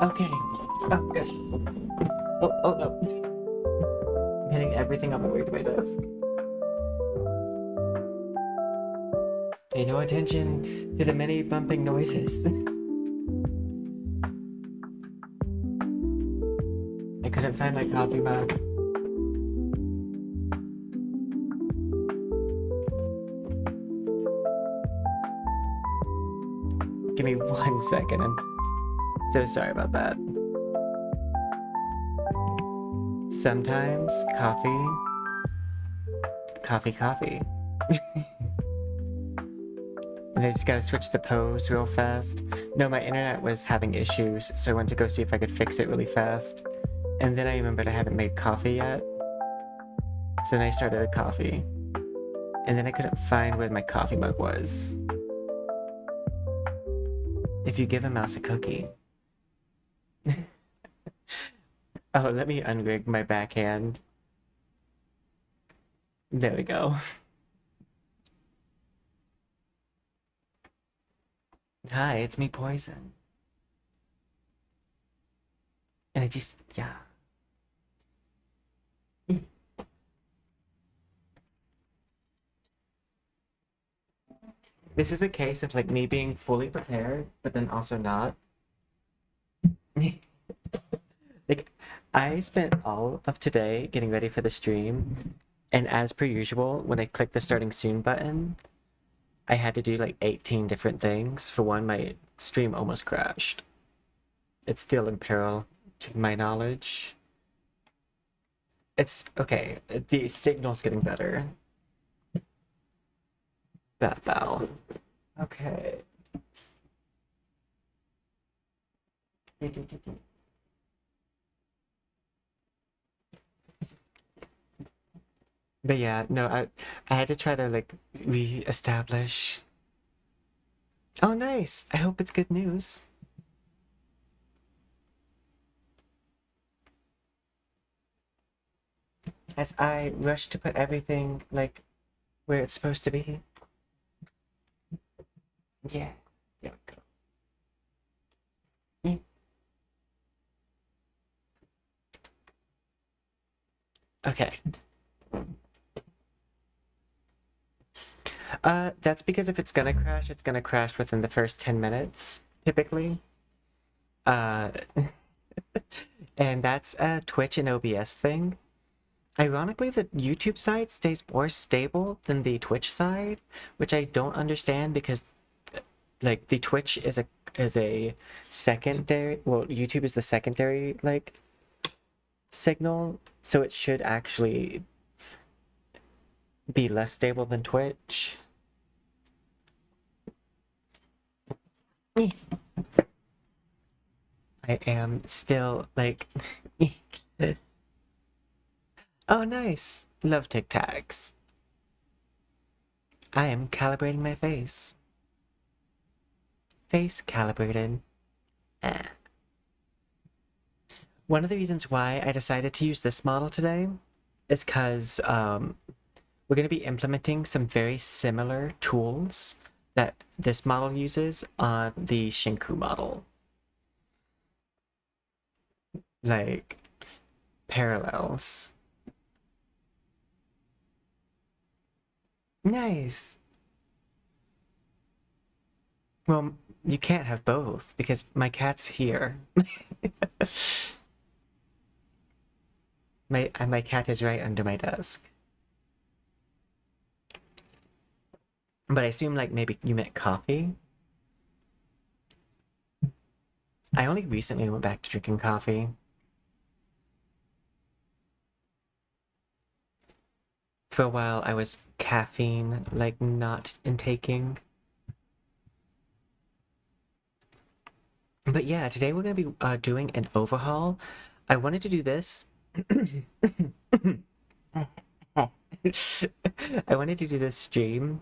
Okay. Oh, gosh. Oh no. I'm hitting everything on my way to my desk. Pay no attention to the many bumping noises. I couldn't find my coffee mug. Give me 1 second. I'm so sorry about that. Sometimes coffee. And I just gotta switch the pose real fast. No, my internet was having issues, so I went to go see if I could fix it really fast. And then I remembered I haven't made coffee yet. So then I started the coffee. And then I couldn't find where my coffee mug was. If you give a mouse a cookie. Oh, let me unrig my backhand. There we go. Hi, it's me, Poison. And I just, yeah. This is a case of like me being fully prepared, but then also not. Like, I spent all of today getting ready for the stream, and as per usual, when I clicked the starting soon button, I had to do like 18 different things. For one, my stream almost crashed. It's still in peril, to my knowledge. It's okay, the signal's getting better. That bow. Okay. But yeah, no, I had to try to like re-establish. Oh, nice. I hope it's good news. As I rush to put everything like where it's supposed to be. Yeah, there we go. Okay. That's because if it's gonna crash within the first 10 minutes, typically. And that's a Twitch and OBS thing. Ironically, the YouTube side stays more stable than the Twitch side, which I don't understand because like the Twitch is a secondary, well, YouTube is the secondary like signal, so it should actually be less stable than Twitch. I am still like oh nice, love Tic Tacs. I am calibrating my face. Face calibrated. One of the reasons why I decided to use this model today is because we're going to be implementing some very similar tools that this model uses on the Shinku model. Like, parallels. Nice! Well, you can't have both because my cat's here. My cat is right under my desk. But I assume like maybe you meant coffee? I only recently went back to drinking coffee. For a while I was caffeine like not intaking. But yeah, today we're gonna be doing an overhaul. I wanted to do this. I wanted to do this stream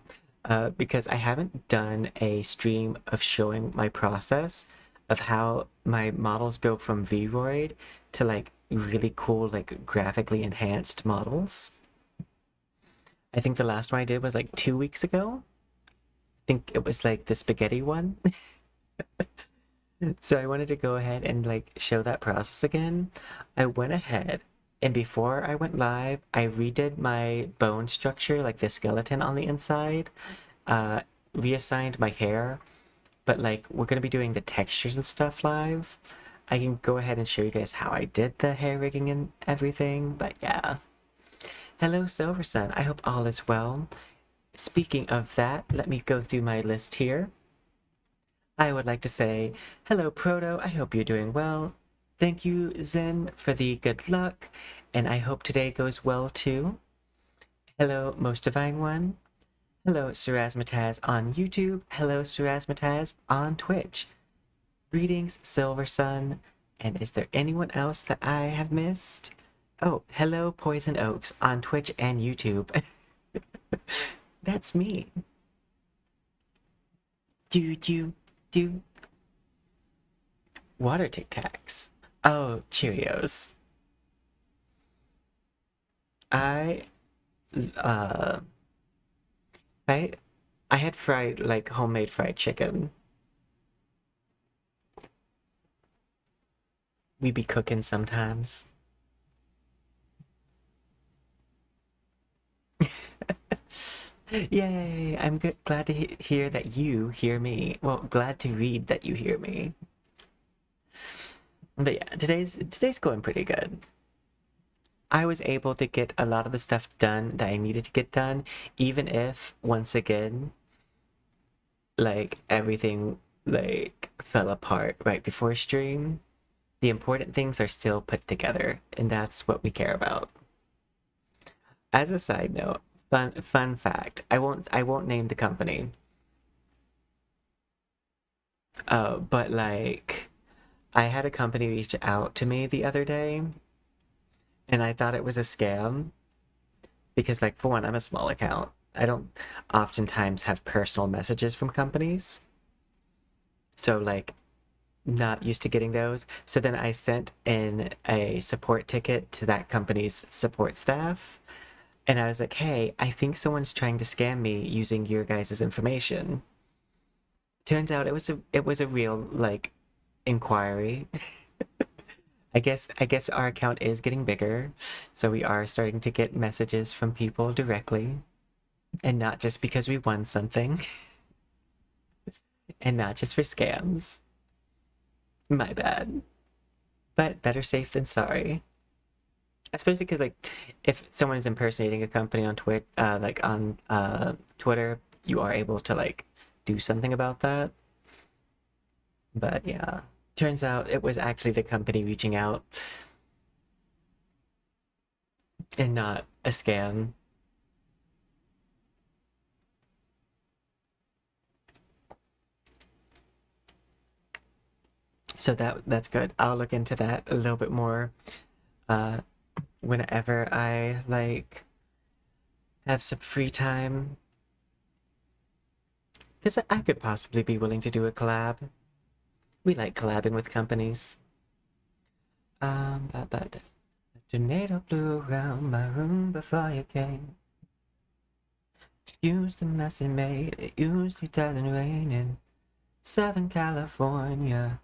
because I haven't done a stream of showing my process of how my models go from Vroid to like really cool, like graphically enhanced models. I think the last one I did was like 2 weeks ago. I think it was like the spaghetti one. So I wanted to go ahead and like show that process again. I went ahead and before I went live, I redid my bone structure, like the skeleton on the inside, uh, reassigned my hair, but like we're gonna be doing the textures and stuff live. I can go ahead and show you guys how I did the hair rigging and everything, but yeah. Hello, Silver Sun. I hope all is well. Speaking of that, let me go through my list here. I would like to say, hello, Proto. I hope you're doing well. Thank you, Zen, for the good luck, and I hope today goes well too. Hello, Most Divine One. Hello, Surazmataz on YouTube. Hello, Surazmataz on Twitch. Greetings, Silver Sun. And is there anyone else that I have missed? Oh, hello, Poison Oaks on Twitch and YouTube. That's me. Do. Water Tic Tacs. Oh, Cheerios. I, uh, I, I had fried, like, homemade fried chicken. We be cooking sometimes. Yay! I'm glad to hear that you hear me. Well, glad to read that you hear me. But yeah, today's going pretty good. I was able to get a lot of the stuff done that I needed to get done, even if, once again, like, everything, like, fell apart right before stream. The important things are still put together, and that's what we care about. As a side note, fun fact, I won't name the company. But like I had a company reach out to me the other day and I thought it was a scam because like for one, I'm a small account. I don't oftentimes have personal messages from companies. So like not used to getting those. So then I sent in a support ticket to that company's support staff and I was like, "Hey, I think someone's trying to scam me using your guys' information." Turns out it was a real like inquiry. I guess our account is getting bigger, so we are starting to get messages from people directly, and not just because we won something, and not just for scams. My bad. But better safe than sorry. Especially because like if someone is impersonating a company on like on Twitter, you are able to like do something about that. But yeah, turns out it was actually the company reaching out and not a scam. So that's good. I'll look into that a little bit more uh whenever I like have some free time. Because I could possibly be willing to do a collab. We like collabing with companies. But the tornado blew around my room before you came. Excuse the mess it made. It usually doesn't rain in Southern California.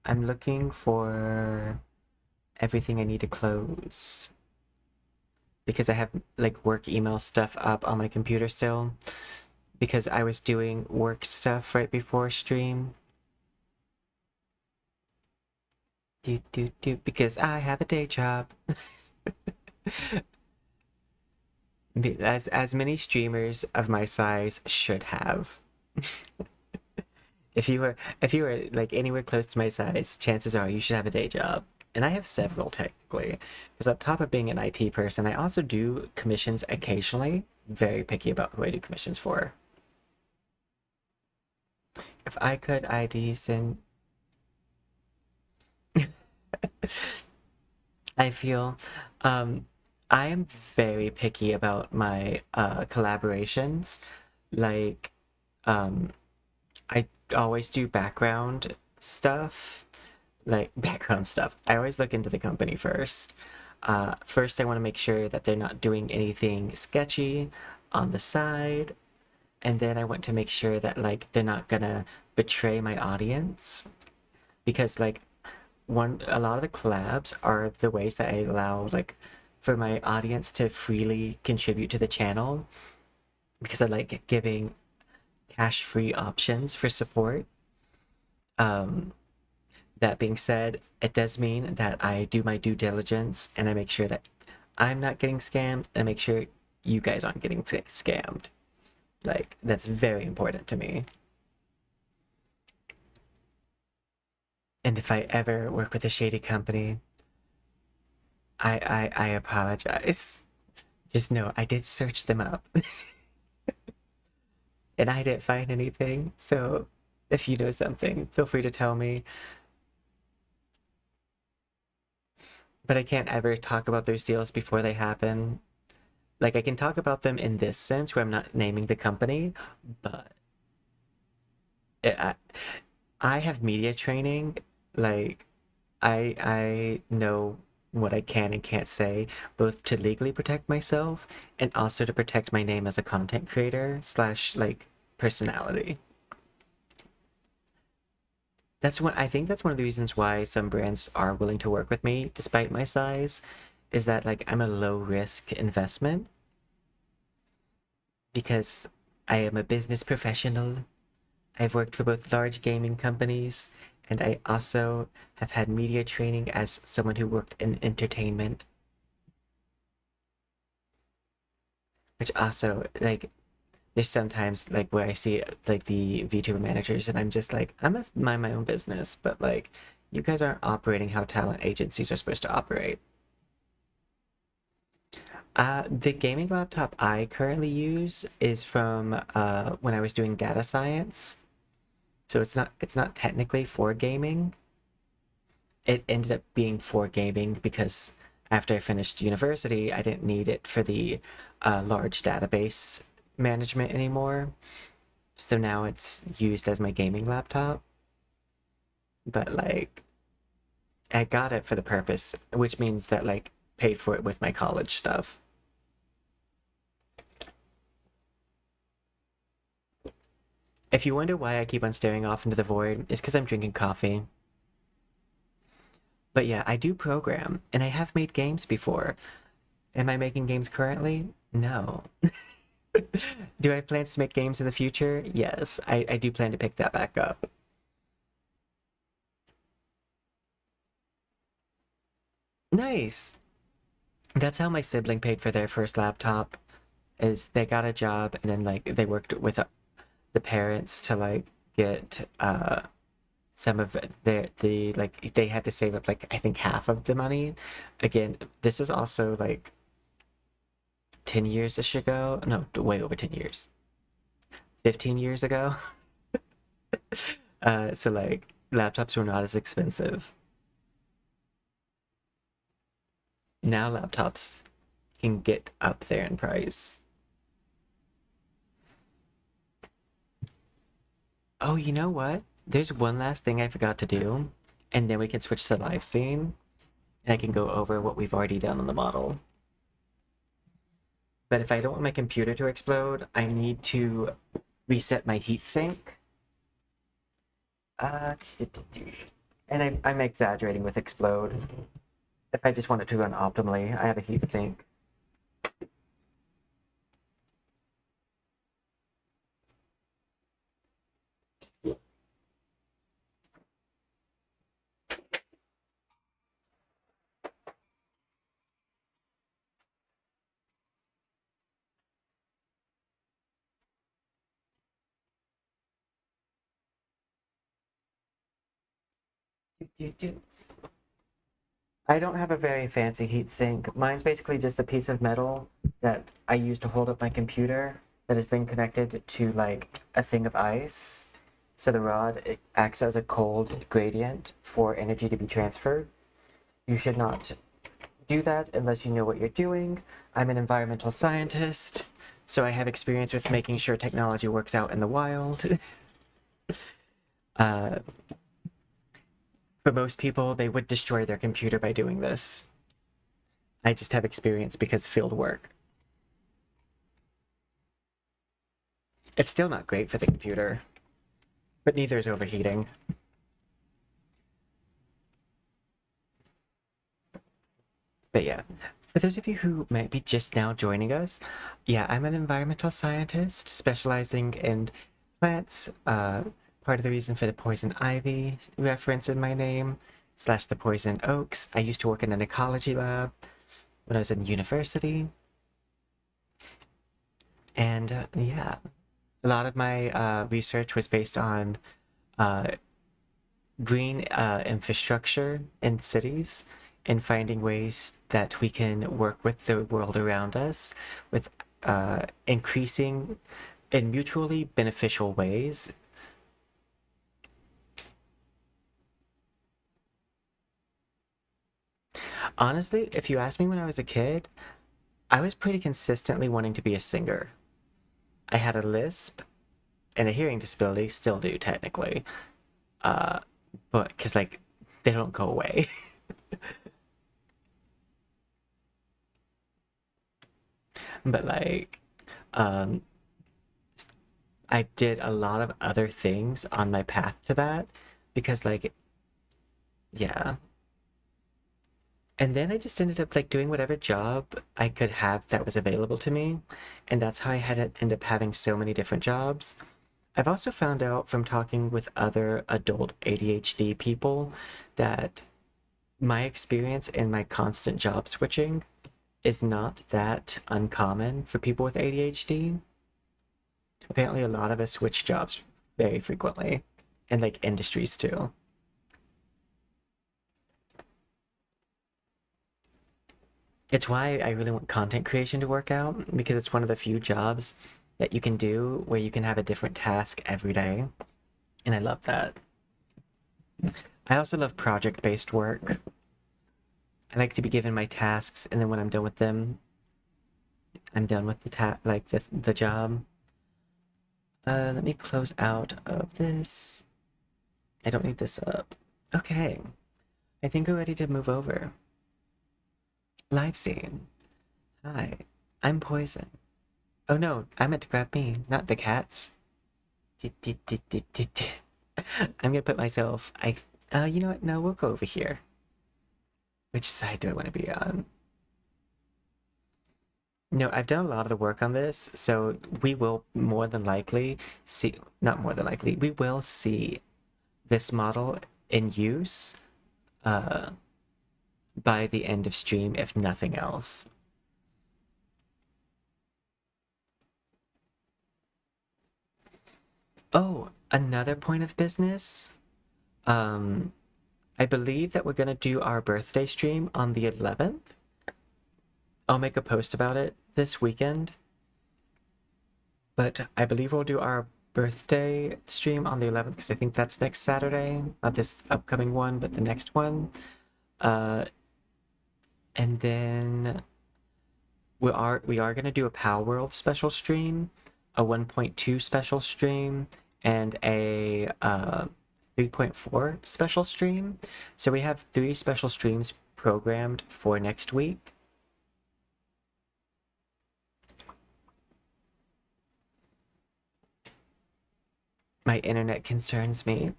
I'm looking for everything I need to close because I have like work email stuff up on my computer still because I was doing work stuff right before stream. Because I have a day job. As many streamers of my size should have. If you were like anywhere close to my size, chances are you should have a day job. And I have several technically. Because on top of being an IT person, I also do commissions occasionally. Very picky about who I do commissions for. If I could ID send I feel I am very picky about my collaborations. Like I always do background stuff, like background stuff. I always look into the company first. First, I want to make sure that they're not doing anything sketchy on the side, and then I want to make sure that like they're not gonna betray my audience. because like a lot of the collabs are the ways that I allow like for my audience to freely contribute to the channel because I like giving cash-free options for support. Um, that being said, it does mean that I do my due diligence and I make sure that I'm not getting scammed and I make sure you guys aren't getting scammed. Like, that's very important to me. And if I ever work with a shady company, I apologize. Just know I did search them up. And I didn't find anything, so if you know something, feel free to tell me. But I can't ever talk about those deals before they happen. Like, I can talk about them in this sense where I'm not naming the company, but it, I have media training. Like, I know what I can and can't say, both to legally protect myself and also to protect my name as a content creator slash like personality. I think that's one of the reasons why some brands are willing to work with me despite my size, is that like I'm a low risk investment because I am a business professional. I've worked for both large gaming companies and I also have had media training as someone who worked in entertainment, which also like there's sometimes like where I see like the VTuber managers and I'm just like, I must mind my own business, but like you guys aren't operating how talent agencies are supposed to operate. The gaming laptop I currently use is from when I was doing data science. So it's not technically for gaming. It ended up being for gaming because after I finished university, I didn't need it for the large database management anymore. So now it's used as my gaming laptop. But like I got it for the purpose, which means that like paid for it with my college stuff. If you wonder why I keep on staring off into the void, it's because I'm drinking coffee. But yeah, I do program, and I have made games before. Am I making games currently? No. Do I have plans to make games in the future? Yes, I do plan to pick that back up. Nice! That's how my sibling paid for their first laptop, is they got a job and then like they worked with the parents to like get some of the like they had to save up like I think half of the money. Again, this is also like 10 years ago. No, way over 10 years. 15 years ago. So like laptops were not as expensive. Now laptops can get up there in price. Oh, you know what? There's one last thing I forgot to do, and then we can switch to live scene, and I can go over what we've already done on the model. But if I don't want my computer to explode, I need to reset my heatsink. And I'm exaggerating with explode. If I just want it to run optimally, I have a heatsink. I don't have a very fancy heatsink. Mine's basically just a piece of metal that I use to hold up my computer that is then connected to like a thing of ice. So the rod it acts as a cold gradient for energy to be transferred. You should not do that unless you know what you're doing. I'm an environmental scientist, so I have experience with making sure technology works out in the wild. uh, for most people, they would destroy their computer by doing this. I just have experience because field work. It's still not great for the computer, but neither is overheating. But yeah, for those of you who might be just now joining us, yeah, I'm an environmental scientist specializing in plants. Part of the reason for the poison ivy reference in my name, slash the poison oaks. I used to work in an ecology lab when I was in university. And yeah, a lot of my research was based on uh, green infrastructure in cities and finding ways that we can work with the world around us with increasing in mutually beneficial ways. Honestly, if you asked me when I was a kid, I was pretty consistently wanting to be a singer. I had a lisp and a hearing disability, still do technically, uh, but because like they don't go away. But like, um, I did a lot of other things on my path to that because like, yeah. And then I just ended up like doing whatever job I could have that was available to me. And that's how I had to end up having so many different jobs. I've also found out from talking with other adult ADHD people that my experience and my constant job switching is not that uncommon for people with ADHD. Apparently, a lot of us switch jobs very frequently, and like industries too. It's why I really want content creation to work out because it's one of the few jobs that you can do where you can have a different task every day. And I love that. I also love project-based work. I like to be given my tasks, and then when I'm done with them, I'm done with the job. Let me close out of this. I don't need this up. Okay, I think we're ready to move over. Live scene. Hi, I'm Poison. Oh no, I meant to grab me, not the cats. I'm gonna put myself. You know what? No, we'll go over here. Which side do I want to be on? No, I've done a lot of the work on this, so we will more than likely see, not more than likely, we will see this model in use uh, by the end of stream, if nothing else. Oh, another point of business. Um, I believe that we're gonna do our birthday stream on the 11th. I'll make a post about it this weekend. But I believe we'll do our birthday stream on the 11th because I think that's next Saturday. Not this upcoming one, but the next one. Uh, and then we are gonna do a Power World special stream, a 1.2 special stream, and a 3.4 special stream. So we have 3 special streams programmed for next week. My internet concerns me.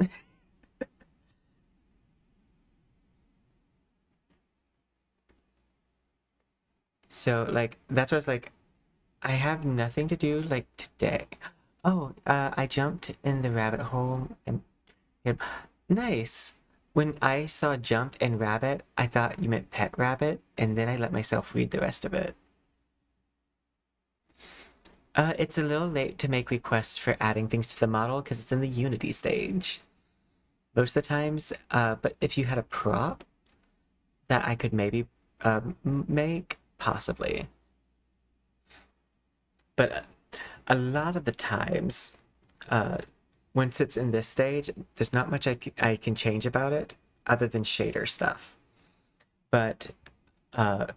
So like that's what I was like, I have nothing to do like today. Oh, I jumped in the rabbit hole and nice. When I saw jumped and rabbit, I thought you meant pet rabbit, and then I let myself read the rest of it. It's a little late to make requests for adding things to the model because it's in the Unity stage. Most of the times, but if you had a prop that I could maybe make, possibly. But a lot of the times, uh, once it's in this stage, there's not much I can change about it other than shader stuff. But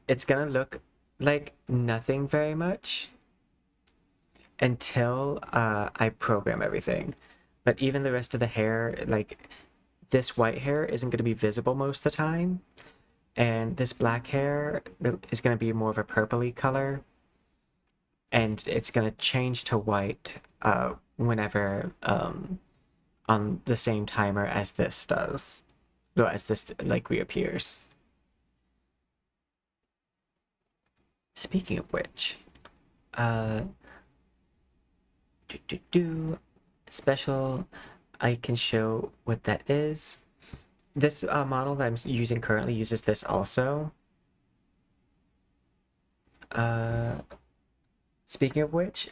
it's gonna look like nothing very much until I program everything. But even the rest of the hair, like this white hair isn't going to be visible most of the time. And this black hair is going to be more of a purpley color. And it's going to change to white whenever on the same timer as this does. Well, as this like reappears. Speaking of which, special, I can show what that is. This model that I'm using currently uses this also. Speaking of which,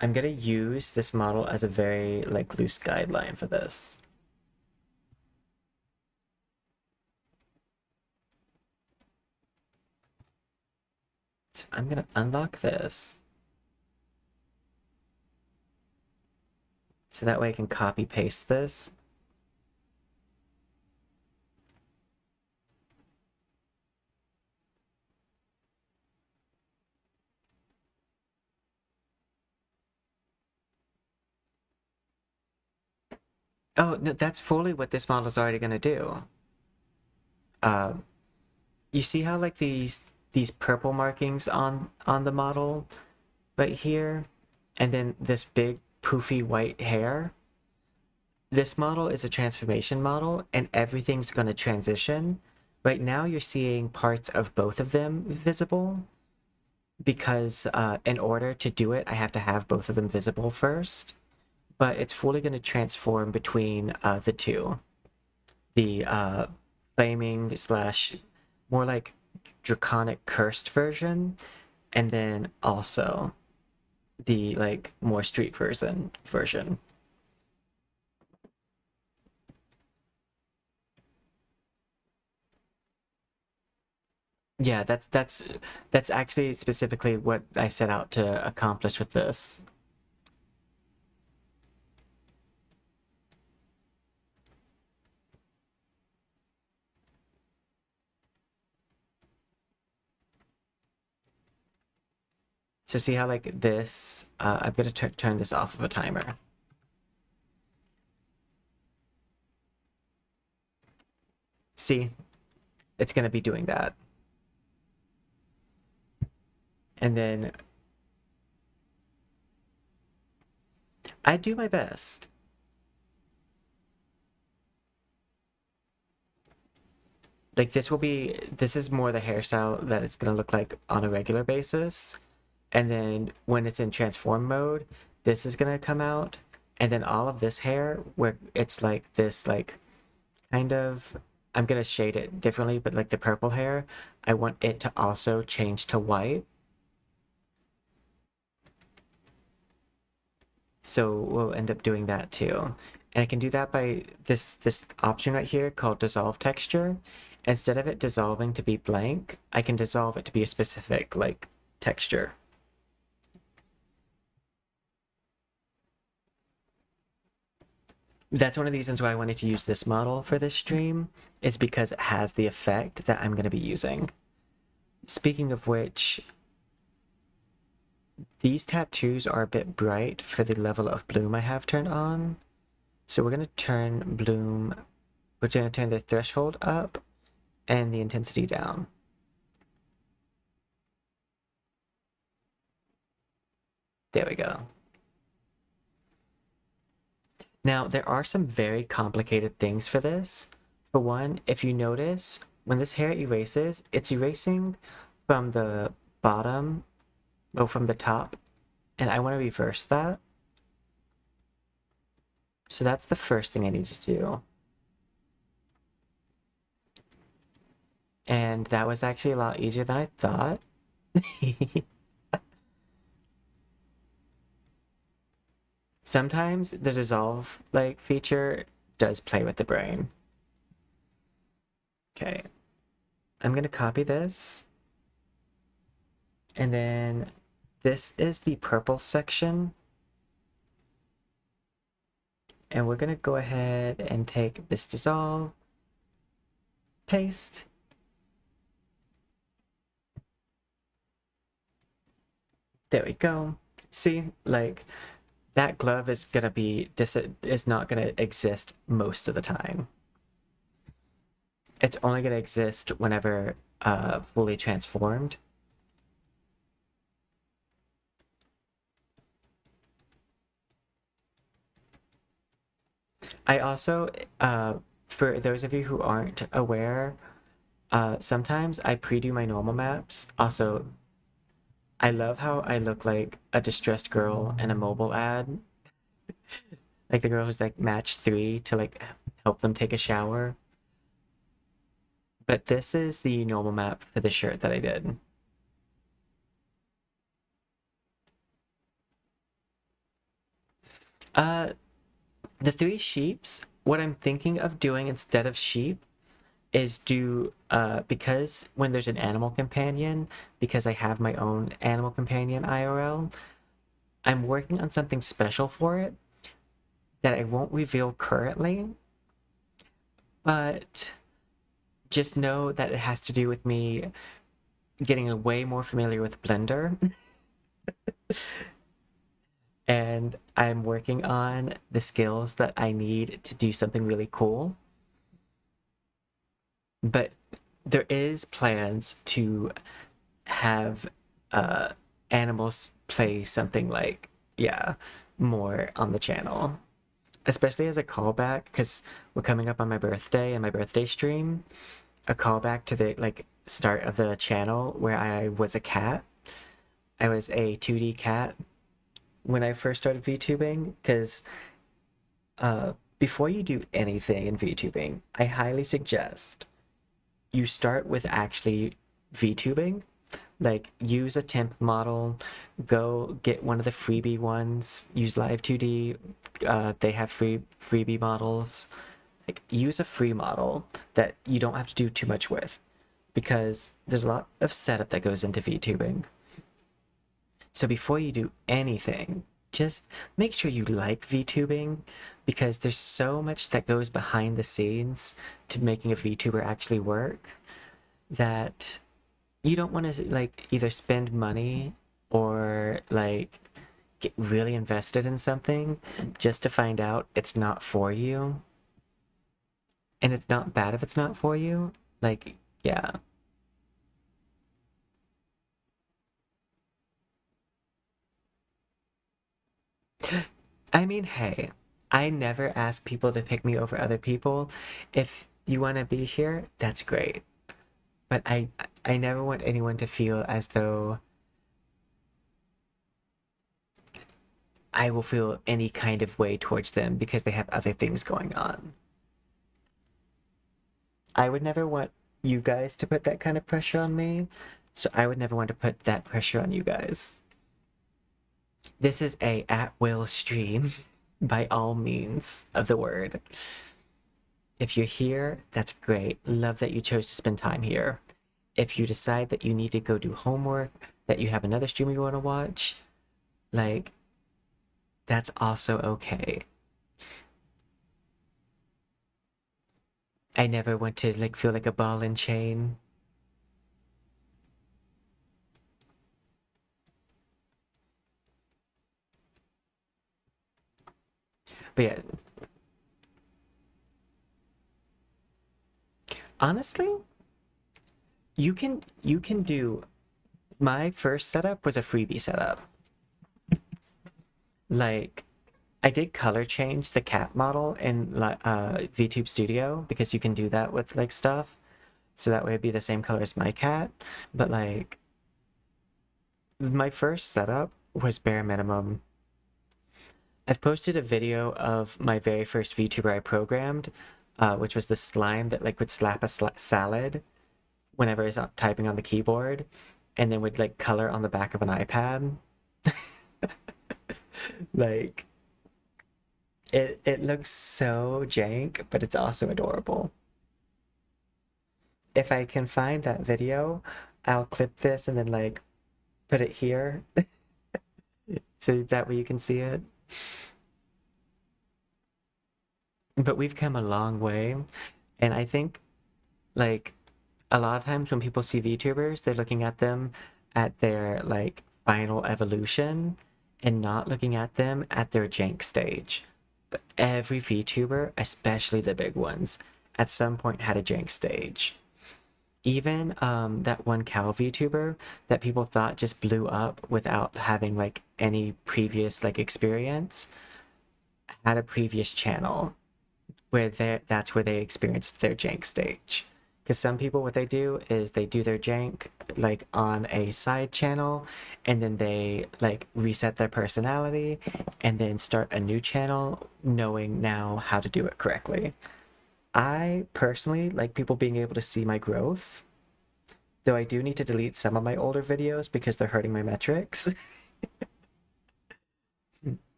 I'm gonna use this model as a very like loose guideline for this. So I'm gonna unlock this. So that way I can copy paste this. Oh, no, that's fully what this model is already gonna do. Uh, you see how like these purple markings on the model right here, and then this big poofy white hair? This model is a transformation model, and everything's gonna transition. Right now you're seeing parts of both of them visible, because in order to do it, I have to have both of them visible first. But it's fully going to transform between the two. The flaming slash more like draconic cursed version, and then also the like more street version. Yeah, that's actually specifically what I set out to accomplish with this. So see how like this, I'm gonna turn this off of a timer. See, it's gonna be doing that. And then I do my best. Like this is more the hairstyle that it's gonna look like on a regular basis. And then when it's in transform mode, this is gonna come out. And then all of this hair where it's like this like kind of, I'm gonna shade it differently, but like the purple hair, I want it to also change to white. So we'll end up doing that too. And I can do that by this option right here called dissolve texture. Instead of it dissolving to be blank, I can dissolve it to be a specific like texture. That's one of the reasons why I wanted to use this model for this stream, is because it has the effect that I'm going to be using. Speaking of which, these tattoos are a bit bright for the level of bloom I have turned on. So we're going to turn bloom, we're going to turn the threshold up and the intensity down. There we go. Now, there are some very complicated things for this. For one, if you notice, when this hair erases, it's erasing from the bottom, or from the top, and I want to reverse that. So that's the first thing I need to do. And that was actually a lot easier than I thought. Sometimes the dissolve like feature does play with the brain. Okay, I'm gonna copy this. And then this is the purple section. And we're gonna go ahead and take this dissolve, paste. There we go. See, like that glove is gonna be is not gonna exist most of the time. It's only gonna exist whenever fully transformed. I also, for those of you who aren't aware, Sometimes I pre-do my normal maps. Also, I love how I look like a distressed girl in a mobile ad. Like the girl who's like match 3 to like help them take a shower. But this is the normal map for the shirt that I did. Uh, the 3 sheeps, what I'm thinking of doing instead of sheep is do, because when there's an animal companion, because I have my own animal companion IRL, I'm working on something special for it that I won't reveal currently, but just know that it has to do with me getting way more familiar with Blender. And I'm working on the skills that I need to do something really cool. But there is plans to have animals play something like, yeah, more on the channel. Especially as a callback, because we're coming up on my birthday and my birthday stream, a callback to the like start of the channel where I was a cat. I was a 2D cat when I first started VTubing, because before you do anything in VTubing, I highly suggest you start with actually VTubing. Like, use a temp model, go get one of the freebie ones, use Live2D, they have freebie models. Like, use a free model that you don't have to do too much with, because there's a lot of setup that goes into VTubing. So before you do anything, just make sure you like VTubing, because there's so much that goes behind the scenes to making a VTuber actually work that you don't want to like either spend money or like get really invested in something just to find out it's not for you. And it's not bad if it's not for you. Like, yeah. I mean, hey, I never ask people to pick me over other people. If you want to be here, that's great. But I never want anyone to feel as though I will feel any kind of way towards them because they have other things going on. I would never want you guys to put that kind of pressure on me, so I would never want to put that pressure on you guys. This is a at-will stream, by all means of the word. If you're here, that's great. Love that you chose to spend time here. If you decide that you need to go do homework, that you have another stream you want to watch, like, that's also okay. I never want to like feel like a ball and chain. But yeah, honestly, you can do, my first setup was a freebie setup. Like, I did color change the cat model in VTube Studio, because you can do that with like stuff. So that way it'd be the same color as my cat. But like, my first setup was bare minimum. I've posted a video of my very first VTuber I programmed, which was the slime that like would slap a salad whenever I was typing on the keyboard, and then would like color on the back of an iPad. Like, it looks so jank, but it's also adorable. If I can find that video, I'll clip this and then like put it here so that way you can see it. But we've come a long way, and I think like a lot of times when people see VTubers, they're looking at them at their like final evolution and not looking at them at their jank stage. But every VTuber, especially the big ones, at some point had a jank stage. Even that one cow VTuber that people thought just blew up without having like any previous like experience had a previous channel where that's where they experienced their jank stage. Because some people, what they do is they do their jank like on a side channel, and then they like reset their personality and then start a new channel knowing now how to do it correctly. I personally like people being able to see my growth, though I do need to delete some of my older videos because they're hurting my metrics.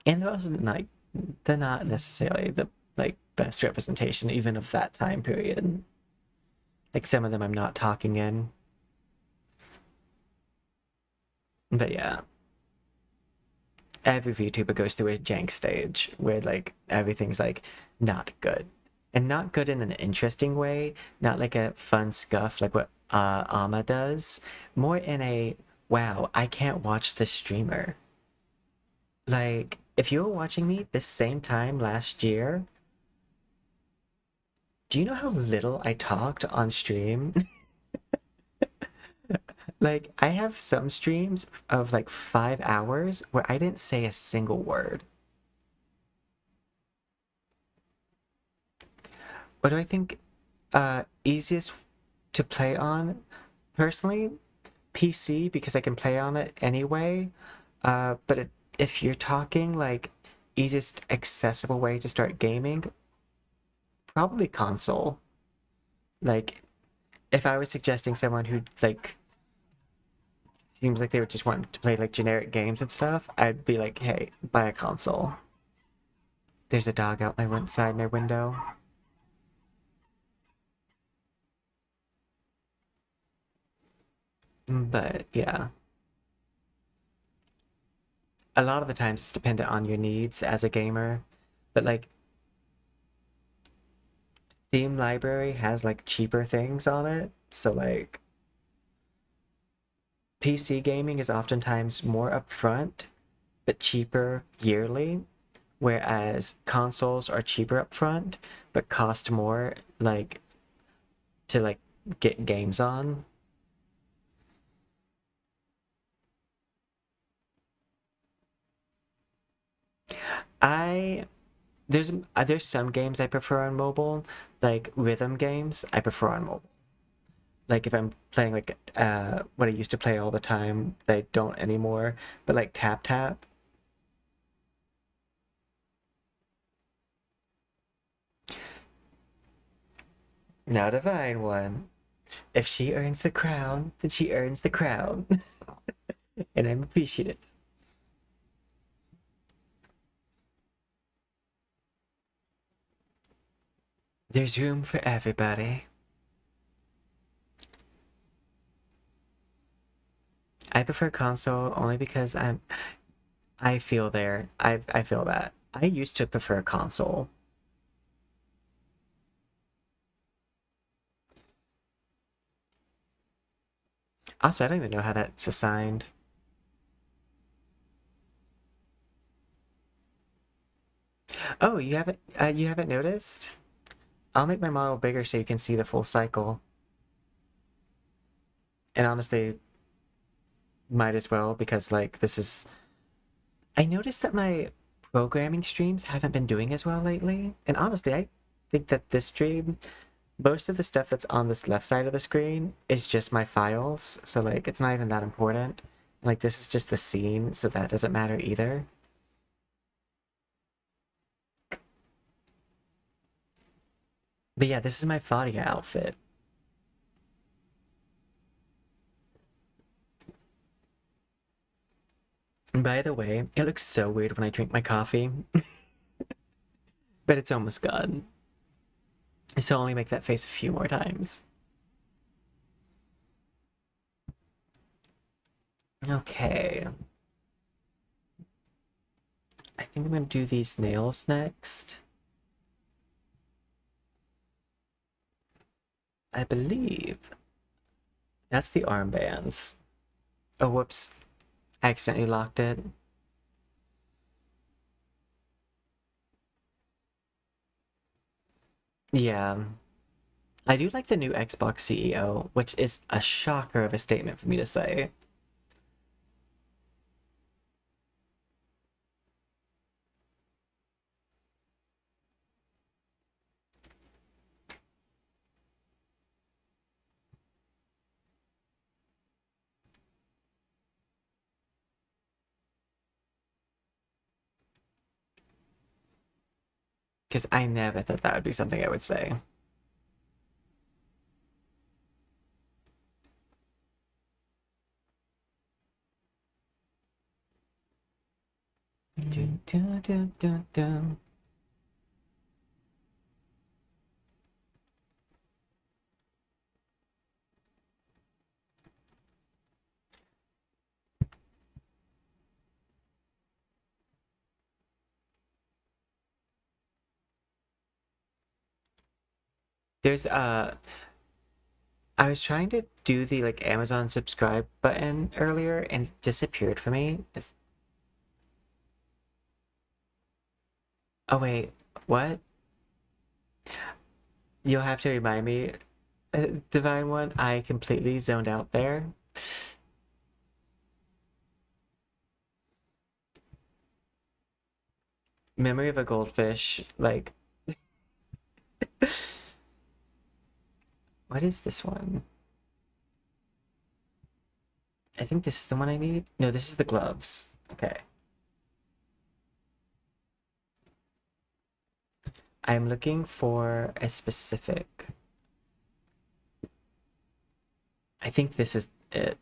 And they're also like they're not necessarily the like best representation even of that time period. Like some of them I'm not talking in. But yeah. Every VTuber goes through a jank stage where like everything's like not good. And not good in an interesting way, not like a fun scuff like what Ama does. More in a wow, I can't watch this streamer. Like, if you were watching me this same time last year, do you know how little I talked on stream? Like, I have some streams of like 5 hours where I didn't say a single word. What do I think easiest to play on? Personally, PC because I can play on it anyway. If you're talking like easiest accessible way to start gaming, probably console. Like, if I was suggesting someone who like seems like they would just want to play like generic games and stuff, I'd be like, hey, buy a console. There's a dog out my side my window. But yeah, a lot of the times it's dependent on your needs as a gamer. But like Steam library has like cheaper things on it, so like PC gaming is oftentimes more upfront but cheaper yearly, whereas consoles are cheaper upfront but cost more like to like get games on. I there's some games I prefer on mobile, like rhythm games I prefer on mobile. Like if I'm playing like what I used to play all the time, they don't anymore, but like Tap Tap. Now divine one. If she earns the crown, then she earns the crown. And I'm appreciative. There's room for everybody. I prefer console only because I feel there. I feel that. I used to prefer console. Also, I don't even know how that's assigned. Oh, you haven't noticed? I'll make my model bigger so you can see the full cycle. And honestly, might as well because like this is I noticed that my programming streams haven't been doing as well lately. And honestly, I think that this stream, most of the stuff that's on this left side of the screen is just my files. So like it's not even that important. Like this is just the scene, so that doesn't matter either. But yeah, this is my Fadia outfit. And by the way, it looks so weird when I drink my coffee, but it's almost gone. So I'll only make that face a few more times. Okay. I think I'm gonna do these nails next. I believe that's the armbands. Oh, whoops. I accidentally locked it. Yeah. I do like the new Xbox CEO, which is a shocker of a statement for me to say. Because I never thought that would be something I would say. Dun, dun, dun, dun, dun. There's I was trying to do the like Amazon subscribe button earlier and it disappeared for me. Oh wait, what? You'll have to remind me, Divine One. I completely zoned out there. Memory of a Goldfish, like what is this one? I think this is the one I need. No, this is the gloves. Okay. I'm looking for a specific. I think this is it.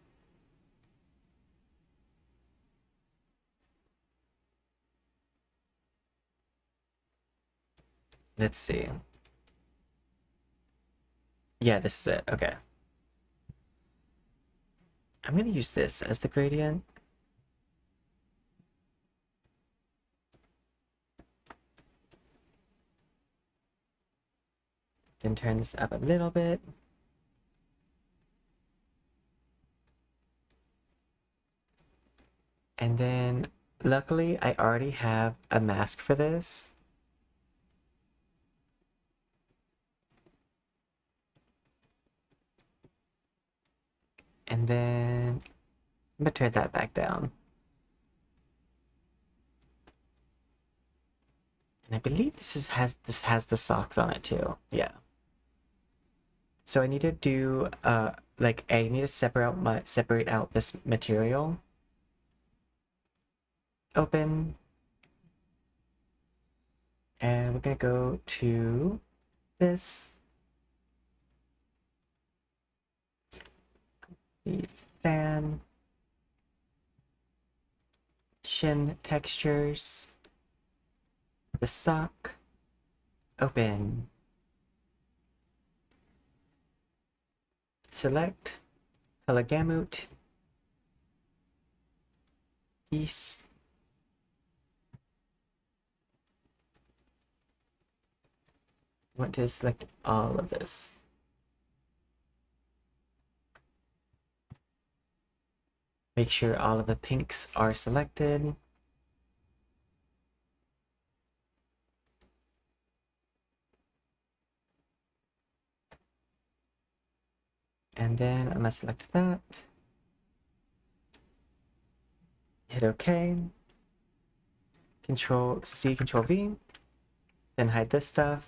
Let's see. Yeah, this is it. Okay. I'm gonna use this as the gradient. Then turn this up a little bit. And then, luckily, I already have a mask for this. And then, I'm gonna turn that back down. And I believe this has the socks on it too. Yeah. So I need to do like I need to separate out this material. Open. And we're gonna go to this. Need fan. Shin textures. The sock. Open. Select. Color gamut. Piece. I want to select all of this. Make sure all of the pinks are selected. And then I'm gonna select that. Hit OK. Control C, Control V. Then hide this stuff.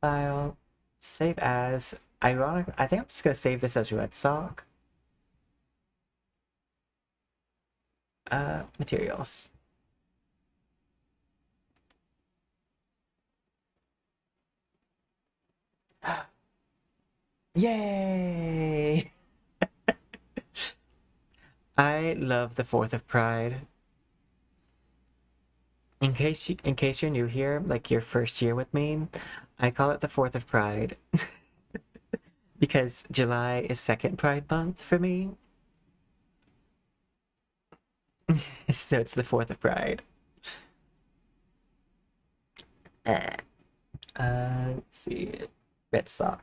File. Save as. Ironic. I think I'm just gonna save this as red sock. Materials. Yay! I love the 4th of Pride. In case you're new here, like your first year with me, I call it the 4th of Pride because July is second Pride month for me. So it's the 4th of Pride. Let's see. Red sock.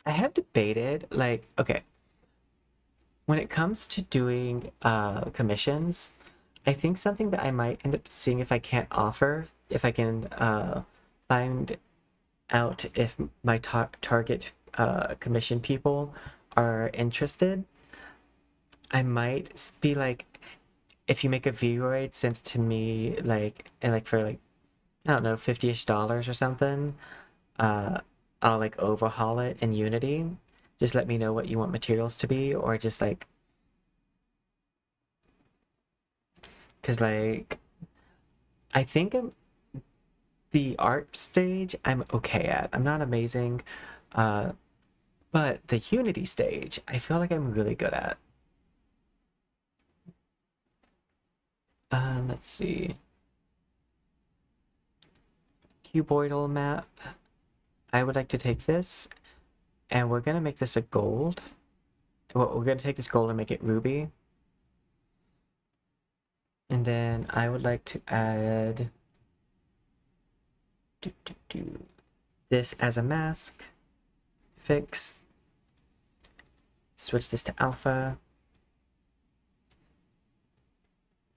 I have debated, like, okay, when it comes to doing commissions, I think something that I might end up seeing if I can't offer, if I can find out if my target commission people are interested, I might be like, if you make a Vroid, send it to me like and like for like I don't know, $50-ish or something. I'll like overhaul it in Unity. Just let me know what you want materials to be, or just like Because, like, I think the art stage I'm okay at. I'm not amazing. Uh, but the Unity stage, I feel like I'm really good at. Let's see. Cuboidal map. I would like to take this, and we're gonna make this a gold. Well, we're gonna take this gold and make it ruby. And then I would like to add this as a mask. Fix. Switch this to alpha.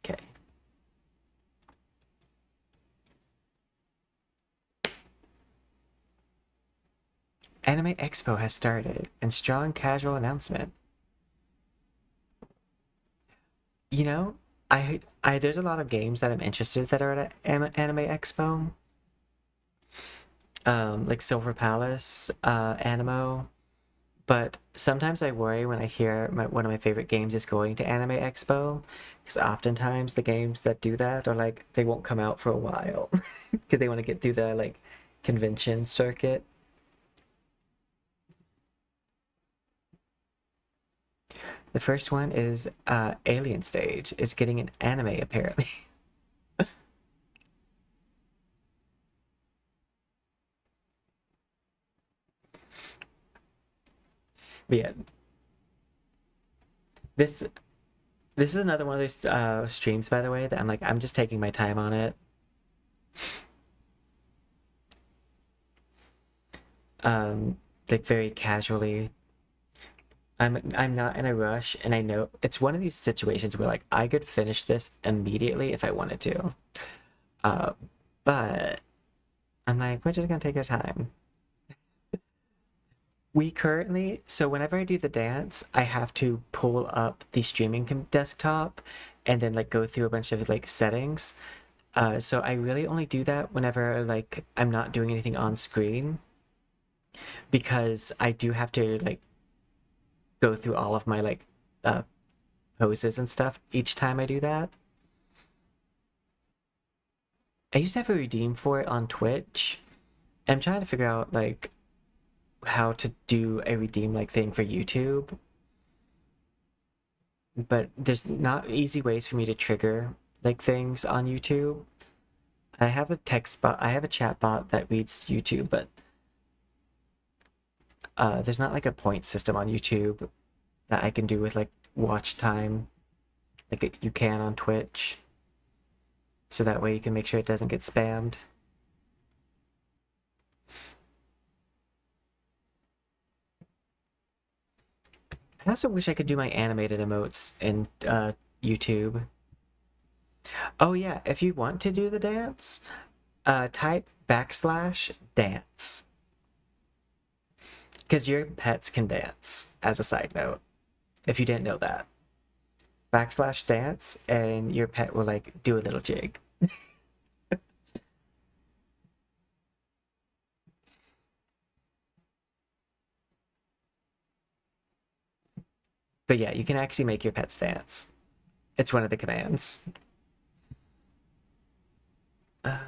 Okay. Anime Expo has started, and strong casual announcement. You know, I there's a lot of games that I'm interested that are at Anime Expo. Like Silver Palace, Animo. But sometimes I worry when I hear one of my favorite games is going to Anime Expo, because oftentimes the games that do that are like they won't come out for a while because they want to get through the like convention circuit. The first one is Alien Stage is getting an anime apparently. But yeah, this this is another one of those streams, by the way, that I'm just taking my time on it. Like very casually. I'm not in a rush, and I know it's one of these situations where like I could finish this immediately if I wanted to. Uh, but I'm like, we're just gonna take our time. We currently, so whenever I do the dance, I have to pull up the streaming desktop and then like go through a bunch of like settings. So I really only do that whenever like I'm not doing anything on screen because I do have to like go through all of my like uh poses and stuff each time I do that. I used to have a redeem for it on Twitch, and I'm trying to figure out like how to do a redeem like thing for YouTube, but there's not easy ways for me to trigger like things on YouTube. I have a text bot, I have a chat bot that reads YouTube, but there's not like a point system on YouTube that I can do with like watch time like you can on Twitch. So that way you can make sure it doesn't get spammed. I also wish I could do my animated emotes in YouTube. Oh yeah, if you want to do the dance, type \dance. Because your pets can dance, as a side note, if you didn't know that. \dance, and your pet will like do a little jig. But yeah, you can actually make your pets dance. It's one of the commands. Uh,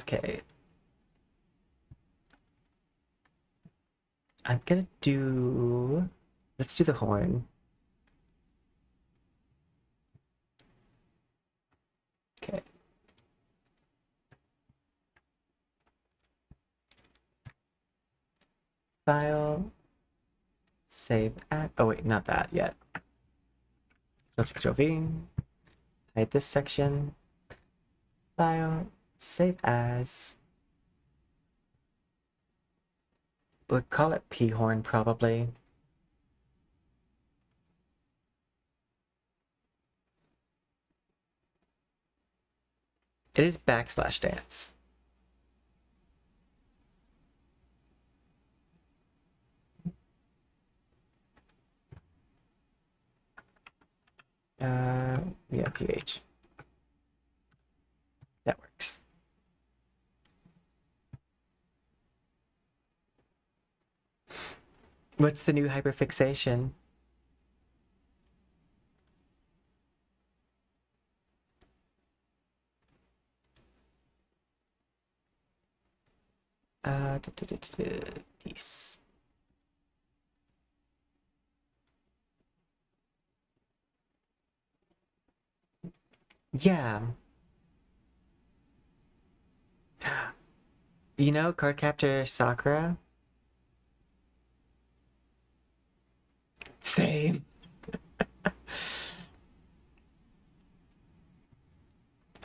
okay. I'm gonna do... Let's do the horn. Okay. File. Save at... Oh wait, not that yet. Let's Control V. Hide this section. File. Save as. We'll call it p-horn probably. It is \dance. Yeah, PH. That works. What's the new hyperfixation? These. Yeah. You know Cardcaptor Sakura? Same.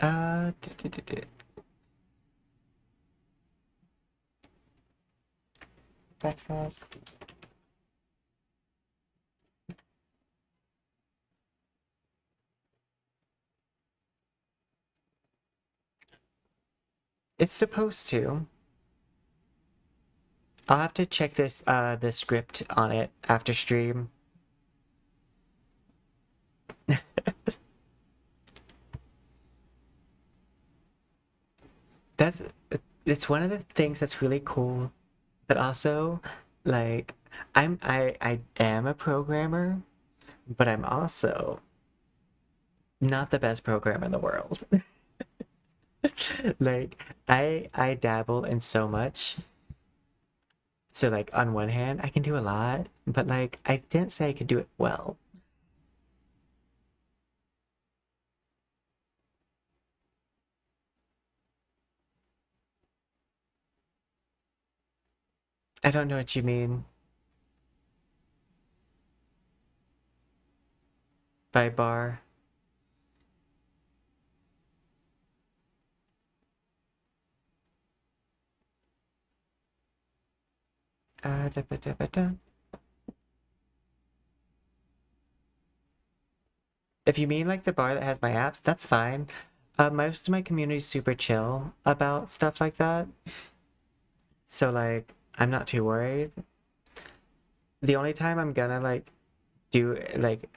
Uh, d- d- d- d- Backslash. It's supposed to. I'll have to check this the script on it after stream. That's it's one of the things that's really cool, but also like I am a programmer, but I'm also not the best programmer in the world. Like I dabble in so much. So like on one hand, I can do a lot, but like I didn't say I could do it well. I don't know what you mean by bar. Da, ba, da, ba, da. If you mean like the bar that has my apps, that's fine. Most of my community is super chill about stuff like that. So like I'm not too worried. The only time I'm gonna like do like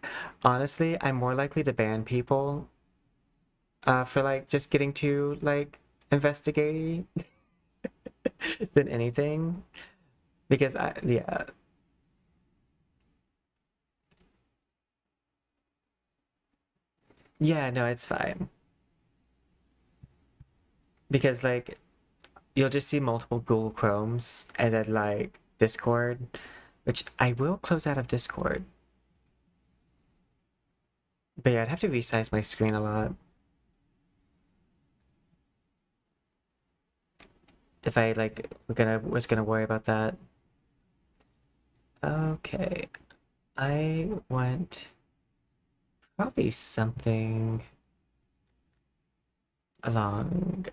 honestly, I'm more likely to ban people for like just getting too like investigating than anything. Because I yeah. Yeah, no, it's fine. Because like you'll just see multiple Google Chromes and then like Discord, which I will close out of Discord. But yeah, I'd have to resize my screen a lot if I like was gonna worry about that. Okay, I want probably something along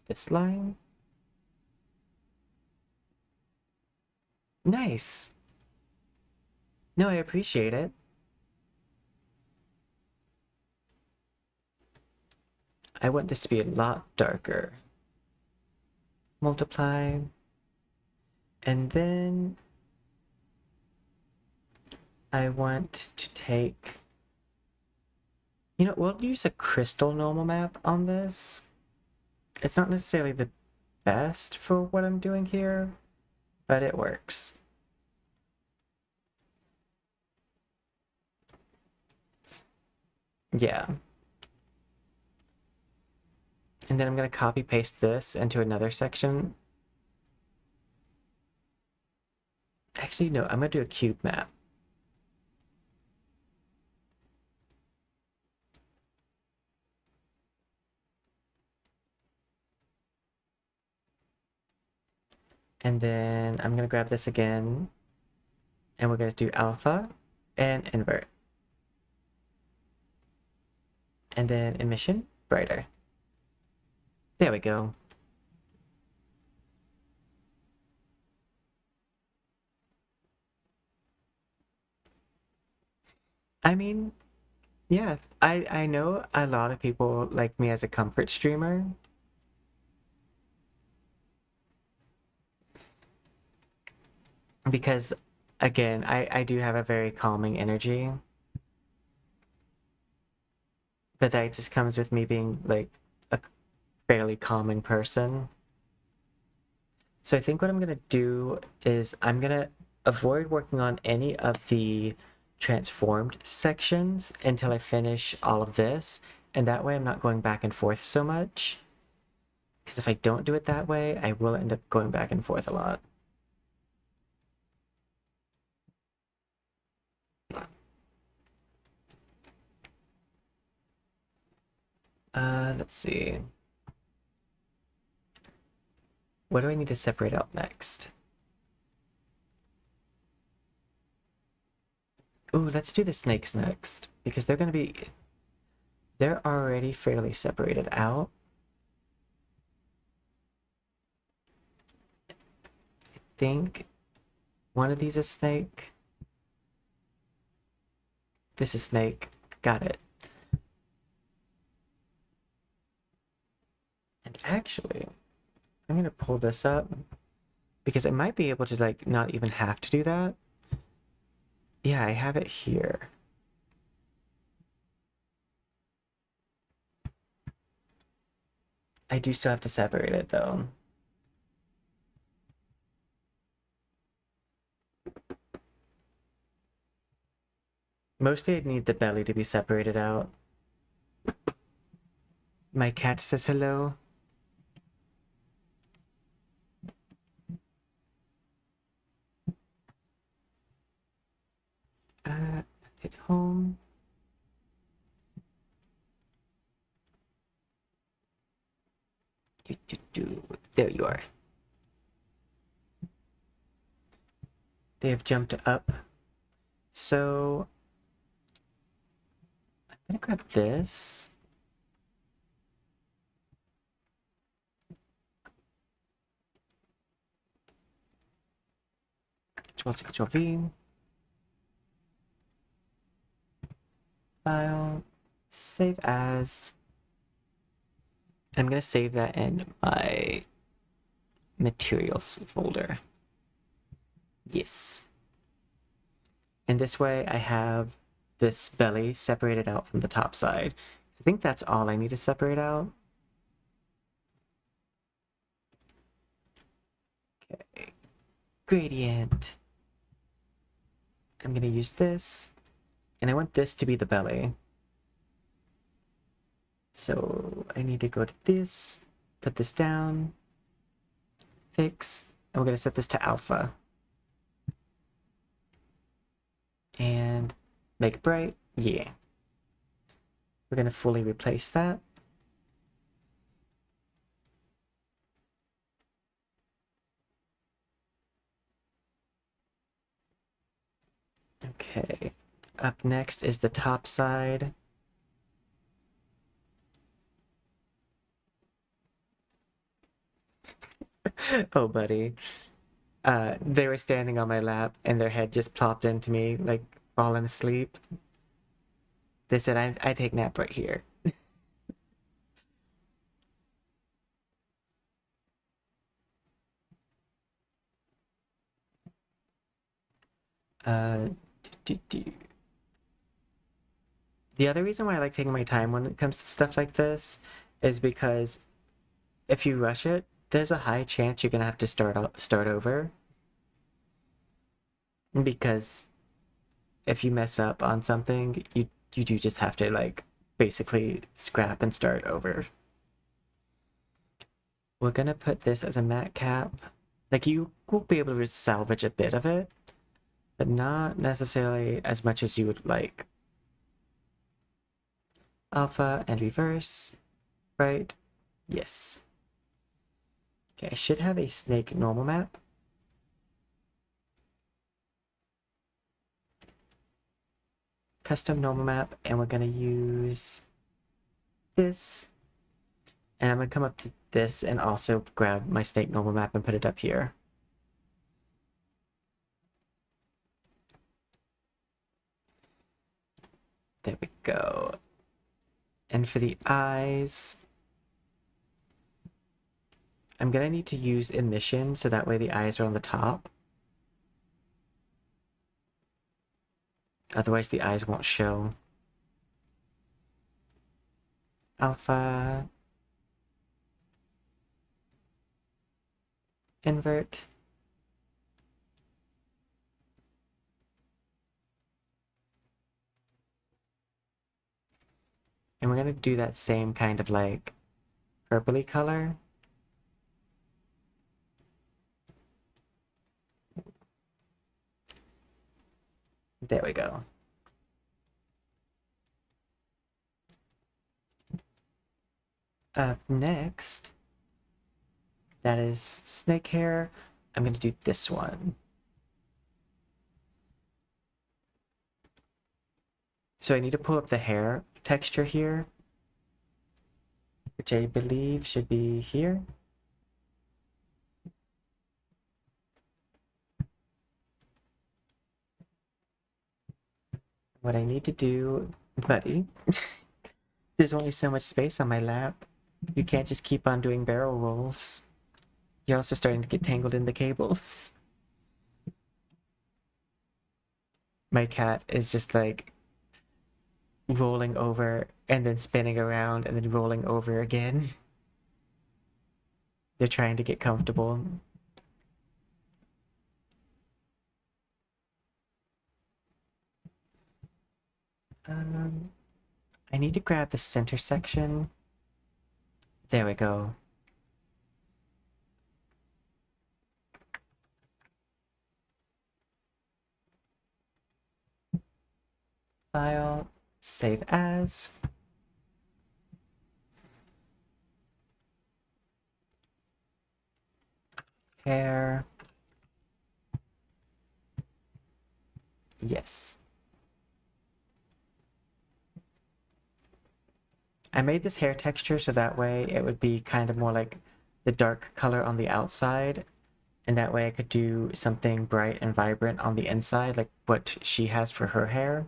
this line. Nice. No, I appreciate it. I want this to be a lot darker. Multiply. And then I want to take, we'll use a crystal normal map on this. It's not necessarily the best for what I'm doing here, but it works. Yeah. And then I'm going to copy paste this into another section. Actually, no, I'm going to do a cube map. And then I'm going to grab this again, and we're going to do alpha and invert. And then emission, brighter. There we go. I mean, yeah, I know a lot of people like me as a comfort streamer. Because again, I do have a very calming energy. But that just comes with me being like a fairly calming person. So I think what I'm gonna do is I'm gonna avoid working on any of the transformed sections until I finish all of this, and that way I'm not going back and forth so much. Because if I don't do it that way, I will end up going back and forth a lot. Let's see. What do I need to separate out next? Ooh, let's do the snakes next, because they're already fairly separated out. I think one of these is snake. This is snake. Got it. And actually, I'm gonna pull this up because I might be able to like not even have to do that. Yeah, I have it here. I do still have to separate it though. Mostly I'd need the belly to be separated out. My cat says hello. Hit home. There you are. They have jumped up. So I'm gonna grab this. Control V. File. Save as. I'm gonna save that in my materials folder. Yes. And this way I have this belly separated out from the top side. So I think that's all I need to separate out. Okay. Gradient. I'm gonna use this. And I want this to be the belly. So I need to go to this, put this down, fix, and we're gonna set this to alpha. And make bright, yeah. We're gonna fully replace that. Okay, up next is the top side. Oh, buddy. They were standing on my lap and their head just plopped into me, like falling asleep. They said, I take nap right here. Uh, The other reason why I like taking my time when it comes to stuff like this is because if you rush it, there's a high chance you're gonna have to start over. Because if you mess up on something, you do just have to like basically scrap and start over. We're gonna put this as a matte cap. Like you will be able to salvage a bit of it, but not necessarily as much as you would like. Alpha and reverse, right? Yes. Okay, I should have a snake normal map. Custom normal map, and we're gonna use this. And I'm gonna come up to this and also grab my snake normal map and put it up here. There we go. And for the eyes, I'm gonna need to use emission so that way the eyes are on the top. Otherwise the eyes won't show. Alpha. Invert. And we're gonna do that same kind of like purpley color. There we go. Up next, that is snake hair. I'm going to do this one. So I need to pull up the hair texture here, which I believe should be here. What I need to do, buddy, there's only so much space on my lap. You can't just keep on doing barrel rolls. You're also starting to get tangled in the cables. My cat is just like rolling over and then spinning around and then rolling over again. They're trying to get comfortable. I need to grab the center section. There we go. File, save as. Hair. Yes. I made this hair texture so that way it would be kind of more like the dark color on the outside, and that way I could do something bright and vibrant on the inside, like what she has for her hair.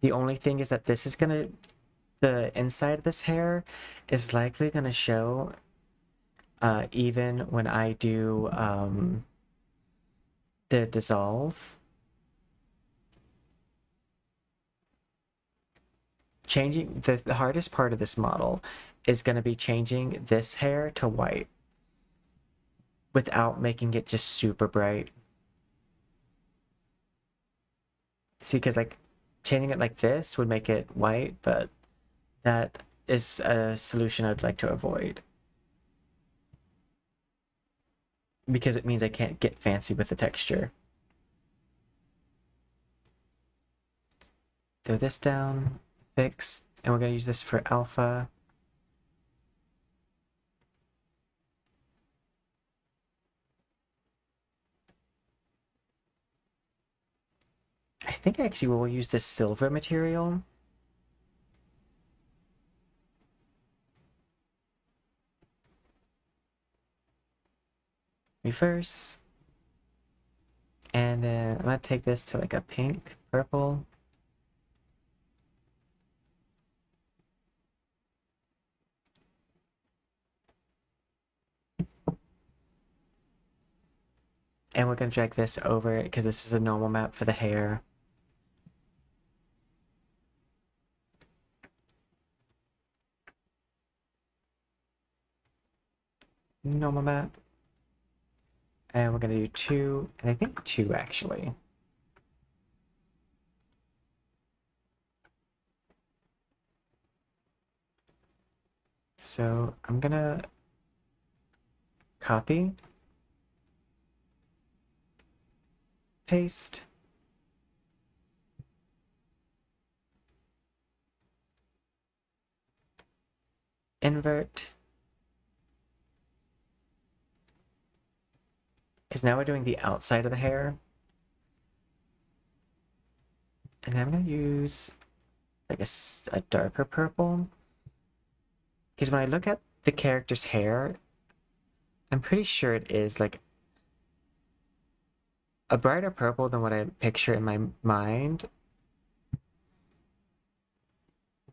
The only thing is that this is gonna, the inside of this hair is likely gonna show even when I do the dissolve. Changing the hardest part of this model is going to be changing this hair to white without making it just super bright. See, because like changing it like this would make it white, but that is a solution I'd like to avoid, because it means I can't get fancy with the texture. Throw this down, fix, and we're going to use this for alpha. I think actually we'll use this silver material. Reverse. And then I'm going to take this to like a pink, purple. And we're going to drag this over because this is a normal map for the hair. Normal map. And we're going to do 2, and I think 2 actually. So I'm going to copy, paste, invert, because now we're doing the outside of the hair. And then I'm going to use like a darker purple, because when I look at the character's hair, I'm pretty sure it is like a brighter purple than what I picture in my mind,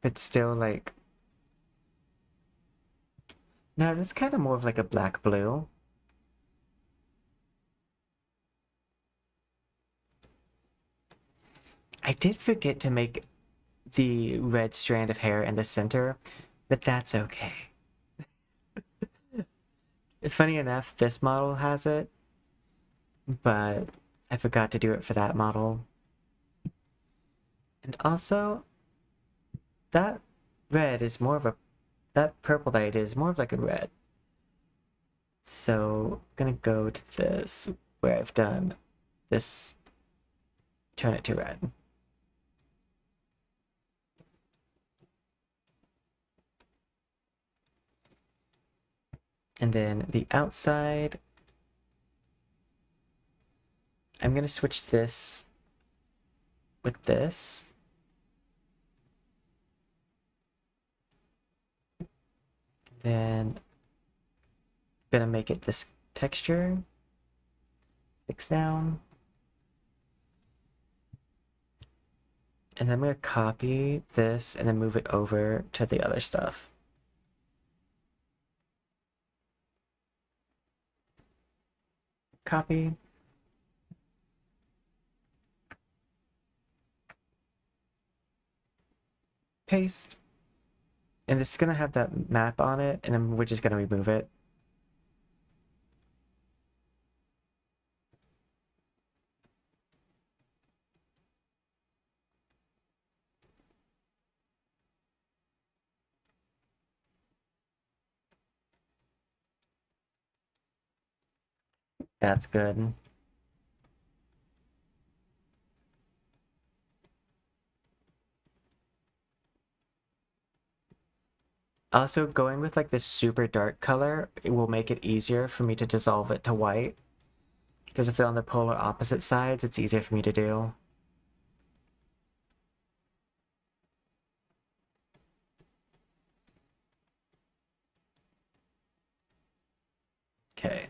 but still like, no, that's kind of more of like a black blue. I did forget to make the red strand of hair in the center, but that's okay. Funny enough, this model has it, but I forgot to do it for that model. And also, that red is more of a, that purple that I did is more of like a red. So I'm gonna go to this, where I've done this turn it to red. And then the outside, I'm going to switch this with this. Then I'm going to make it this texture. Fix down. And then I'm going to copy this and then move it over to the other stuff. Copy. Paste. And this is going to have that map on it, and then we're just going to remove it. That's good. Also, going with like this super dark color, it will make it easier for me to dissolve it to white. Because if they're on the polar opposite sides, it's easier for me to do. Okay.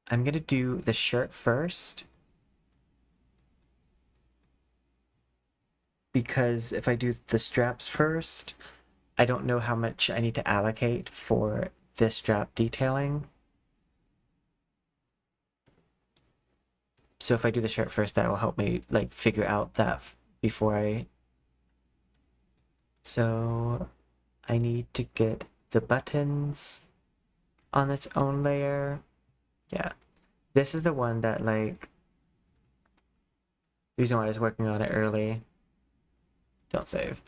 I'm gonna do the shirt first. Because if I do the straps first, I don't know how much I need to allocate for this strap detailing. So if I do the shirt first, that will help me like figure out that before I... So I need to get the buttons on its own layer. Yeah, this is the one that like, the reason why I was working on it early. Don't save.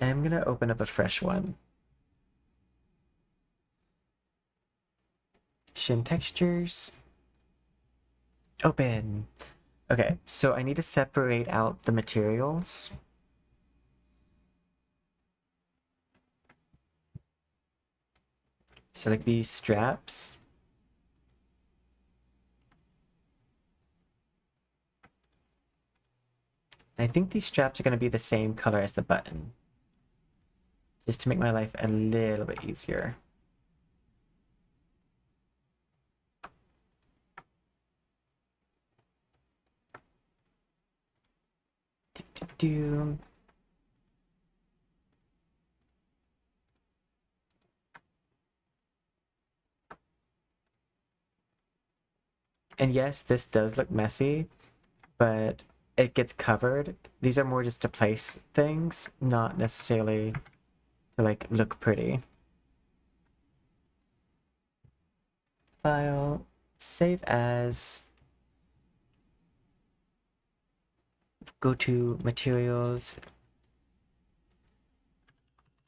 I'm gonna open up a fresh one. Shin textures. Open. Okay, so I need to separate out the materials. So like these straps. I think these straps are going to be the same color as the button. Just to make my life a little bit easier. Do. And yes, this does look messy, but it gets covered. These are more just to place things, not necessarily to like look pretty. File, save as, go to materials,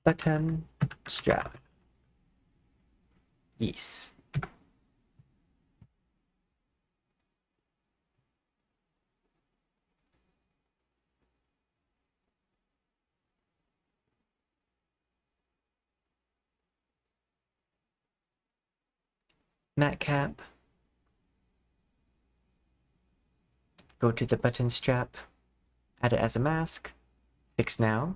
button, strap. Yes. Matte cap. Go to the button strap, add it as a mask, fix now.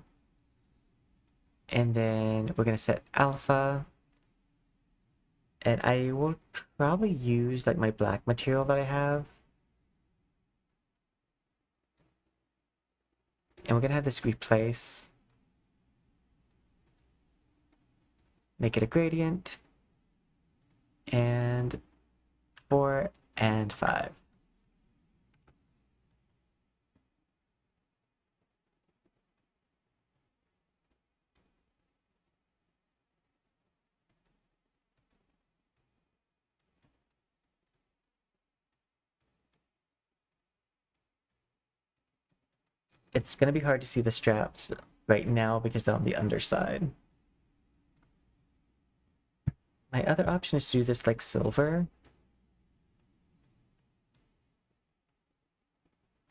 And then we're gonna set alpha. And I will probably use like my black material that I have. And we're gonna have this replace. Make it a gradient. And 4 and 5. It's gonna be hard to see the straps right now because they're on the underside. My other option is to do this like silver.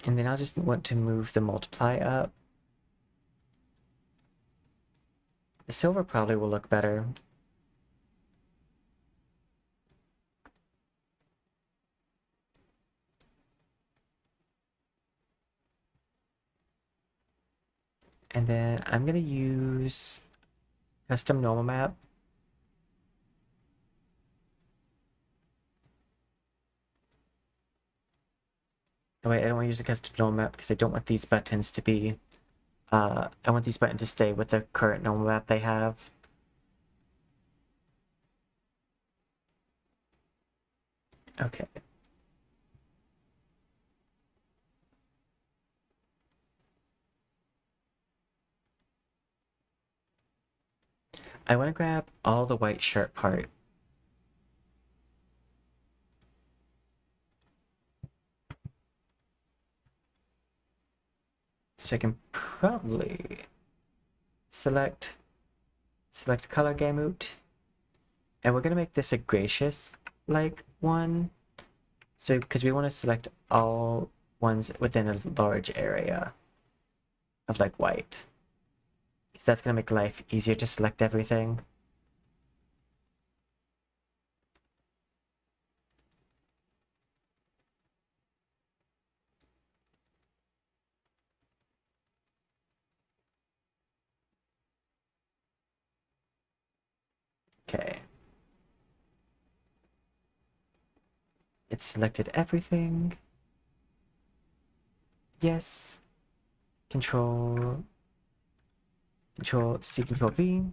And then I'll just want to move the multiply up. The silver probably will look better. And then I'm gonna use custom normal map. Oh wait, I don't want to use a custom normal map because I don't want these buttons to be, I want these buttons to stay with the current normal map they have. Okay. I want to grab all the white shirt part. So I can probably select color gamut. And we're gonna make this a gracious like one. So because we want to select all ones within a large area of like white. Because that's gonna make life easier to select everything. Okay. It's selected everything. Yes. Control C, Control V.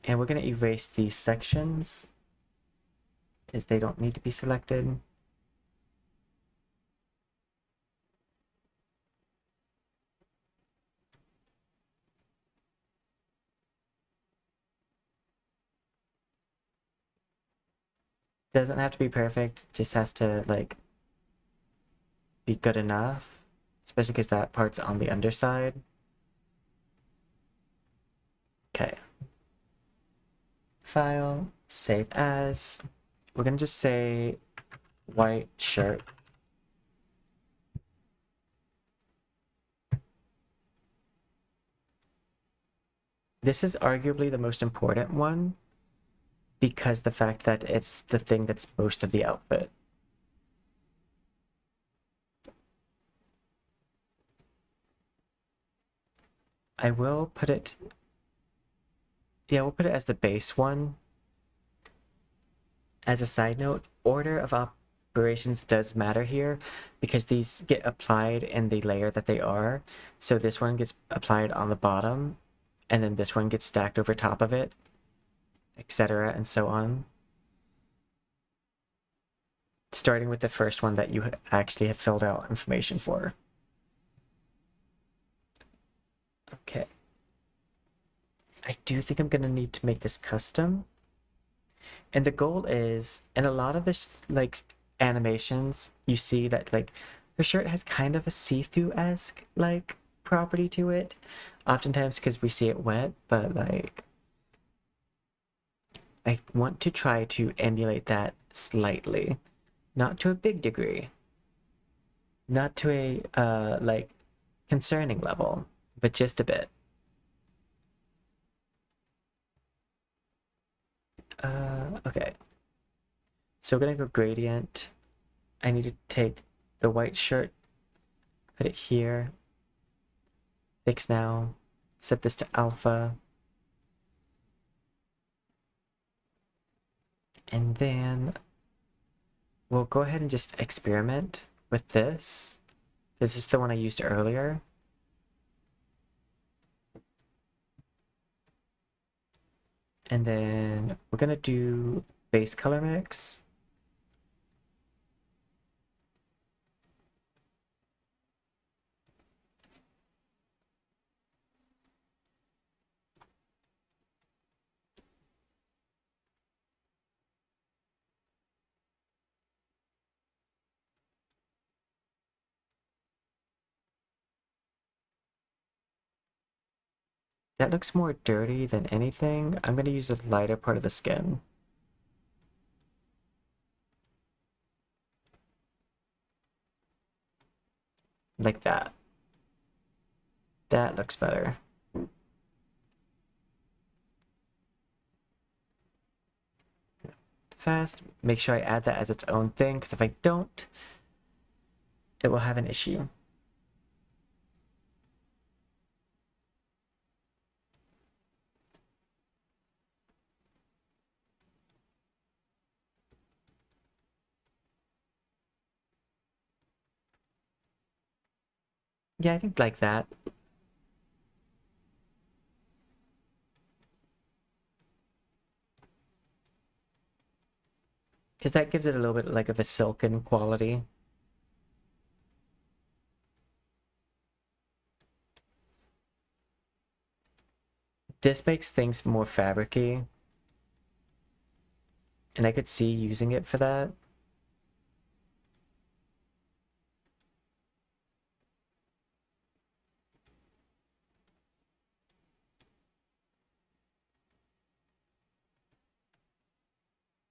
And we're going to erase these sections because they don't need to be selected. Doesn't have to be perfect, just has to like be good enough, especially because that part's on the underside. Okay. File, save as. We're gonna just say white shirt. This is arguably the most important one because the fact that it's the thing that's most of the outfit. I will put it, yeah, we'll put it as the base one. As a side note, order of operations does matter here because these get applied in the layer that they are. So this one gets applied on the bottom, and then this one gets stacked over top of it, etc. and so on. Starting with the first one that you actually have filled out information for. Okay. I do think I'm gonna need to make this custom. And the goal is, in a lot of this, like, animations, you see that, like, the shirt has kind of a see-through-esque, like, property to it. Oftentimes because we see it wet, but, like, I want to try to emulate that slightly. Not to a big degree. Not to a, like, concerning level, but just a bit. Okay. So we're gonna go gradient. I need to take the white shirt, put it here, fix now, set this to alpha, and then we'll go ahead and just experiment with this. This is the one I used earlier. And then we're gonna do base color mix. That looks more dirty than anything. I'm gonna use a lighter part of the skin. Like that. That looks better. Fast, make sure I add that as its own thing, because if I don't, it will have an issue. Yeah, I think like that. Because that gives it a little bit like of a silken quality. This makes things more fabric-y. And I could see using it for that.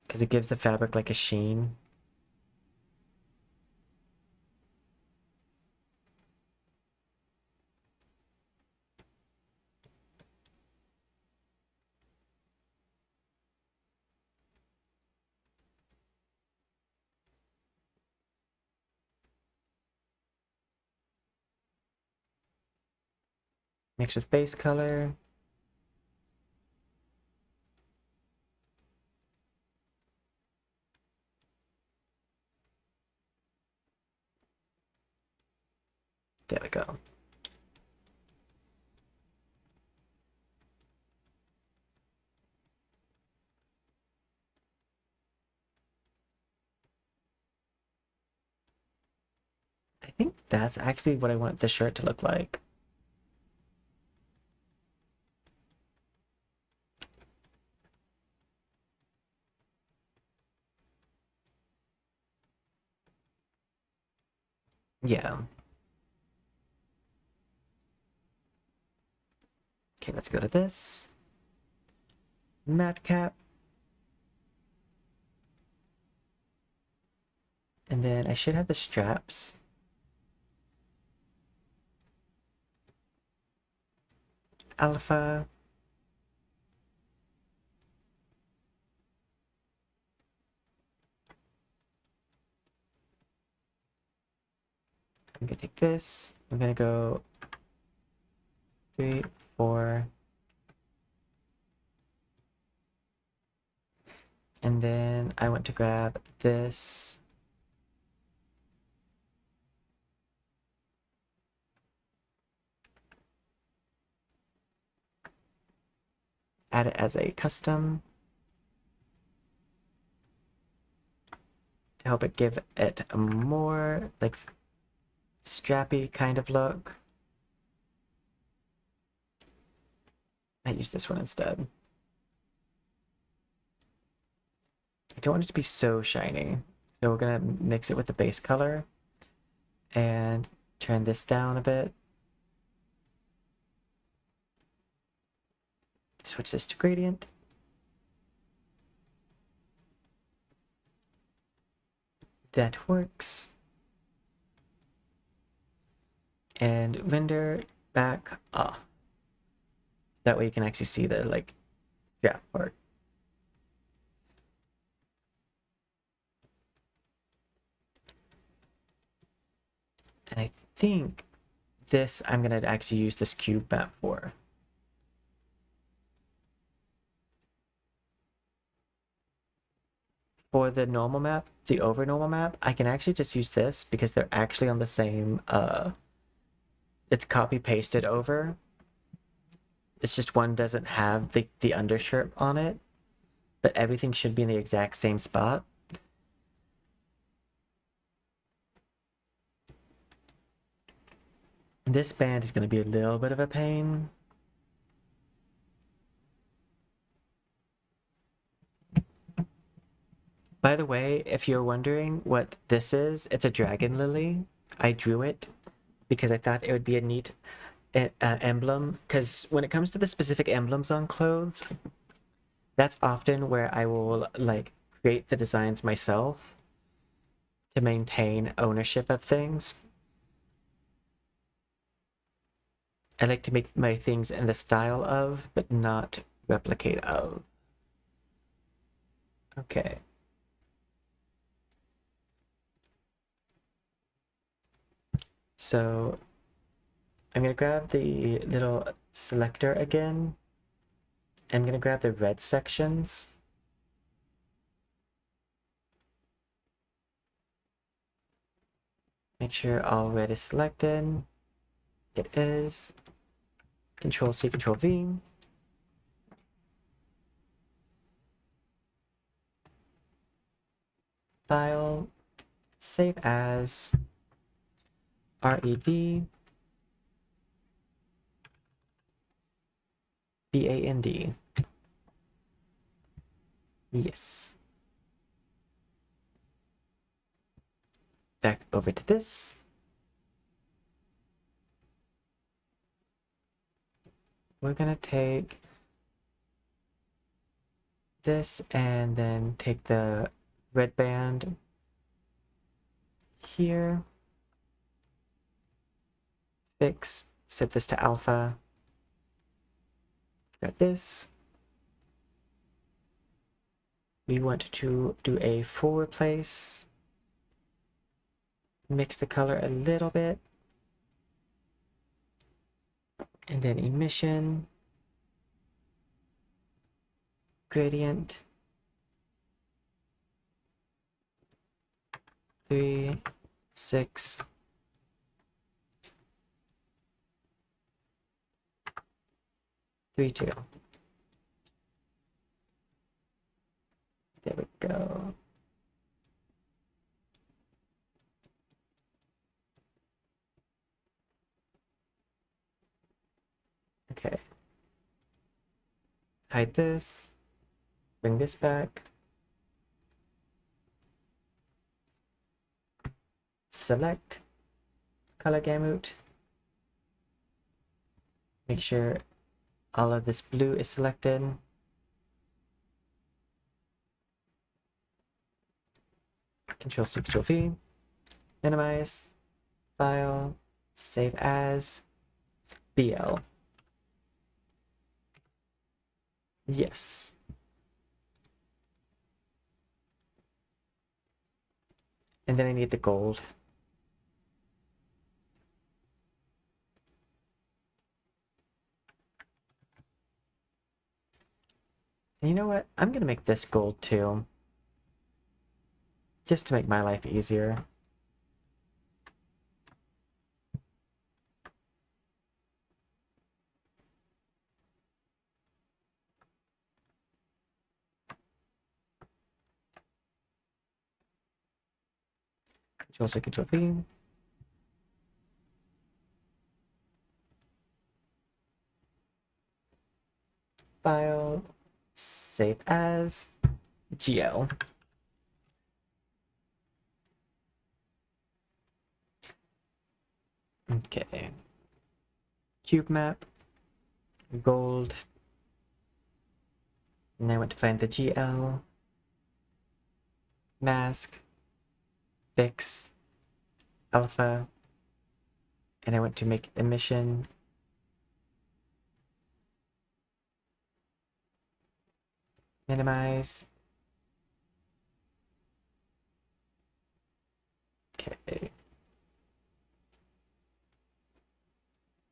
Because it gives the fabric like a sheen. Mixed with base color. There we go. I think that's actually what I want the shirt to look like. Yeah. Okay, let's go to this. Matte cap. And then I should have the straps. Alpha. I'm gonna take this. I'm gonna go 3, 4. And then I want to grab this. Add it as a custom to help it give it a more like strappy kind of look. I use this one instead. I don't want it to be so shiny. So we're gonna mix it with the base color and turn this down a bit. Switch this to gradient. That works. And render back off. That way you can actually see the like strap part. And I think this I'm gonna actually use this cube map for. For the normal map, the over normal map, I can actually just use this because they're actually on the same, it's copy pasted over. It's just one doesn't have the undershirt on it, but everything should be in the exact same spot. This band is going to be a little bit of a pain. By the way, if you're wondering what this is, it's a dragon lily. I drew it because I thought it would be a neat emblem, because when it comes to the specific emblems on clothes, that's often where I will like create the designs myself to maintain ownership of things. I like to make my things in the style of, but not replicate of. Okay. So I'm gonna grab the little selector again. I'm gonna grab the red sections. Make sure all red is selected. It is. Control C, Control V. File, save as, RED, BAND. Yes. Back over to this. We're gonna take this and then take the red band here. Fix, set this to alpha. Got this. We want to do a full replace. Mix the color a little bit. And then emission. Gradient. 3, 6. Three, 2. There we go. Okay. Hide this. Bring this back. Select color gamut. Make sure all of this blue is selected. Control C, Control V. Minimize. File. Save as. BL. Yes. And then I need the gold. And you know what? I'm gonna make this gold too. Just to make my life easier. Control C, Control V. File. Save as. GL. Okay. Cube map. Gold. And I want to find the GL. Mask. Fix. Alpha. And I want to make emission. Minimize. Okay.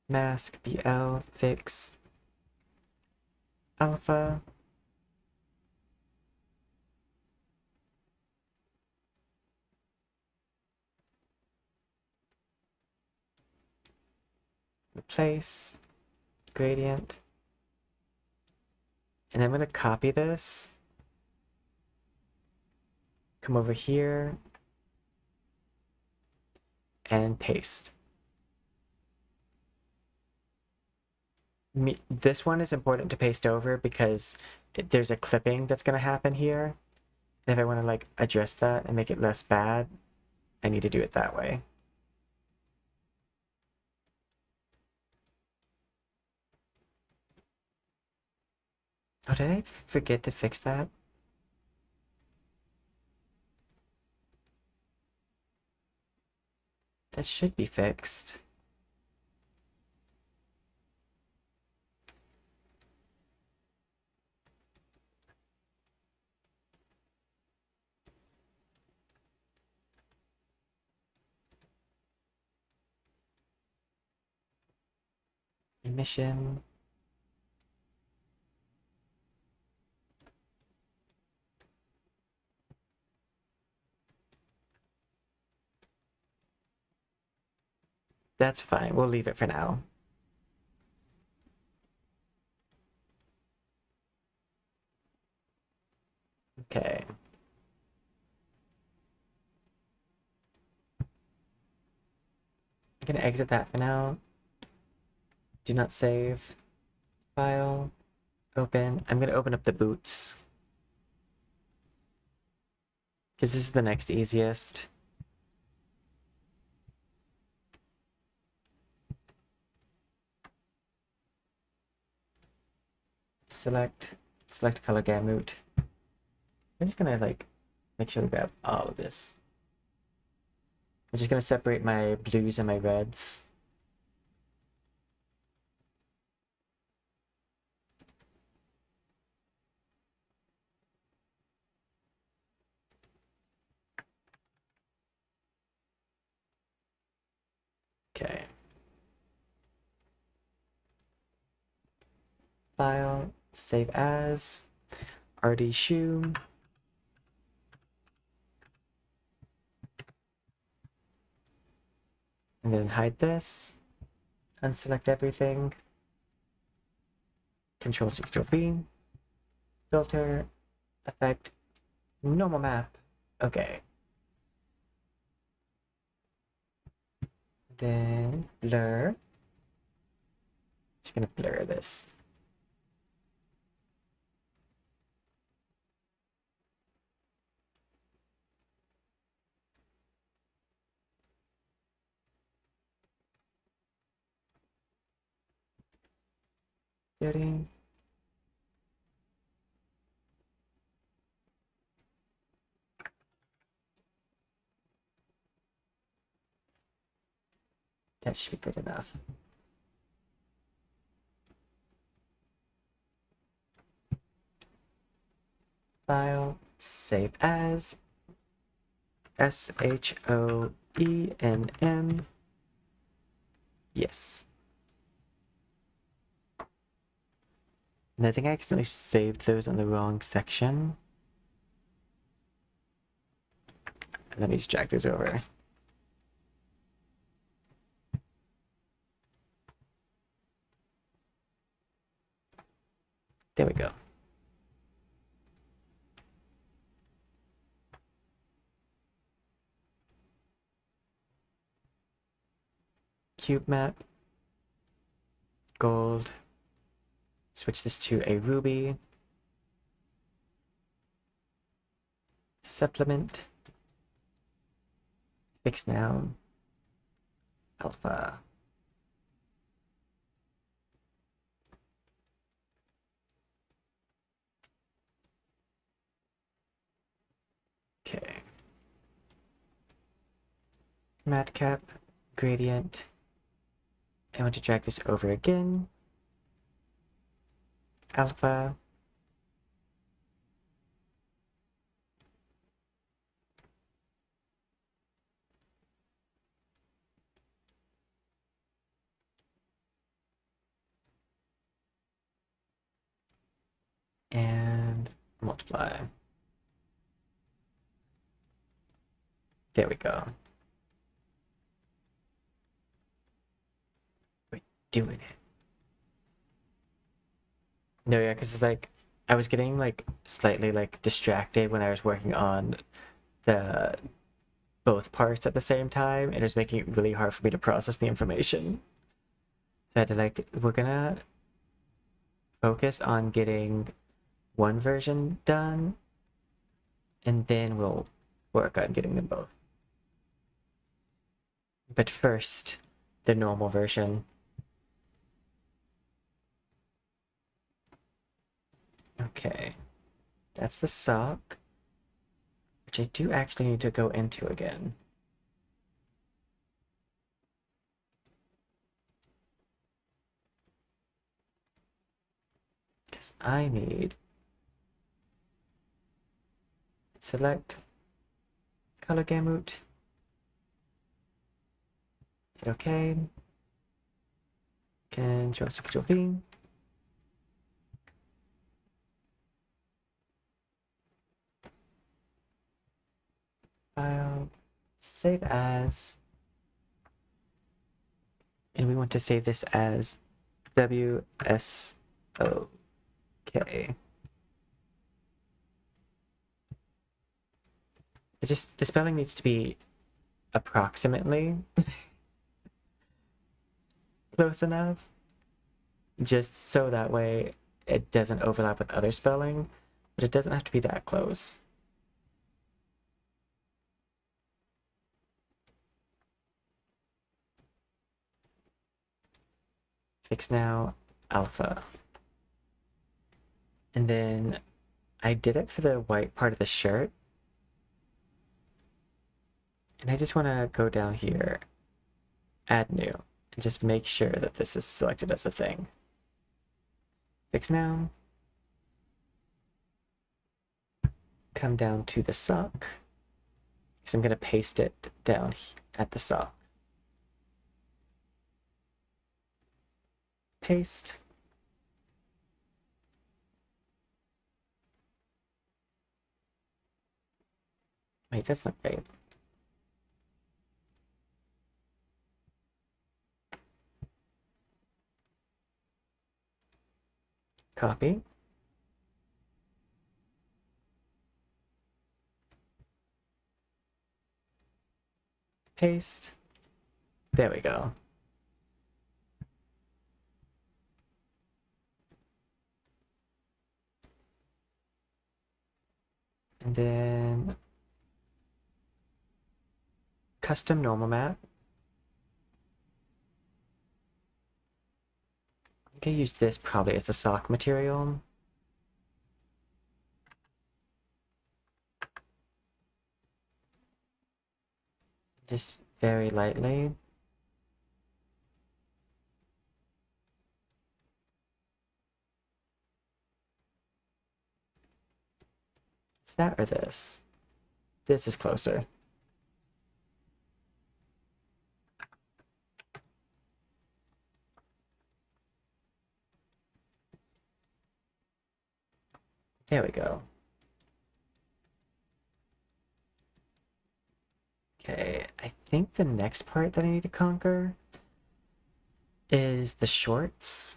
Mask, BL, fix, alpha. Replace, gradient. And I'm going to copy this. Come over here. And paste. This one is important to paste over because there's a clipping that's going to happen here. And if I want to like address that and make it less bad, I need to do it that way. Oh, did I forget to fix that? That should be fixed. Emission. That's fine. We'll leave it for now. Okay. I'm gonna exit that for now. Do not save. File. Open. I'm gonna open up the boots. Because this is the next easiest. Select color gamut. I'm just gonna like make sure to grab all of this. I'm just gonna separate my blues and my reds. Okay. File, save as, RD shoe. And then hide this. Unselect everything. Control-C, Control-V. Filter, effect, normal map. Okay. Then blur. Just gonna blur this. Loading. That should be good enough. File, save as, SHOENM. Yes. And I think I accidentally saved those on the wrong section. Let me just drag those over. There we go. Cube map. Gold. Switch this to a ruby. Supplement. Fix noun. Alpha. Okay. Matcap. Gradient. I want to drag this over again. Alpha. And multiply. There we go. We're doing it. No, yeah, because it's like I was getting like slightly like distracted when I was working on the both parts at the same time, and it was making it really hard for me to process the information. So I had to like, we're gonna focus on getting one version done, and then we'll work on getting them both. But first, the normal version. Okay, that's the sock, which I do actually need to go into again. Because I need select color gamut, hit OK, Control C, Control V. File, save as, and we want to save this as WSOK. The spelling needs to be approximately close enough, just so that way it doesn't overlap with other spelling, but it doesn't have to be that close. Fix now, alpha. And then I did it for the white part of the shirt. And I just want to go down here, add new, and just make sure that this is selected as a thing. Fix now. Come down to the sock. So I'm going to paste it down at the sock. Paste. Wait, that's not right. Copy. Paste. There we go. And then custom normal map. I'm gonna use this probably as the sock material. Just very lightly. Is that or this? This is closer. There we go. Okay, I think the next part that I need to conquer is the shorts.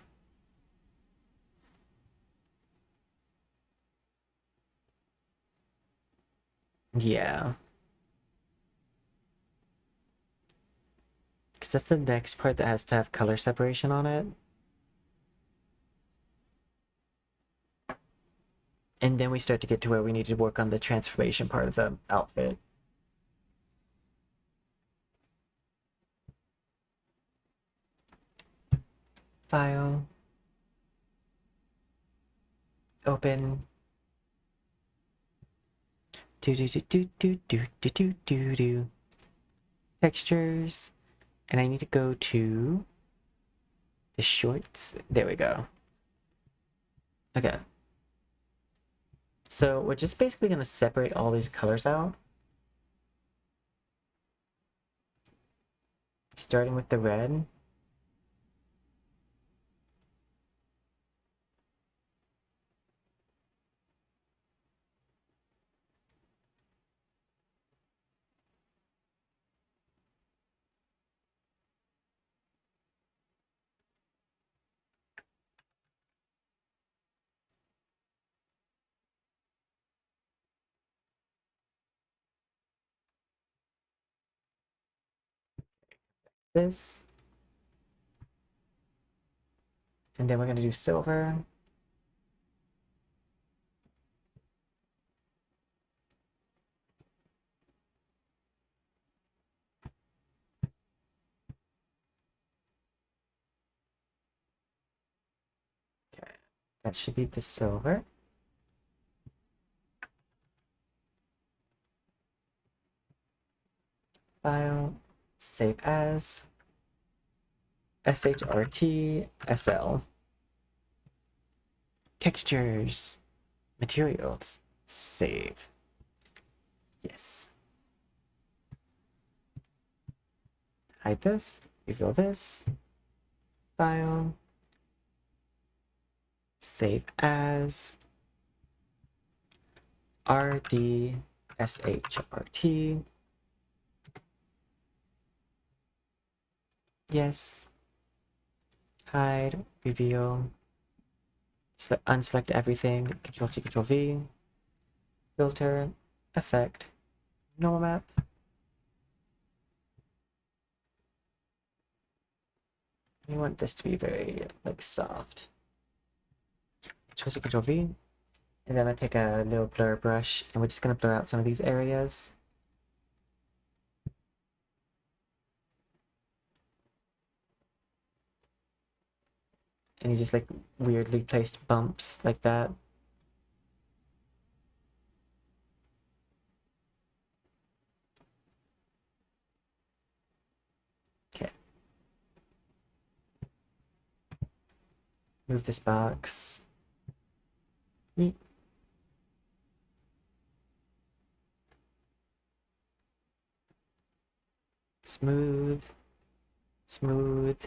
Yeah. Because that's the next part that has to have color separation on it. And then we start to get to where we need to work on the transformation part of the outfit. File. Open. Do. Textures. And I need to go to the shorts. There we go. Okay. So we're just basically going to separate all these colors out. Starting with the red. This. And then we're going to do silver. Okay, that should be the silver. File, save as, shrt, sl. Textures, materials, save. Yes. Hide this, reveal this. File, save as, rd, shrt. Yes. Hide, reveal, unselect everything, Control-C, Control-V, filter, effect, normal map. We want this to be very, like, soft. Control-C, Control-V, and then I'm gonna take a little blur brush, and we're just gonna blur out some of these areas. And you just, like, weirdly placed bumps like that. Okay. Move this box. Neat. Smooth. Smooth.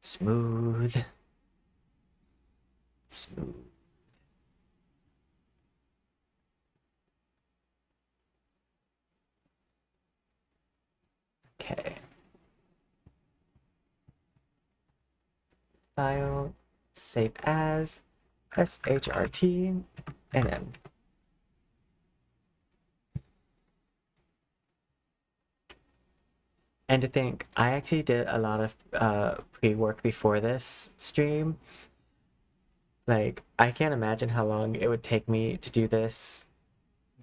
Smooth. Smooth. Okay. File, save as, shrt, and M. And to think, I actually did a lot of pre-work before this stream. Like, I can't imagine how long it would take me to do this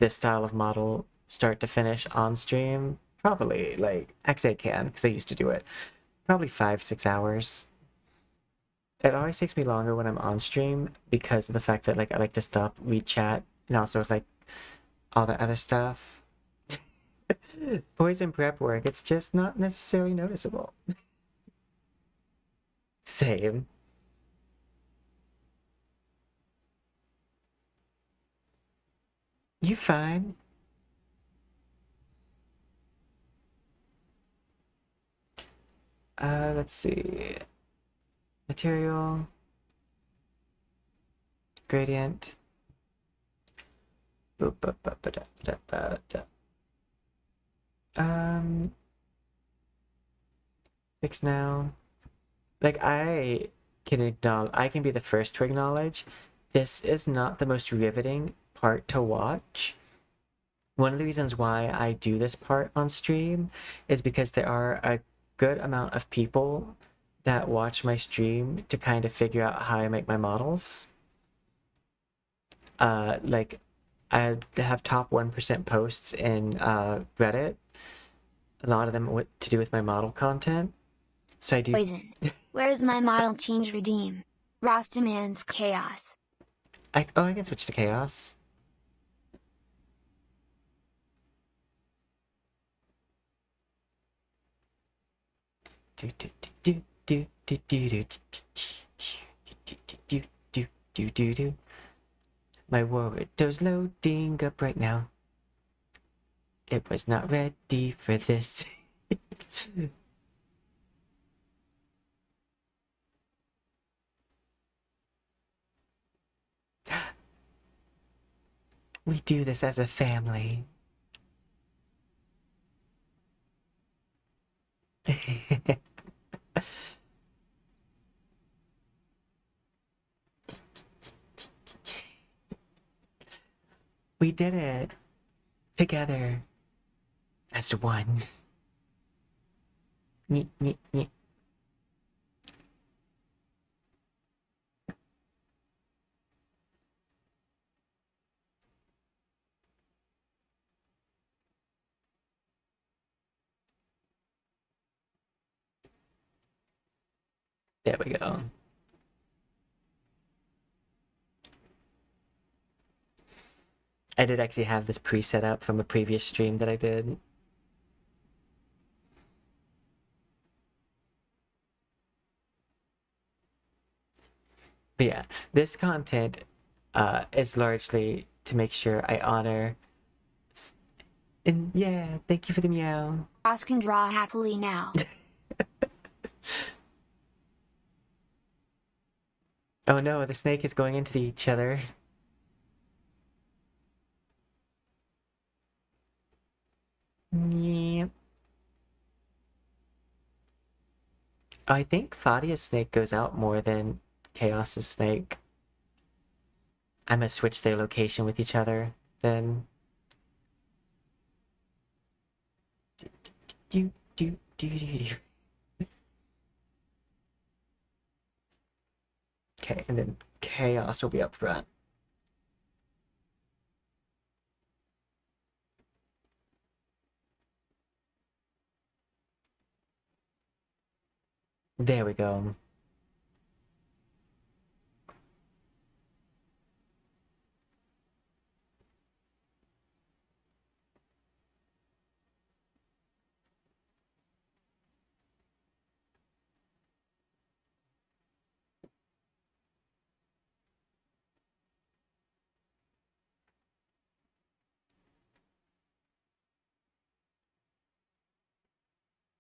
style of model, start to finish on stream. Probably, like, actually I can, because I used to do it. Probably 5-6 hours. It always takes me longer when I'm on stream because of the fact that, like, I like to stop, read chat, and also, like, all the other stuff. Poison prep work, it's just not necessarily noticeable. Same. You fine. Let's see. Material. Gradient. Boop, boop, boop, ba, da, da, ba, da. Fix now. Like, I can be the first to acknowledge this is not the most riveting part to watch. One of the reasons why I do this part on stream is because there are a good amount of people that watch my stream to kind of figure out how I make my models. Like, I have top 1% posts in Reddit. A lot of them to do with my model content. So I do. Poison. Where is my model change redeem? Ross demands chaos. I can switch to chaos. My Warrior's loading up right now. It was not ready for this. We do this as a family. We did it together as one. Neat, neat, neat. There we go. I did actually have this preset up from a previous stream that I did. But yeah, this content is largely to make sure I honor. And yeah, thank you for the meow. Ross can draw happily now. Oh no, the snake is going into each other. Yeah. I think Fadia's snake goes out more than Chaos's snake. I'm gonna switch their location with each other then. Do, do, do, do, do. Okay, and then Chaos will be up front. There we go.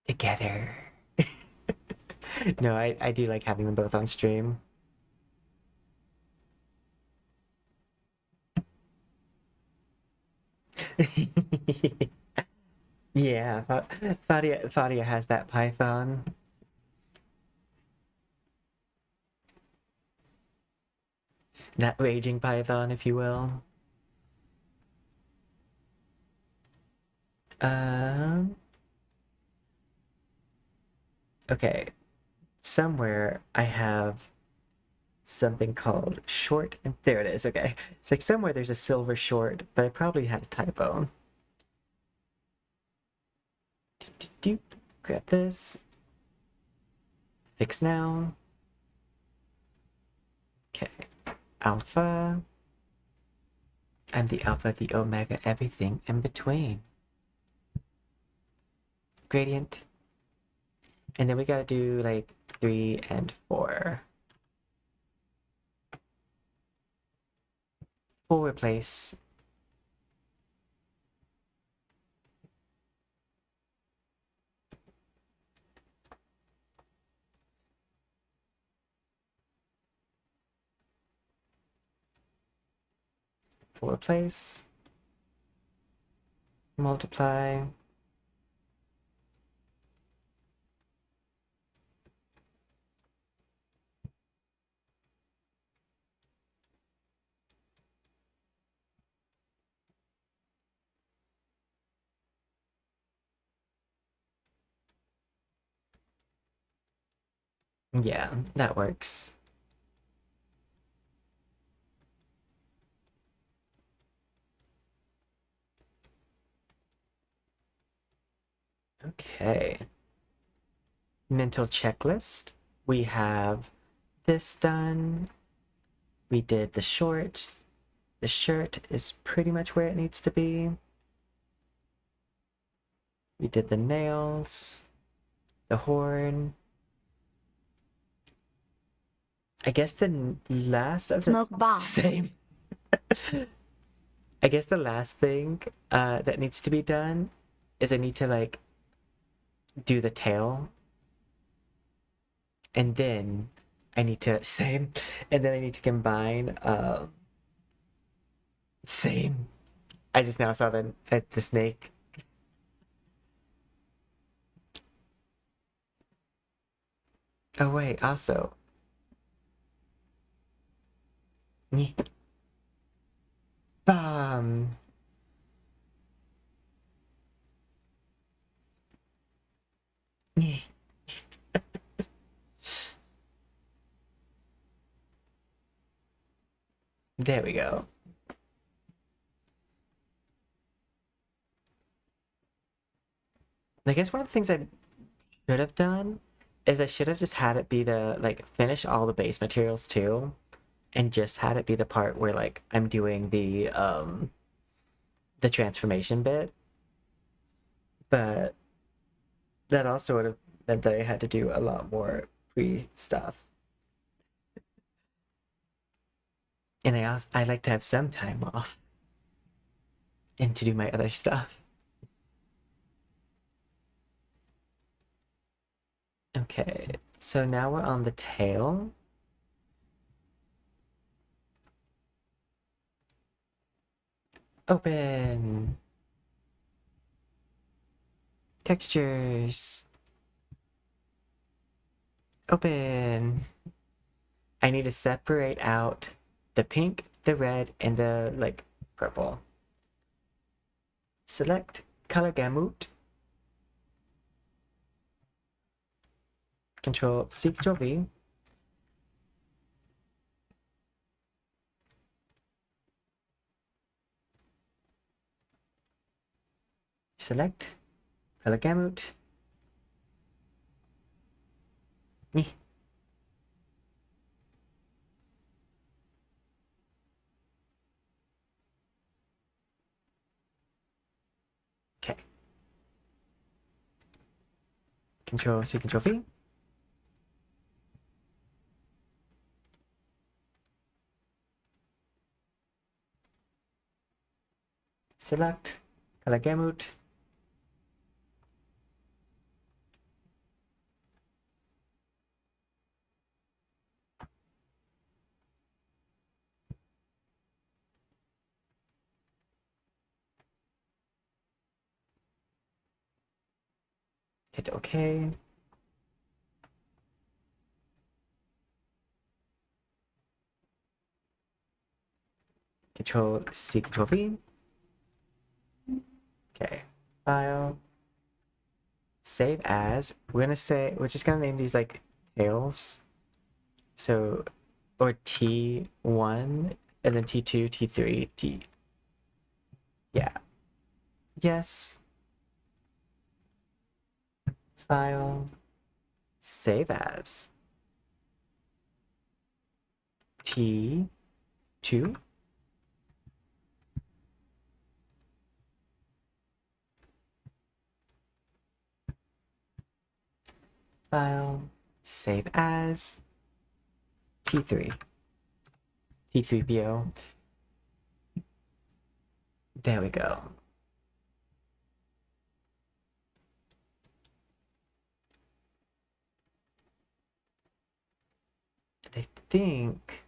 Together. No, I do like having them both on stream. Yeah, Fadia has that python. That raging python, if you will. Um, okay. Somewhere I have something called short, and there it is. Okay. It's like somewhere there's a silver short, but I probably had a typo. Grab this. Fix now. Okay. Alpha. I'm the alpha, the omega, everything in between. Gradient. And then we gotta do like 3 and 4. 4 replace. For replace. Multiply. Yeah, that works. Okay. Mental checklist. We have this done. We did the shorts. The shirt is pretty much where it needs to be. We did the nails. The horn. I guess the last of the Smoke bomb. same. I guess the last thing that needs to be done is I need to like do the tail, and then I need to same, and then I need to combine same. I just now saw the snake. Oh wait, also. Nyeh. Bam. Nyeh. There we go. I guess one of the things I should have done is I should have just had it be the like finish all the base materials too, and just had it be the part where like I'm doing the transformation bit. But that also would have meant that I had to do a lot more pre stuff. And I like to have some time off and to do my other stuff. Okay, so now we're on the tail. Open! Textures! Open! I need to separate out the pink, the red, and the, like, purple. Select color gamut. Control C, Control V. Select color gamut. Okay. Control C, Control V. Select color gamut. Hit OK. Control C, Control V. Okay. File. Save as. We're just gonna name these like tails. So, or T1, and then T2, T3, T. Yeah. Yes. File. Save as. T2. File. Save as. T3. T3BO. There we go. And I think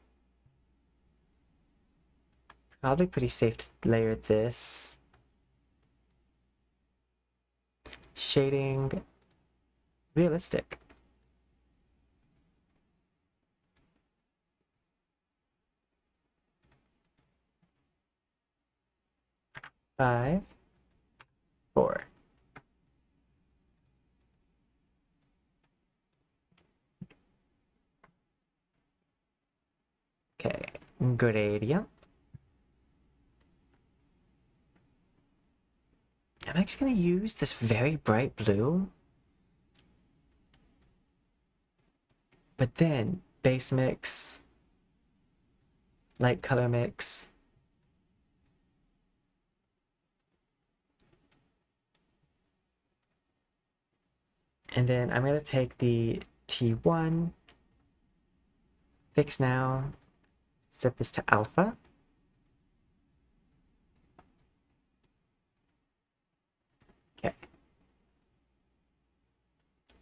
probably pretty safe to layer this. Shading realistic. Five, 4. Okay, gradient. I'm actually going to use this very bright blue, but then base mix, light color mix. And then I'm going to take the T1, fix now, set this to alpha. Okay.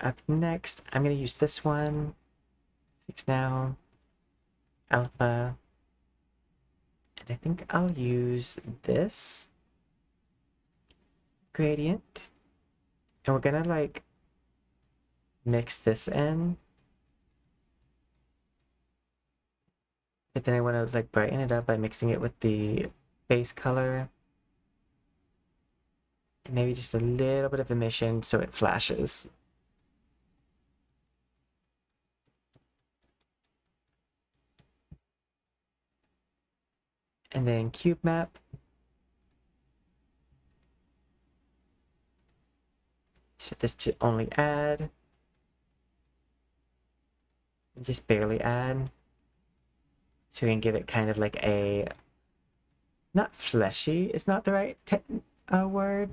Up next, I'm going to use this one, fix now, alpha. And I think I'll use this gradient. And we're going to like mix this in. But then I want to like brighten it up by mixing it with the base color. And maybe just a little bit of emission so it flashes. And then cube map. Set this to only add. Just barely add. So we can give it kind of like a, not fleshy, it's not the right word,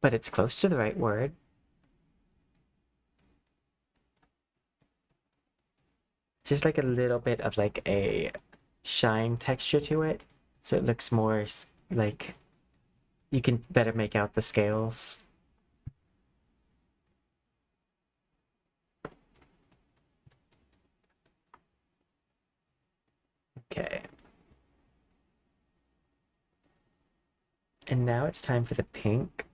but it's close to the right word. Just like a little bit of like a shine texture to it, so it looks more like you can better make out the scales. Okay. And now it's time for the pink.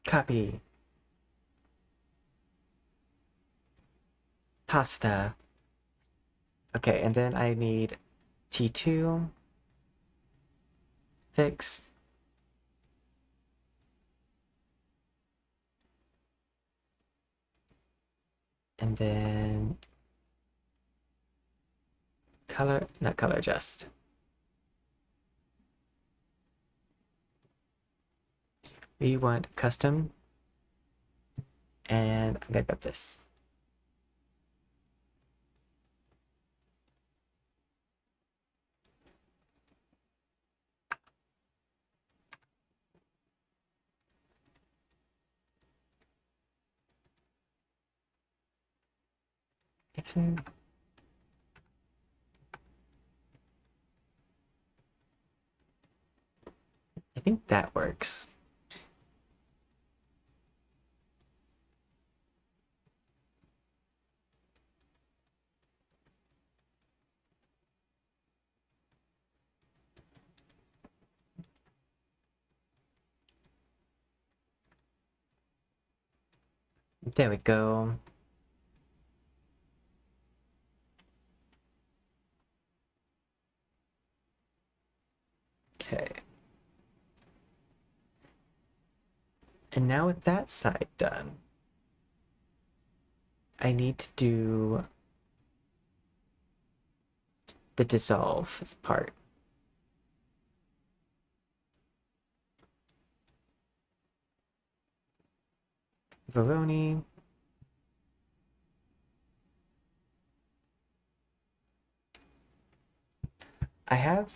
Copy. Pasta. Okay, and then I need T2. Fix. And then color, not color adjust. We want custom, and I'm gonna grab this. Actually, I think that works. There we go. Okay. And now with that side done, I need to do the dissolve part. Veroni. I have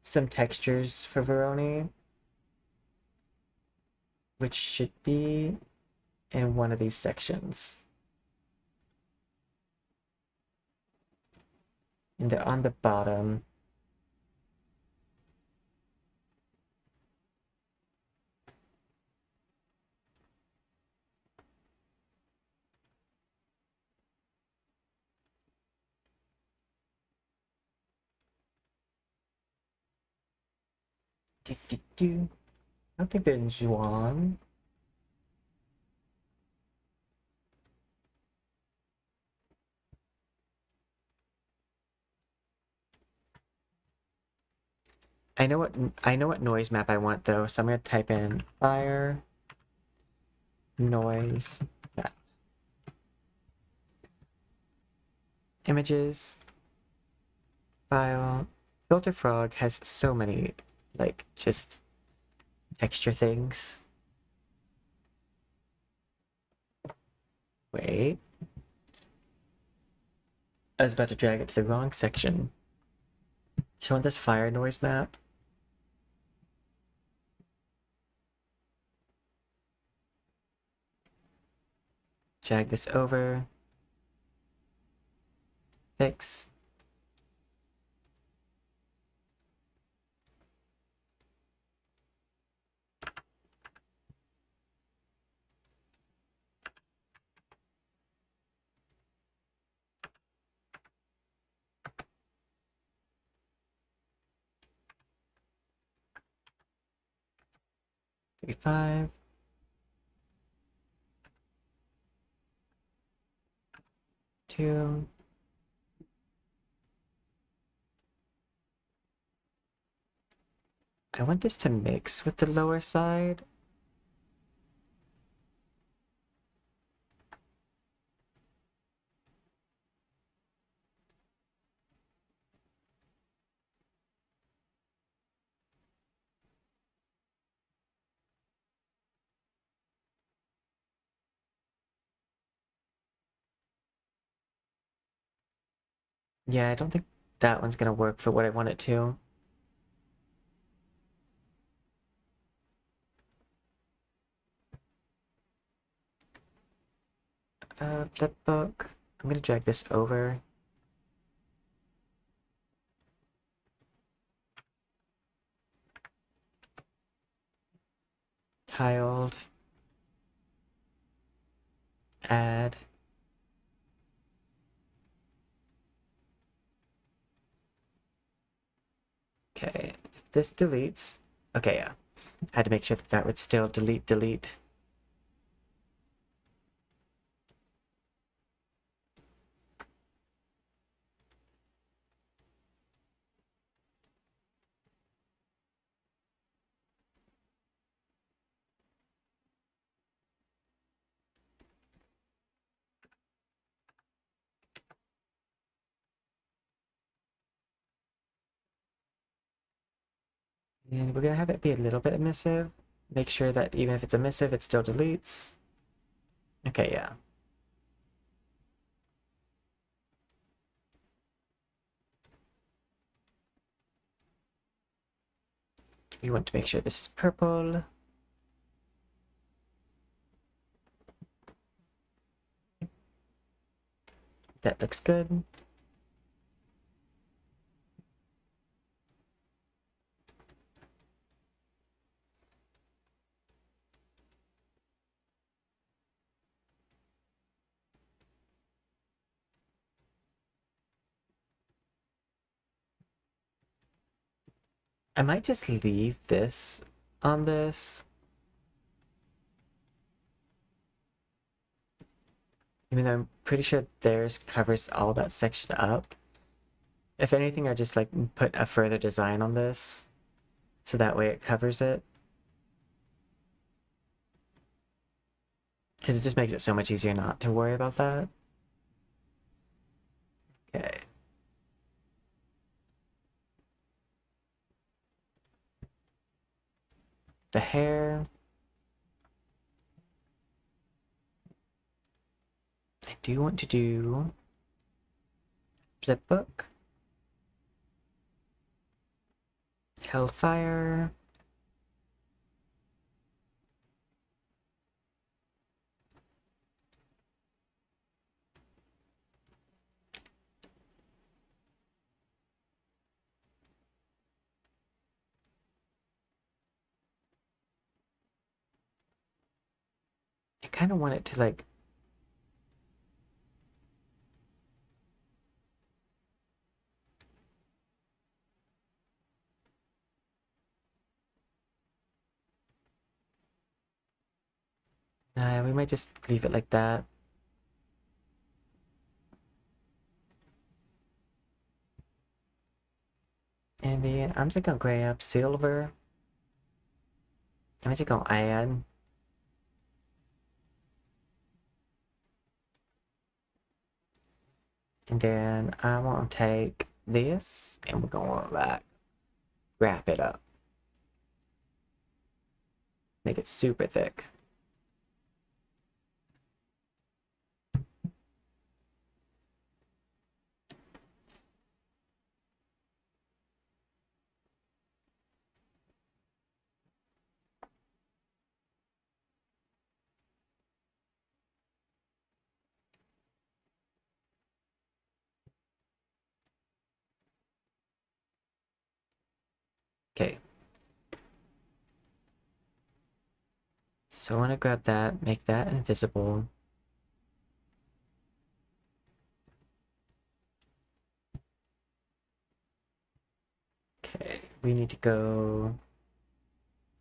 some textures for Veroni, which should be in one of these sections. And they're on the bottom. I don't think they're in Juan. I know what noise map I want though, so I'm gonna type in fire noise map. Images, file. Filter Frog has so many like just texture things. Wait. I was about to drag it to the wrong section. So I want this fire noise map. Drag this over. Fix. Five. Two. I want this to mix with the lower side. Yeah, I don't think that one's gonna work for what I want it to. flip book. I'm gonna drag this over. Tiled. Add. Okay, if this deletes. Okay, yeah. Had to make sure that that would still delete. And we're gonna have it be a little bit emissive. Make sure that even if it's emissive, it still deletes. Okay, yeah. We want to make sure this is purple. That looks good. I might just leave this on this. Even though I'm pretty sure theirs covers all that section up. If anything, I just like put a further design on this. So that way it covers it. Because it just makes it so much easier not to worry about that. Okay. The hair. I do want to do flip book. Hellfire. I kind of want it to like we might just leave it like that. And then I'm just gonna grab silver. I'm just gonna add. And then I want to take this and we're gonna like wrap it up. Make it super thick. Okay. So I want to grab that, make that invisible. Okay, we need to go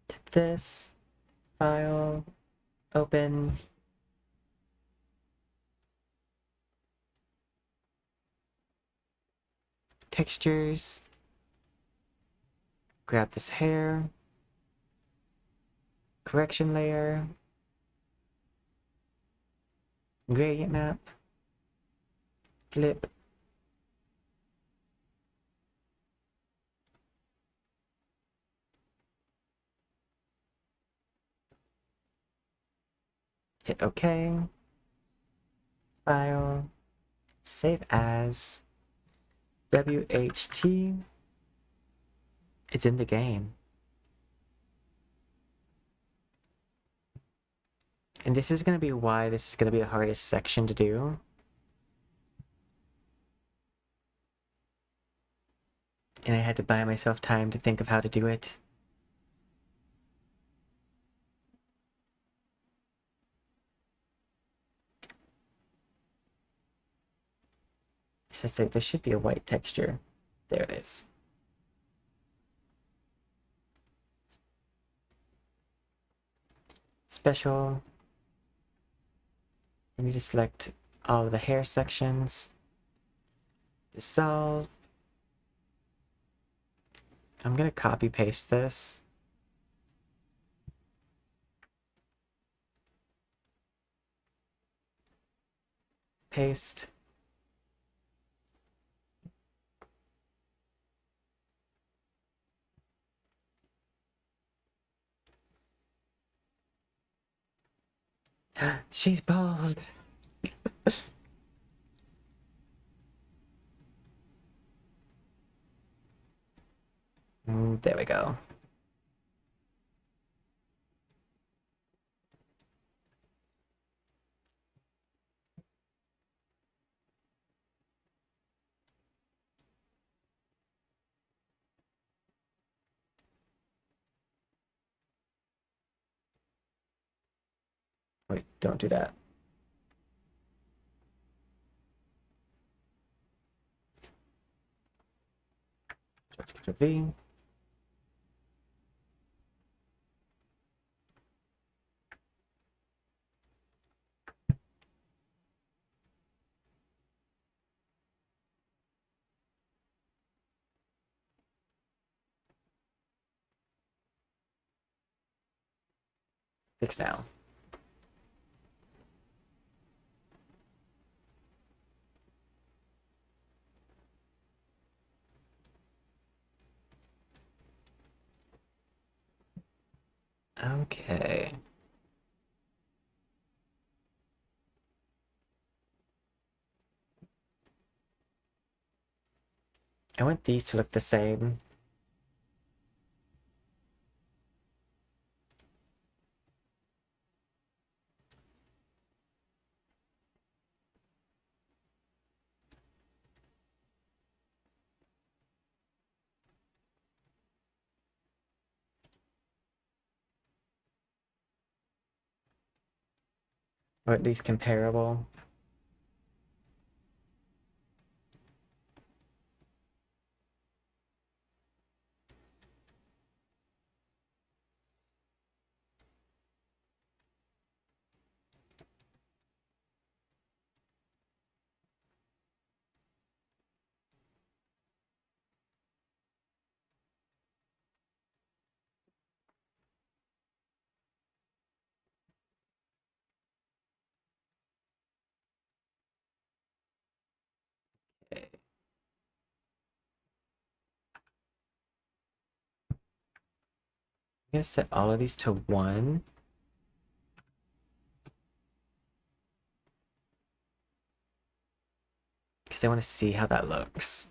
to this, file, open. Textures. Grab this hair. Correction layer. Gradient map. Flip. Hit OK. File. Save as. WHT. It's in the game. And this is going to be why this is going to be the hardest section to do. And I had to buy myself time to think of how to do it. So I say this should be a white texture. There it is. Special. I need to select all of the hair sections. Dissolve. I'm gonna copy paste this. Paste. She's bald. There we go. Wait, don't do that. Just Ctrl V. Fix now. Okay. I want these to look the same. Or at least comparable. Okay. I'm gonna set all of these to 1. Because I want to see how that looks.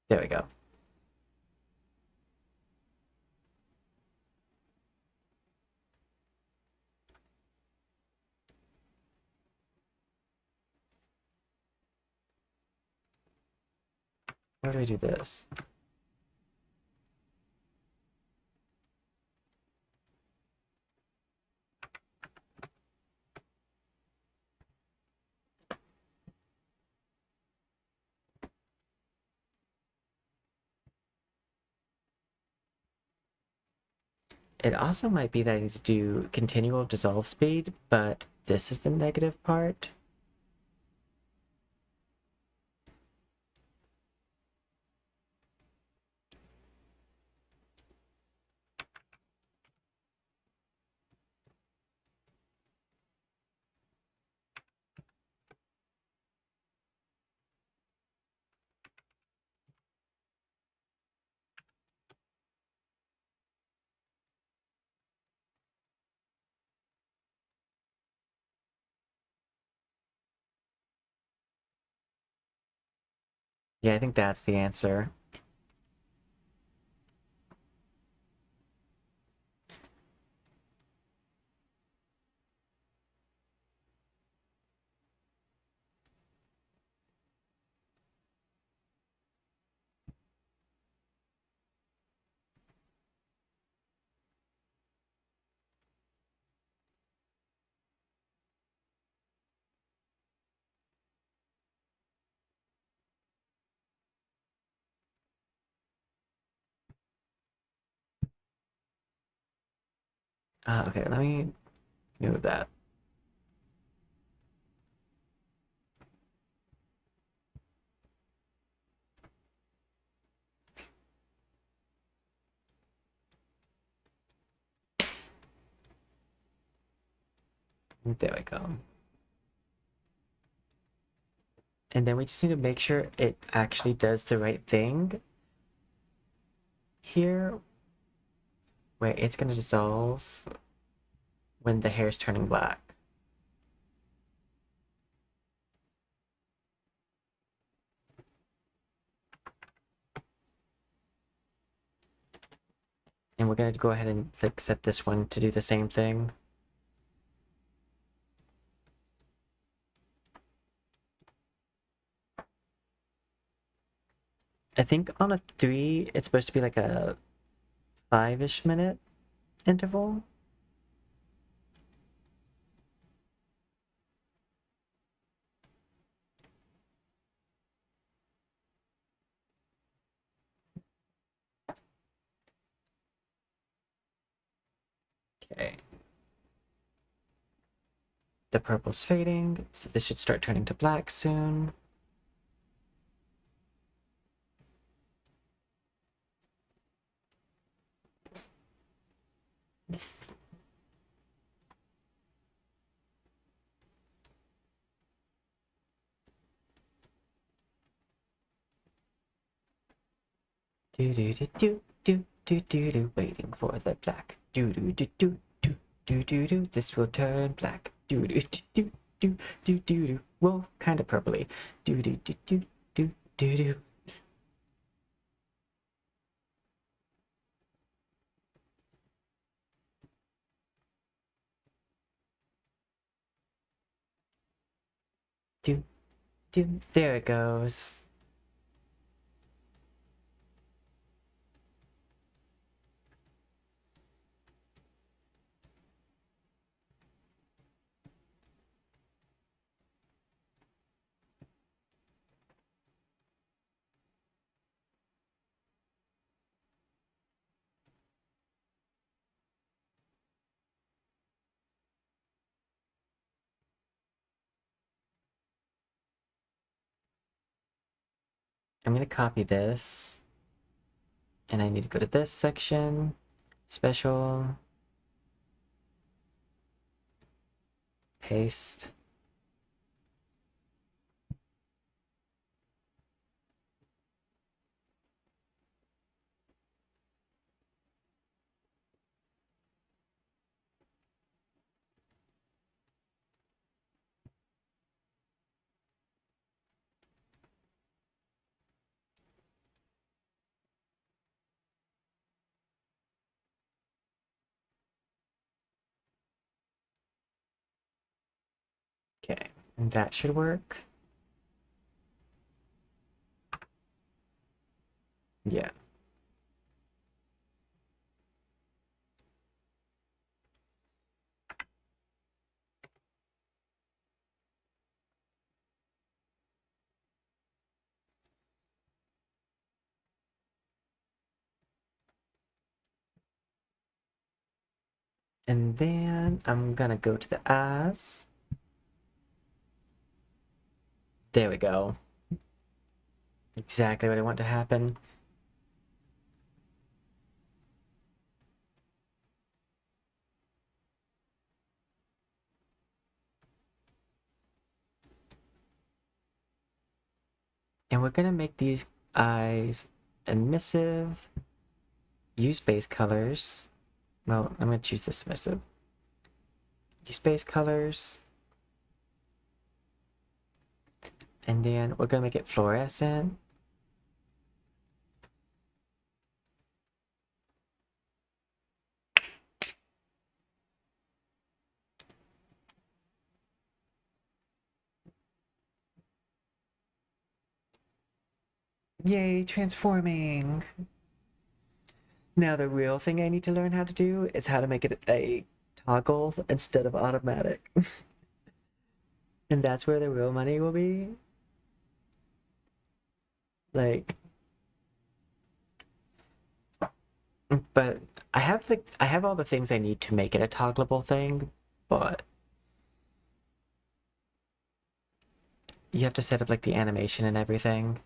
There we go. How do we do this? It also might be that I need to do continual dissolve speed, but this is the negative part. Yeah, I think that's the answer. Okay, let me move that. There we go. And then we just need to make sure it actually does the right thing here, where it's going to dissolve when the hair is turning black. And we're going to go ahead and like set this one to do the same thing. I think on a 3, it's supposed to be like a 5-ish minute interval. Okay. The purple's fading, so this should start turning to black soon. Do do do do do do do do, waiting for the black. Do do do do do do do do. This will turn black. Do do do do do do do do. Well, kind of purpley. Do do do do do do do. Do do. There it goes. I'm gonna copy this, and I need to go to this section, special, paste. Okay, and that should work. Yeah. And then I'm gonna go to the eyes. There we go. Exactly what I want to happen. And we're gonna make these eyes emissive. Use base colors. Well, I'm gonna choose this emissive. Use base colors. And then we're gonna make it fluorescent. Yay, transforming! Now the real thing I need to learn how to do is how to make it a toggle instead of automatic. And that's where the real money will be. Like, but I have all the things I need to make it a toggleable thing, but you have to set up like the animation and everything.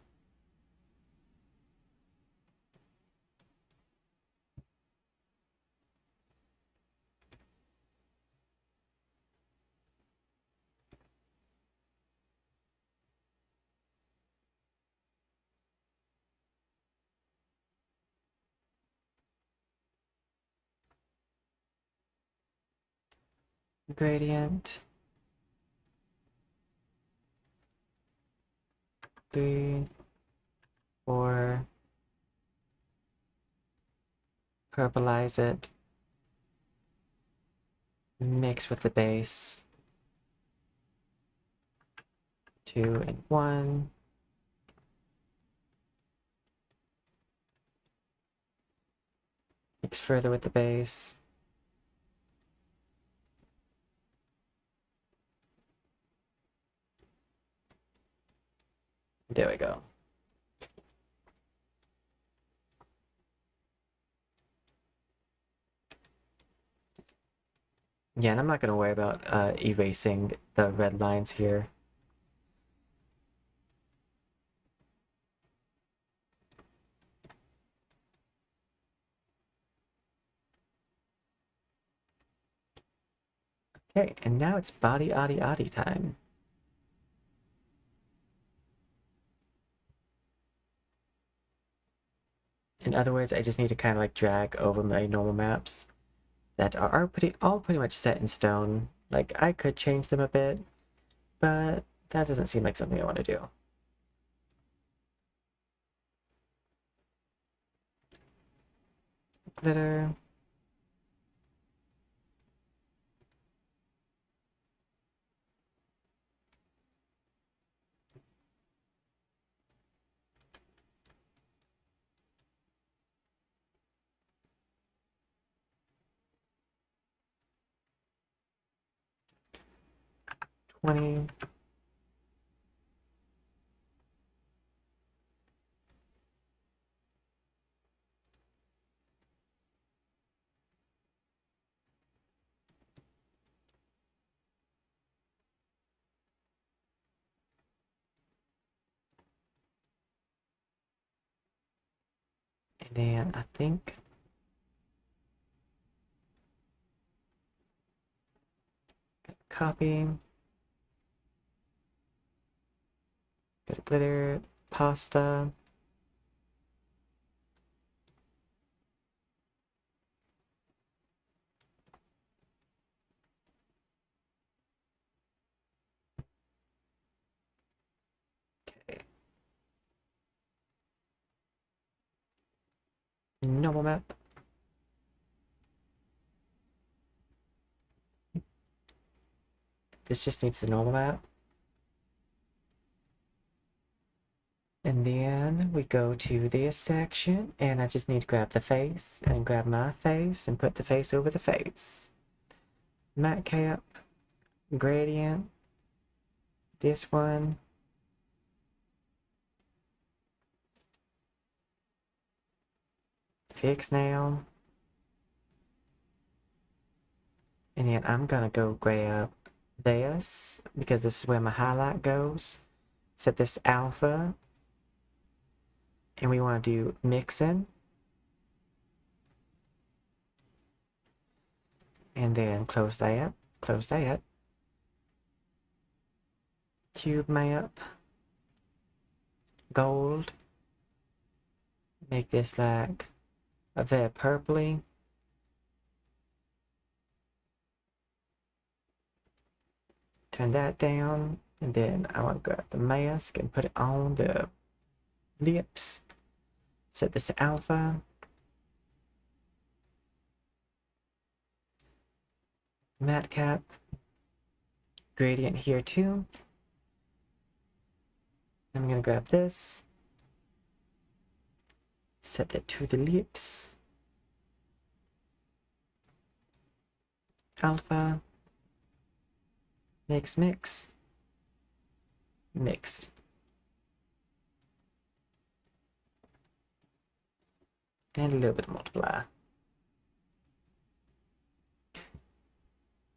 Gradient. 3, 4. Purplize it. Mix with the base. 2 and 1. Mix further with the base. There we go. Yeah, and I'm not going to worry about erasing the red lines here. Okay, and now it's body oddy oddy time. In other words, I just need to kind of like drag over my normal maps that are all pretty much set in stone. Like, I could change them a bit, but that doesn't seem like something I want to do. Glitter. $20. And then I think copy. Go to glitter, pasta. Okay. Normal map. This just needs the normal map. And then we go to this section, and I just need to grab the face, and grab my face, and put the face over the face. Matte cap, gradient, this one. Fix now. And then I'm gonna go grab this, because this is where my highlight goes. Set this alpha. And we want to do mixin. And then close that, close that. Cube map. Gold. Make this like a very purpley. Turn that down. And then I want to grab the mask and put it on the lips. Set this to alpha. Matte cap. Gradient here too. I'm going to grab this. Set it to the lips. Alpha. Mix, mix. Mixed. And a little bit of multiply.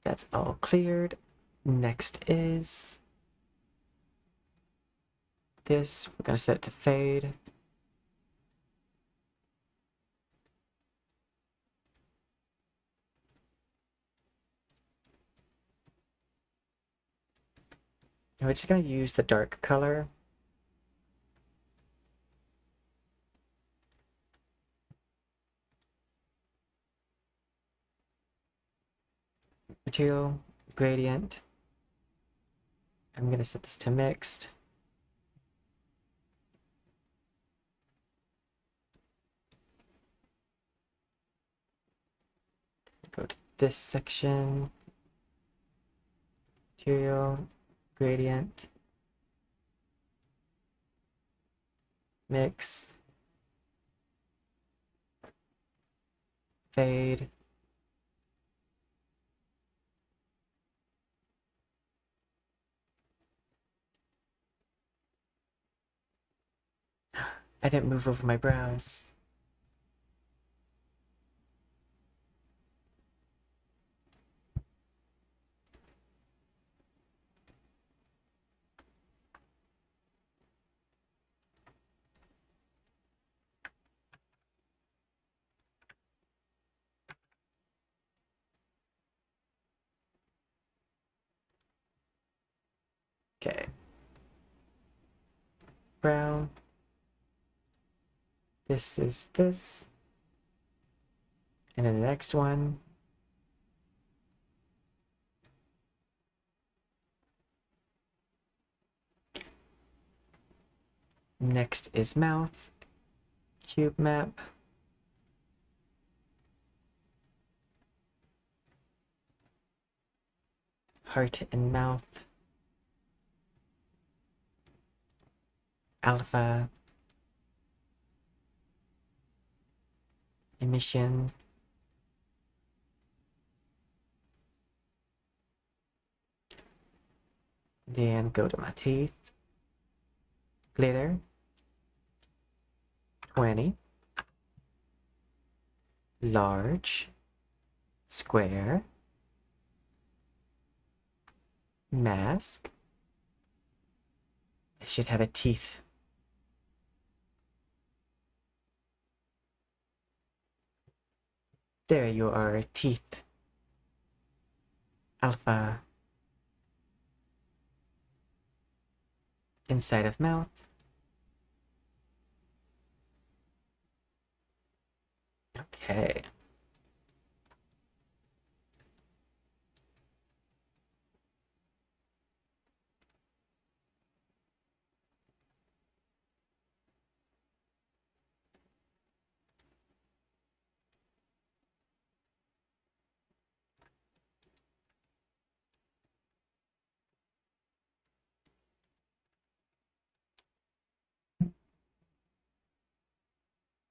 That's all cleared. Next is this. We're going to set it to fade. And we're just going to use the dark color. Material, gradient. I'm going to set this to mixed. Go to this section. Material, gradient. Mix. Fade. I didn't move over my brows. Okay. Brow. This is this. And then the next one. Next is mouth. Cube map. Heart and mouth. Alpha. Emission. Then go to my teeth. Glitter. 20. Large. Square. Mask. I should have a teeth. There you are, teeth. Alpha. Inside of mouth. Okay.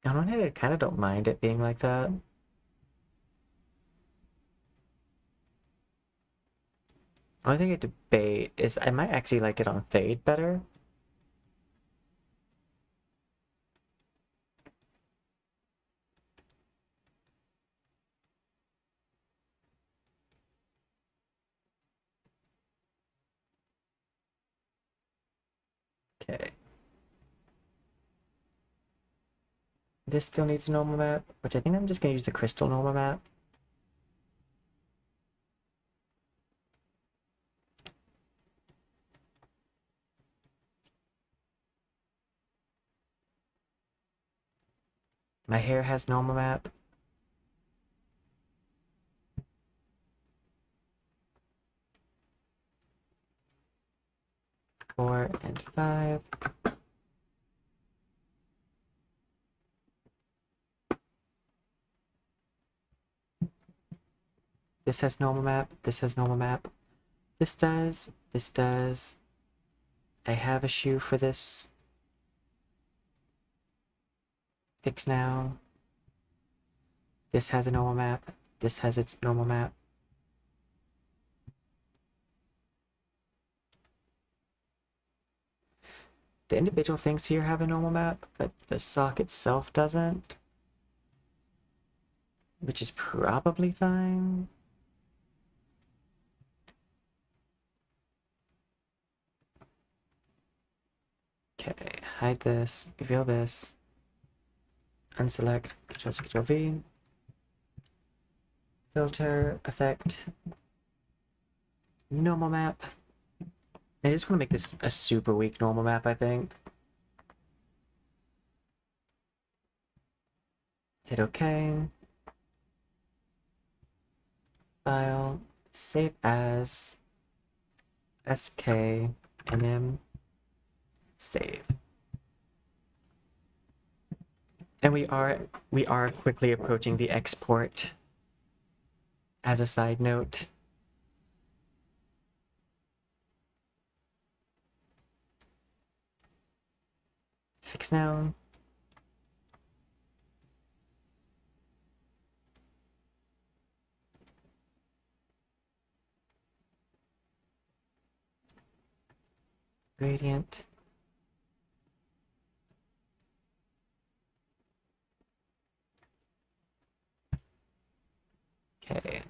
On one hand, I kind of don't mind it being like that. Only thing I debate is I might actually like it on fade better. Okay. This still needs a normal map, which I think I'm just gonna use the crystal normal map. My hair has normal map. Four and five. This has normal map. This has normal map. This does. This does. I have a shoe for this. Fix now. This has a normal map. This has its normal map. The individual things here have a normal map, but the sock itself doesn't. Which is probably fine. Okay, hide this, reveal this, unselect, Ctrl V, filter, effect, normal map. I just want to make this a super weak normal map, I think. Hit OK. File, save as, SKNM, save. And we are quickly approaching the export. As a side note. Fix now. Gradient. Okay.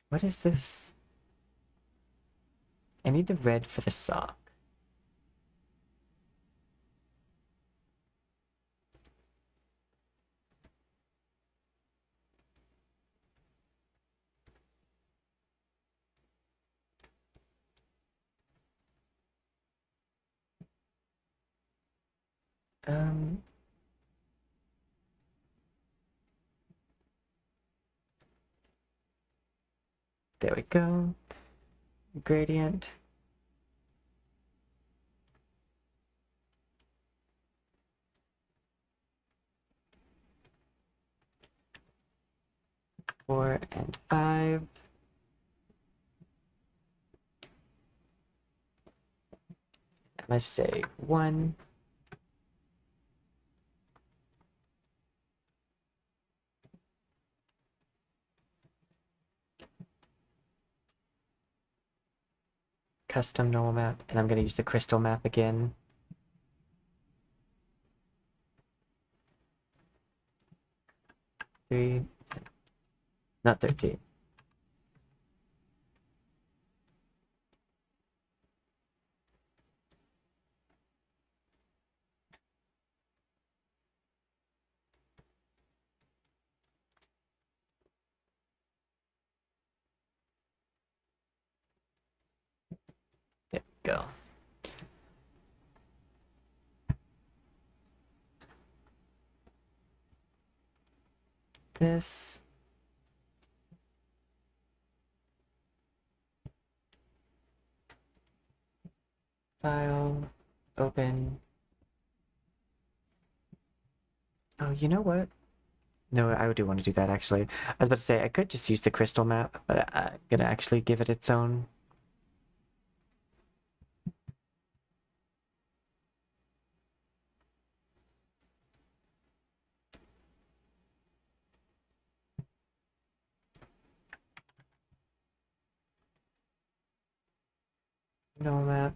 What is this? I need the red for the sock. Um, there we go. Gradient. Four and five. Let's say one. Custom normal map, and I'm going to use the crystal map again. Three, not 13. There we go. This. File, open. Oh, you know what? No, I do want to do that actually. I was about to say I could just use the crystal map, but I'm gonna actually give it its own. Normal map.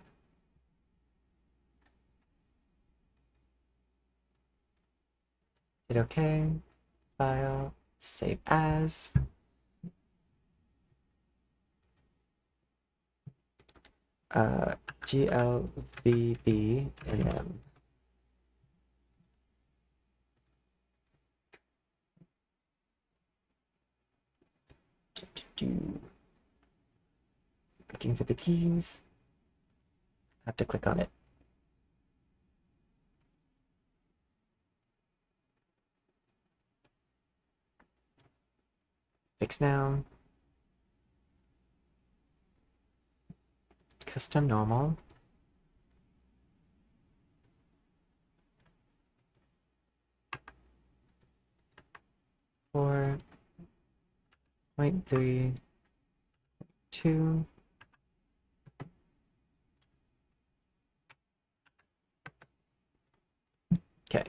Hit OK. File, save as. GLVB and then looking for the keys. I have to click on it. Fix now. Custom normal. 0.32. Okay.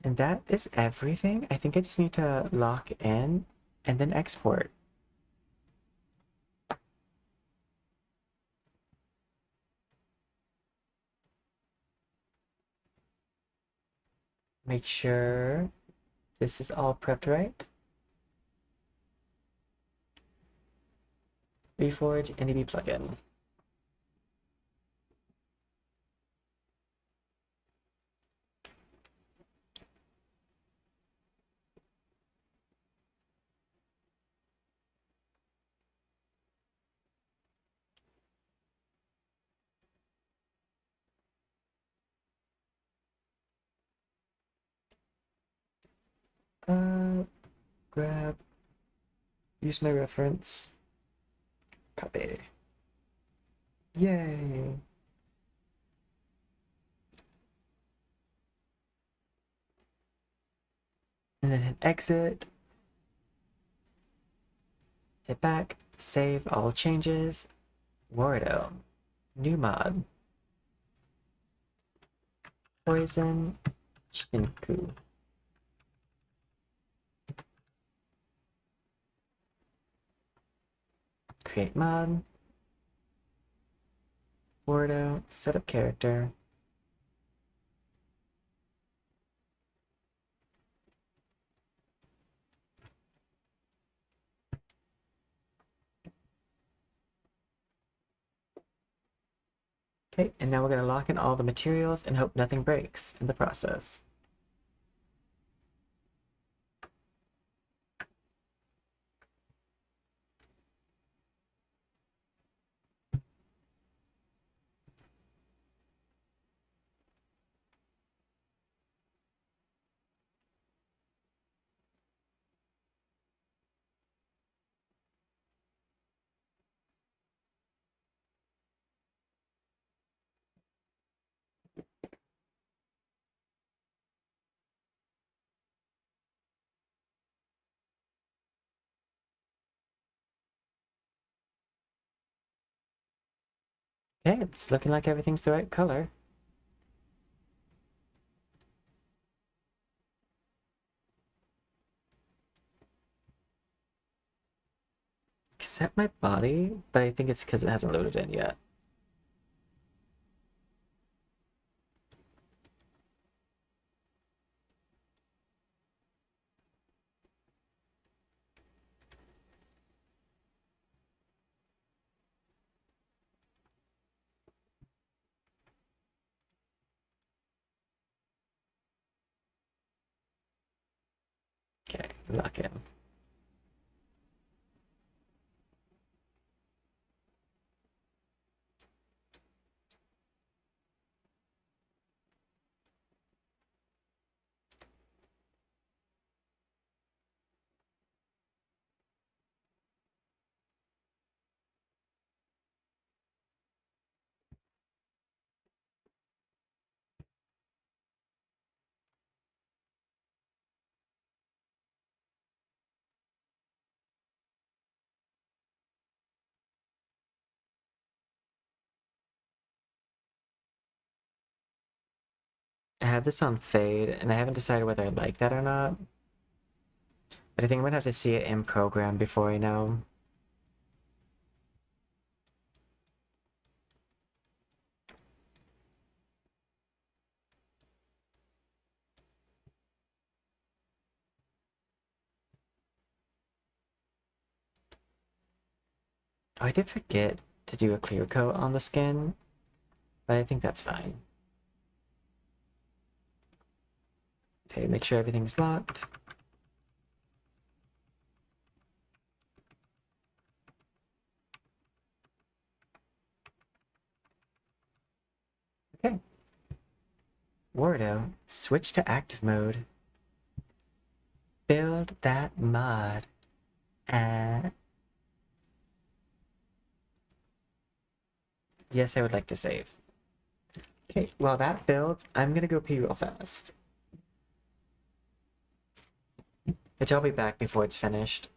And that is everything. I think I just need to lock in and then export. Make sure this is all prepped right. Reforge NDB plugin. Grab, use my reference, copy. Yay! And then hit exit. Hit back, save all changes. Wardo, new mod. Poison, Shinku. Create mod. Wardo, setup character. Okay, and now we're going to lock in all the materials and hope nothing breaks in the process. Okay, it's looking like everything's the right color. Except my body, but I think it's because it hasn't loaded in yet. Okay, lock in. I have this on fade, and I haven't decided whether I like that or not. But I think I'm gonna have to see it in program before I know. Oh, I did forget to do a clear coat on the skin, but I think that's fine. Okay, make sure everything's locked. Okay. Wardo, switch to active mode. Build that mod. Yes, I would like to save. Okay, while that builds, I'm gonna go pee real fast. which I'll be back before it's finished.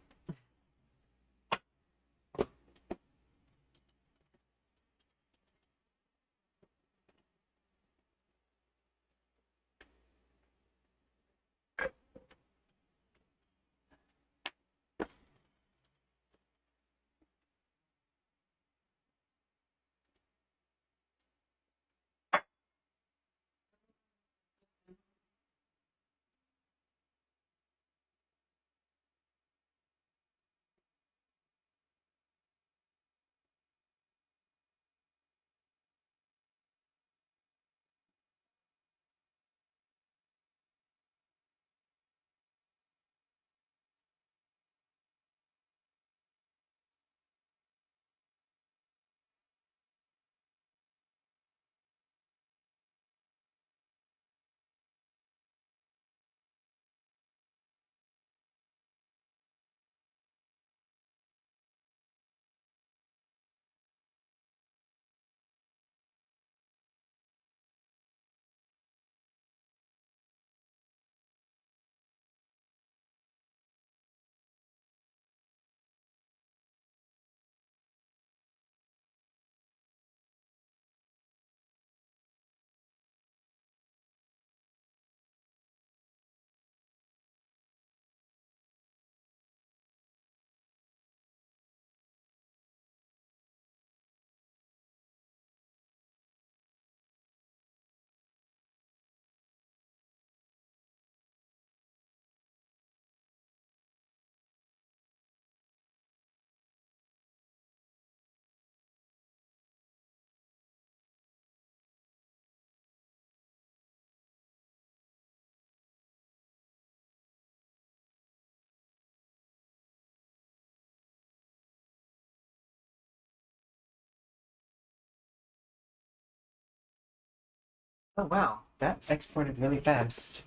Oh wow, that exported really fast.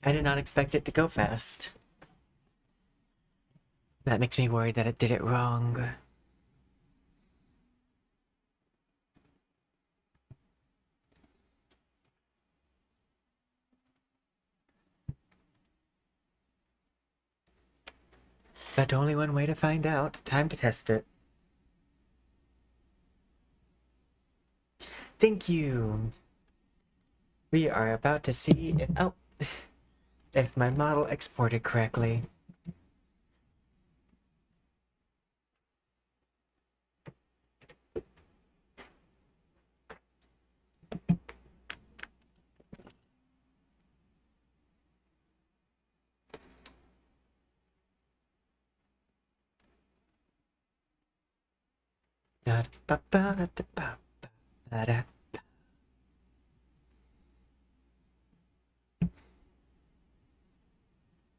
I did not expect it to go fast. That makes me worried that it did it wrong. But only one way to find out. Time to test it. Thank you! We are about to see if, oh, if my model exported correctly.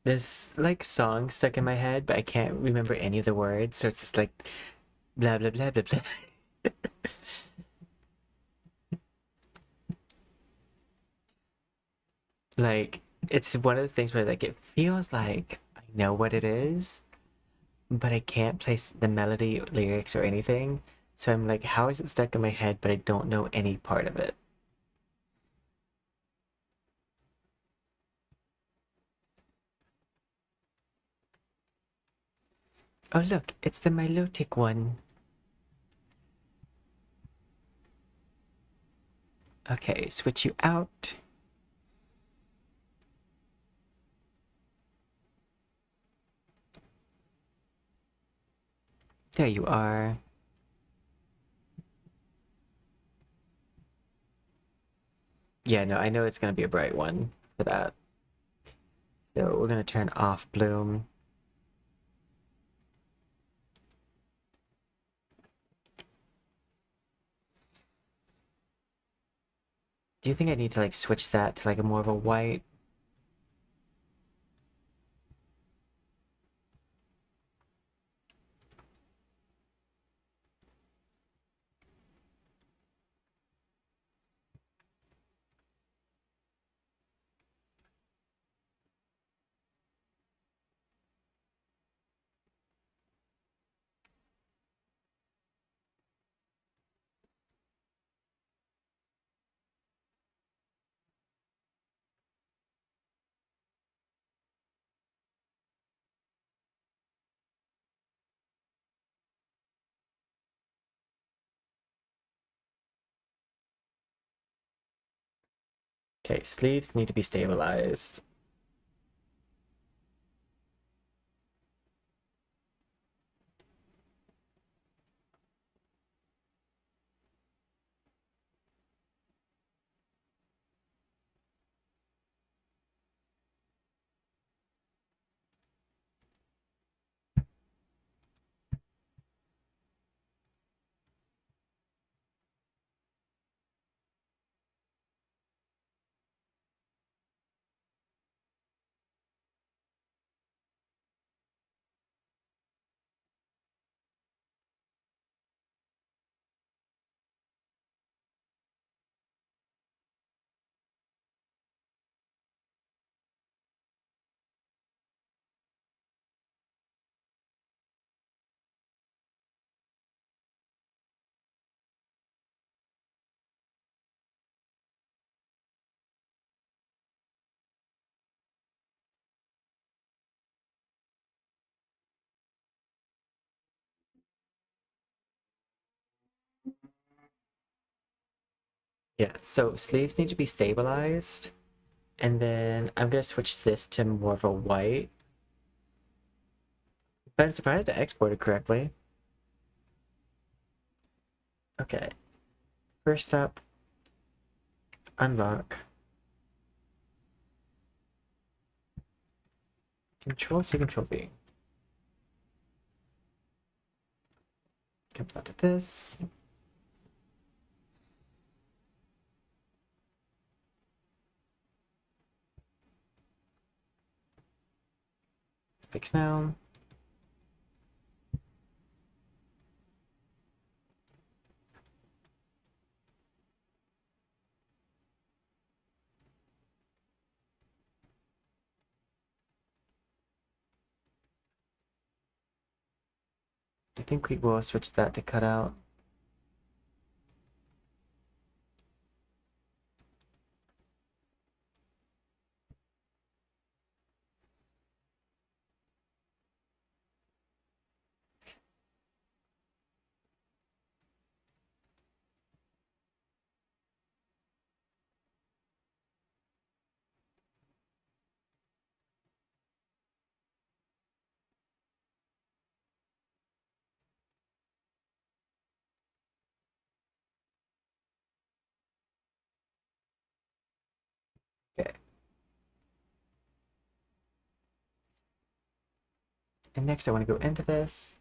There's like songs stuck in my head, but I can't remember any of the words, so it's just like blah blah blah blah blah. Like, it's one of the things where like it feels like I know what it is, but I can't place the melody, lyrics, or anything. So I'm like, how is it stuck in my head, but I don't know any part of it? Oh look, it's the Milotic one. Okay, switch you out. There you are. Yeah, no, I know it's gonna be a bright one for that. So we're gonna turn off bloom. Do you think I need to like switch that to like a more of a white? Okay, sleeves need to be stabilized. Yeah, so sleeves need to be stabilized. And then I'm gonna switch this to more of a white. But I'm surprised I exported correctly. Okay. First up, unlock. Control C, Control V. Come down to this. Fix now. I think we will switch that to cutout. Okay. And next I want to go into this.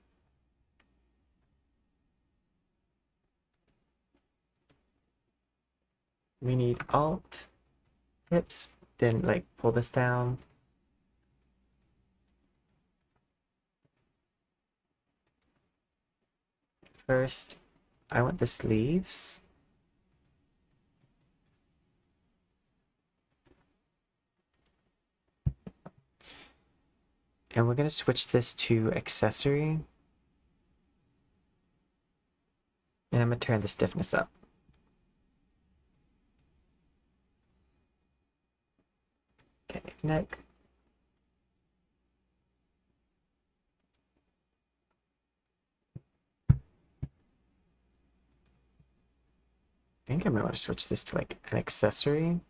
We need Alt, hips, then like pull this down. First, I want the sleeves. And we're gonna switch this to accessory. And I'm gonna turn the stiffness up. Okay, neck. I think I might want to switch this to like an accessory.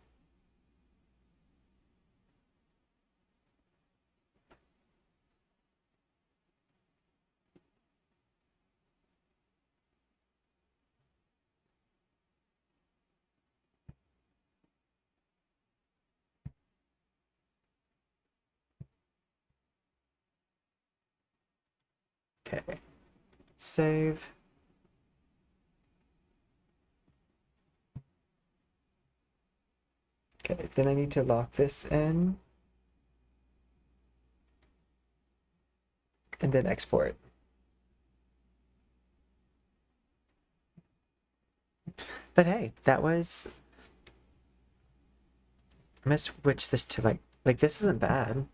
Okay, save. Okay, then I need to lock this in. And then export. But hey, that was... I'm gonna switch this to like this isn't bad.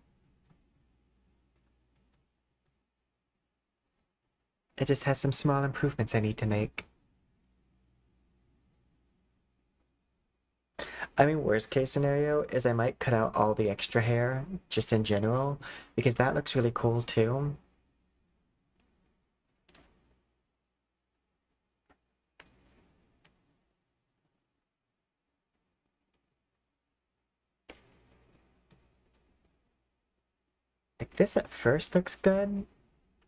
It just has some small improvements I need to make. I mean, worst case scenario is I might cut out all the extra hair, just in general, because that looks really cool too. this at first looks good,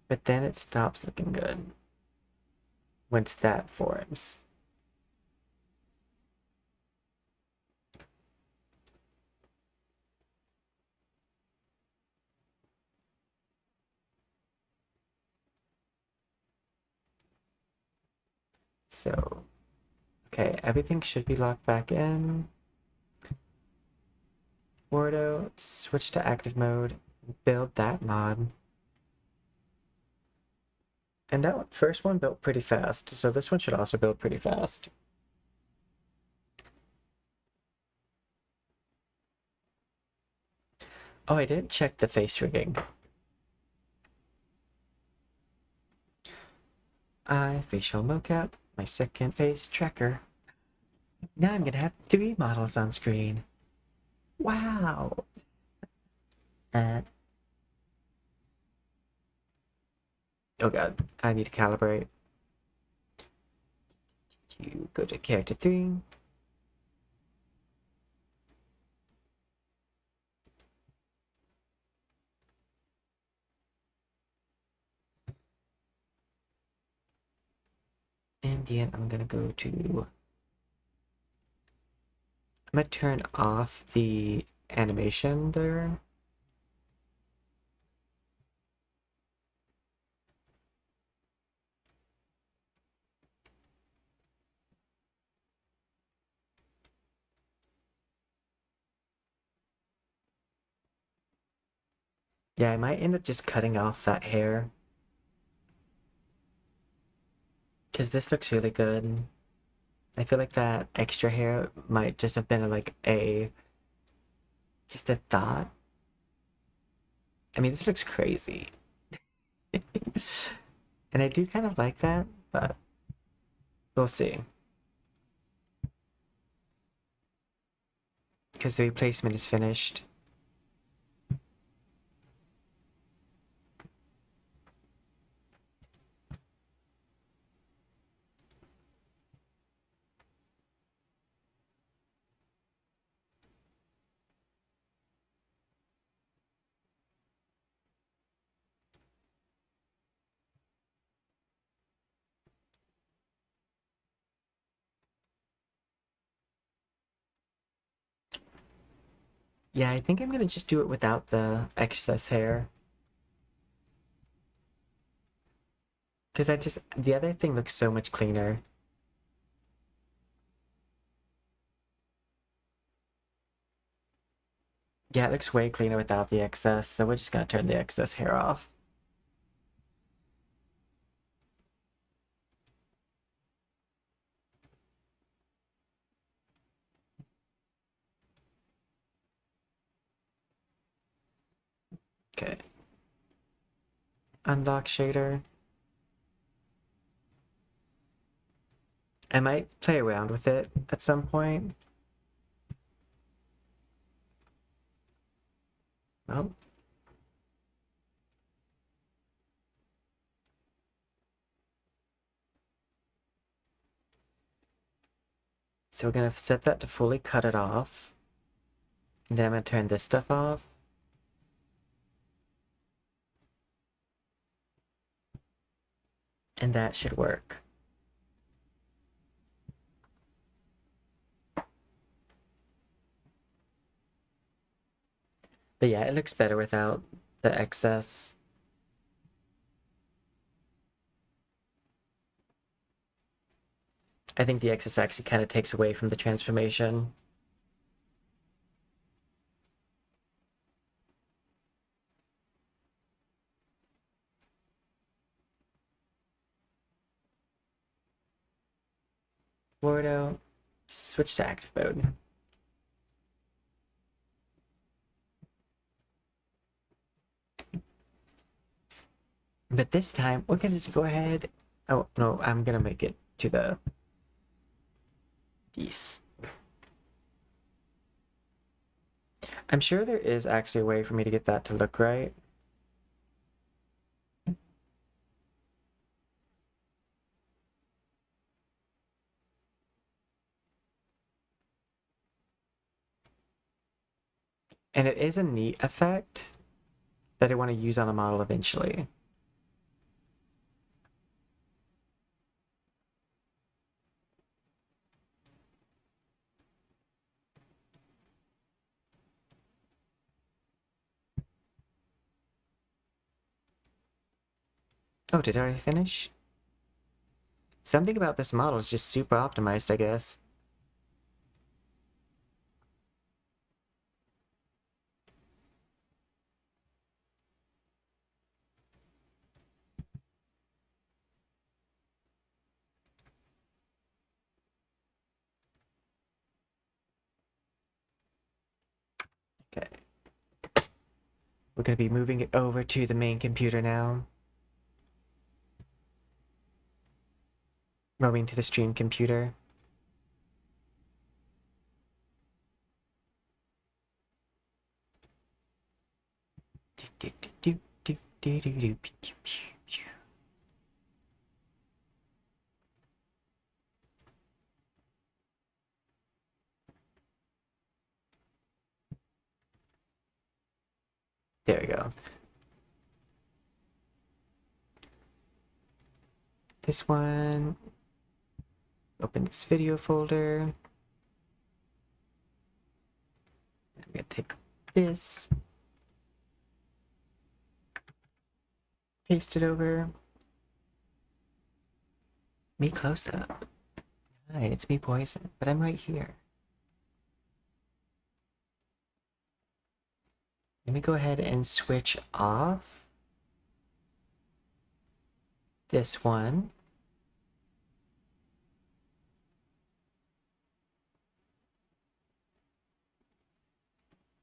but then it stops looking good once that forms. So, okay, everything should be locked back in. Ordo, switch to active mode, build that mod. And that first one built pretty fast, so this one should also build pretty fast. Oh, I didn't check the face rigging. Facial mocap, my second face tracker. Now I'm gonna have 3 models on screen. Wow! Oh god, I need to calibrate. You go to character 3. And then I'm gonna go to... I'm gonna turn off the animation there. Yeah, I might end up just cutting off that hair. Because this looks really good. I feel like that extra hair might just have been like just a thought. I mean, this looks crazy. And I do kind of like that, but we'll see. Because the replacement is finished. Yeah, I think I'm gonna just do it without the excess hair. Because the other thing looks so much cleaner. Yeah, it looks way cleaner without the excess, so we're just gonna turn the excess hair off. Okay. Unlock shader. I might play around with it at some point. Well, so we're gonna set that to fully cut it off. And then I'm gonna turn this stuff off. And that should work. But yeah, it looks better without the excess. I think the excess actually kind of takes away from the transformation. Wardo, switch to active mode. But this time, we're gonna just go ahead. Oh, no, I'm gonna make it to these. I'm sure there is actually a way for me to get that to look right. And it is a neat effect. that I want to use on a model eventually. Oh, did I already finish? Something about this model is just super optimized, I guess. Okay. We're going to be moving it over to the main computer now. Moving to the stream computer. There we go. This one. Open this video folder. I'm gonna take this. Paste it over. Me close up. Hi, it's me Poison, but I'm right here. Let me go ahead and switch off this one.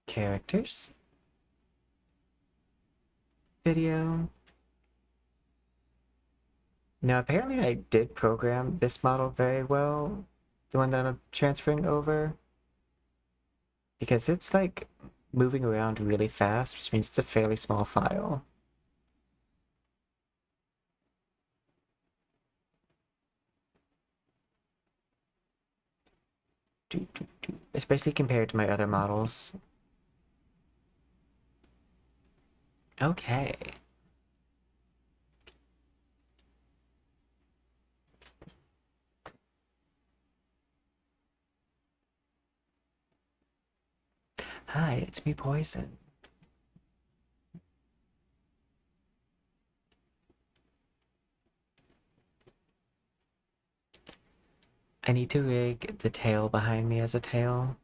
Characters. Video. Now apparently I did program this model very well, the one that I'm transferring over, because it's like moving around really fast, which means it's a fairly small file. Especially compared to my other models. Okay. Hi, it's me Poison. I need to rig the tail behind me as a tail.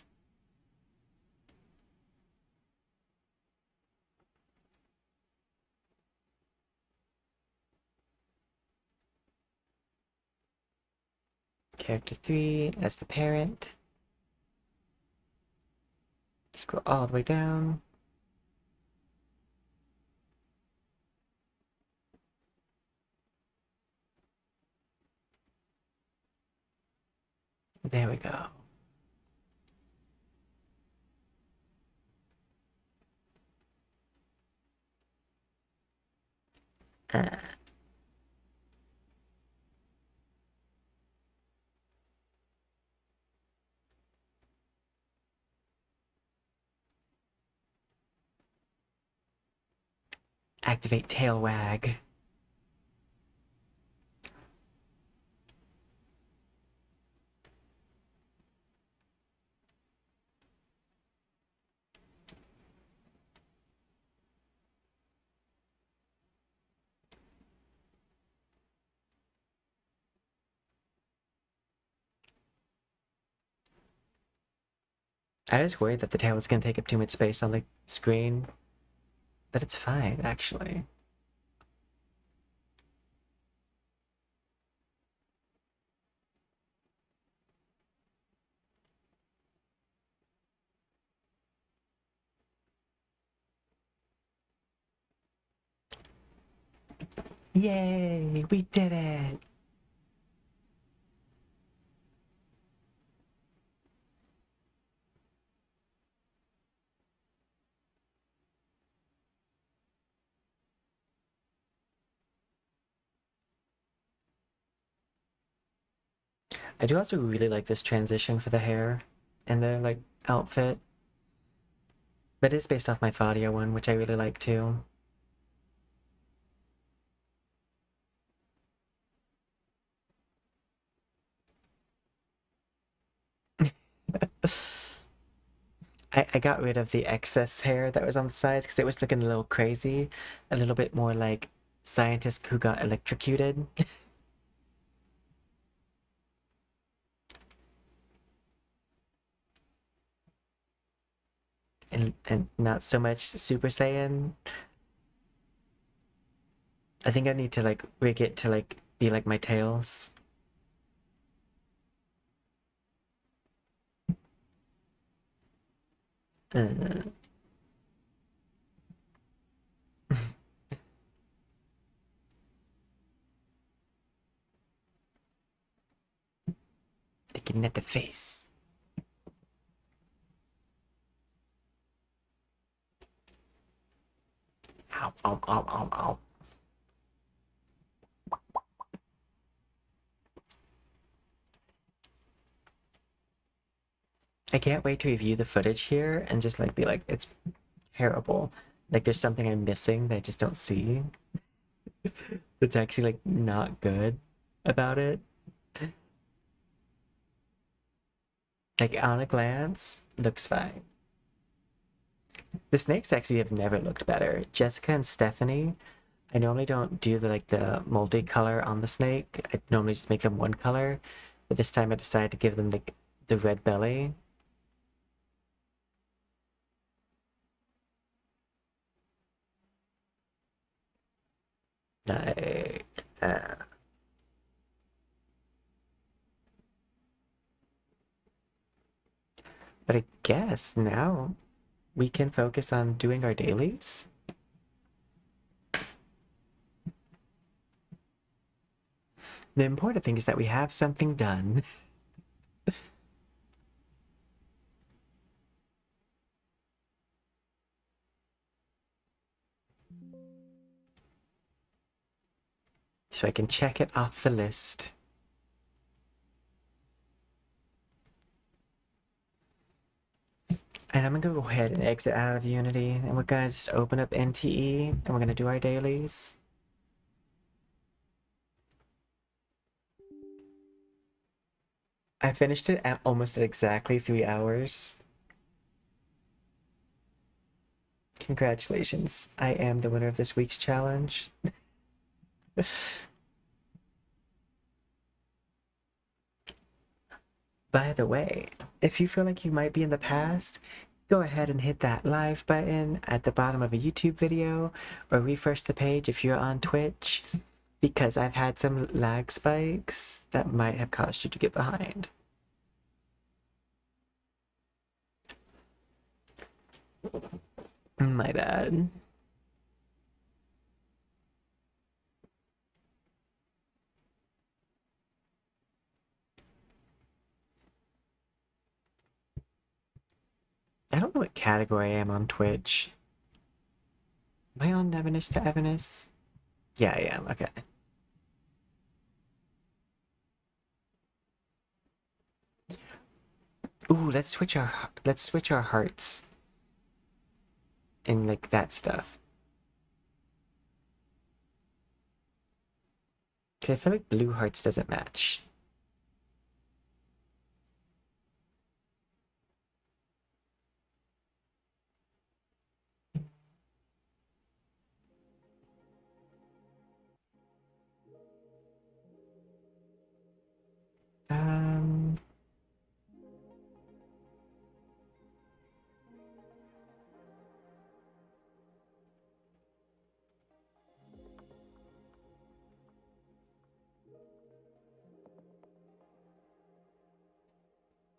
Character 3 as the parent. Scroll all the way down. There we go. Activate tail wag. I was worried that the tail was going to take up too much space on the screen, but it's fine, actually. Yay! We did it! I do also really like this transition for the hair and the, like, outfit. But it's based off my Fadia one, which I really like too. I got rid of the excess hair that was on the sides because it was looking a little crazy, a little bit more like scientists who got electrocuted. and not so much Super Saiyan. I think I need to like rig it to like be like my tails. Uh. Looking at the face. Ow, ow, ow, ow, ow. I can't wait to review the footage here and just like be like, it's terrible. Like there's something I'm missing that I just don't see. That's actually like not good about it. Like on a glance, looks fine. The snakes actually have never looked better. Jessica and Stephanie, I normally don't do the multicolor on the snake. I normally just make them one color, but this time I decided to give them the red belly. Like, but I guess now we can focus on doing our dailies. The important thing is that we have something done. So I can check it off the list. And I'm gonna go ahead and exit out of Unity, and we're gonna just open up NTE, and we're gonna do our dailies. I finished it at almost exactly 3 hours. Congratulations, I am the winner of this week's challenge. By the way, if you feel like you might be in the past, go ahead and hit that live button at the bottom of a YouTube video or refresh the page if you're on Twitch, because I've had some lag spikes that might have caused you to get behind. My bad. I don't know what category I am on Twitch. Am I on Neverness to Everness? Yeah, I am. Okay. Ooh, let's switch our hearts and like that stuff. 'Cause I feel like blue hearts doesn't match. Um,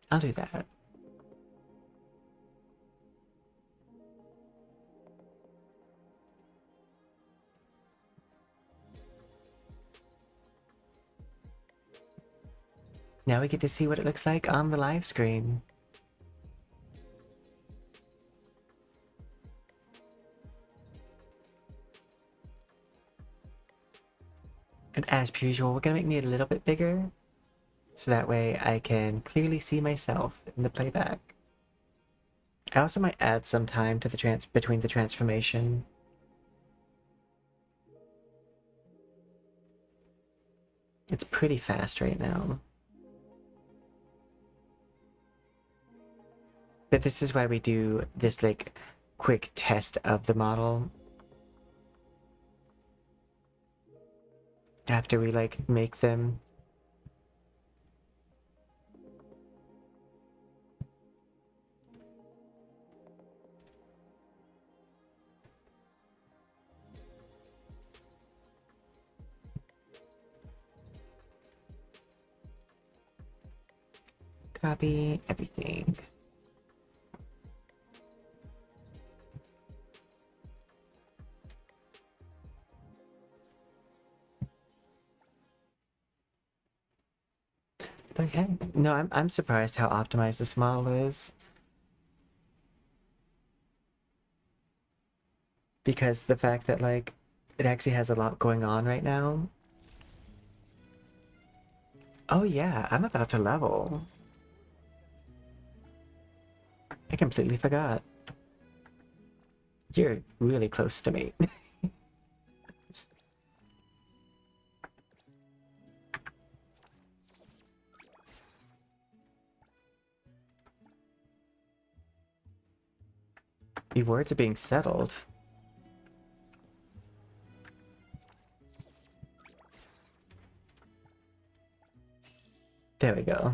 I'll do that. Now we get to see what it looks like on the live screen. And as per usual, we're gonna make me a little bit bigger, so that way I can clearly see myself in the playback. I also might add some time to the between the transformation. It's pretty fast right now. But this is why we do this like quick test of the model after we like make them. Copy everything. Okay. No, I'm surprised how optimized this model is. Because the fact that like it actually has a lot going on right now. Oh yeah, I'm about to level. I completely forgot. You're really close to me. Rewards are being settled. There we go.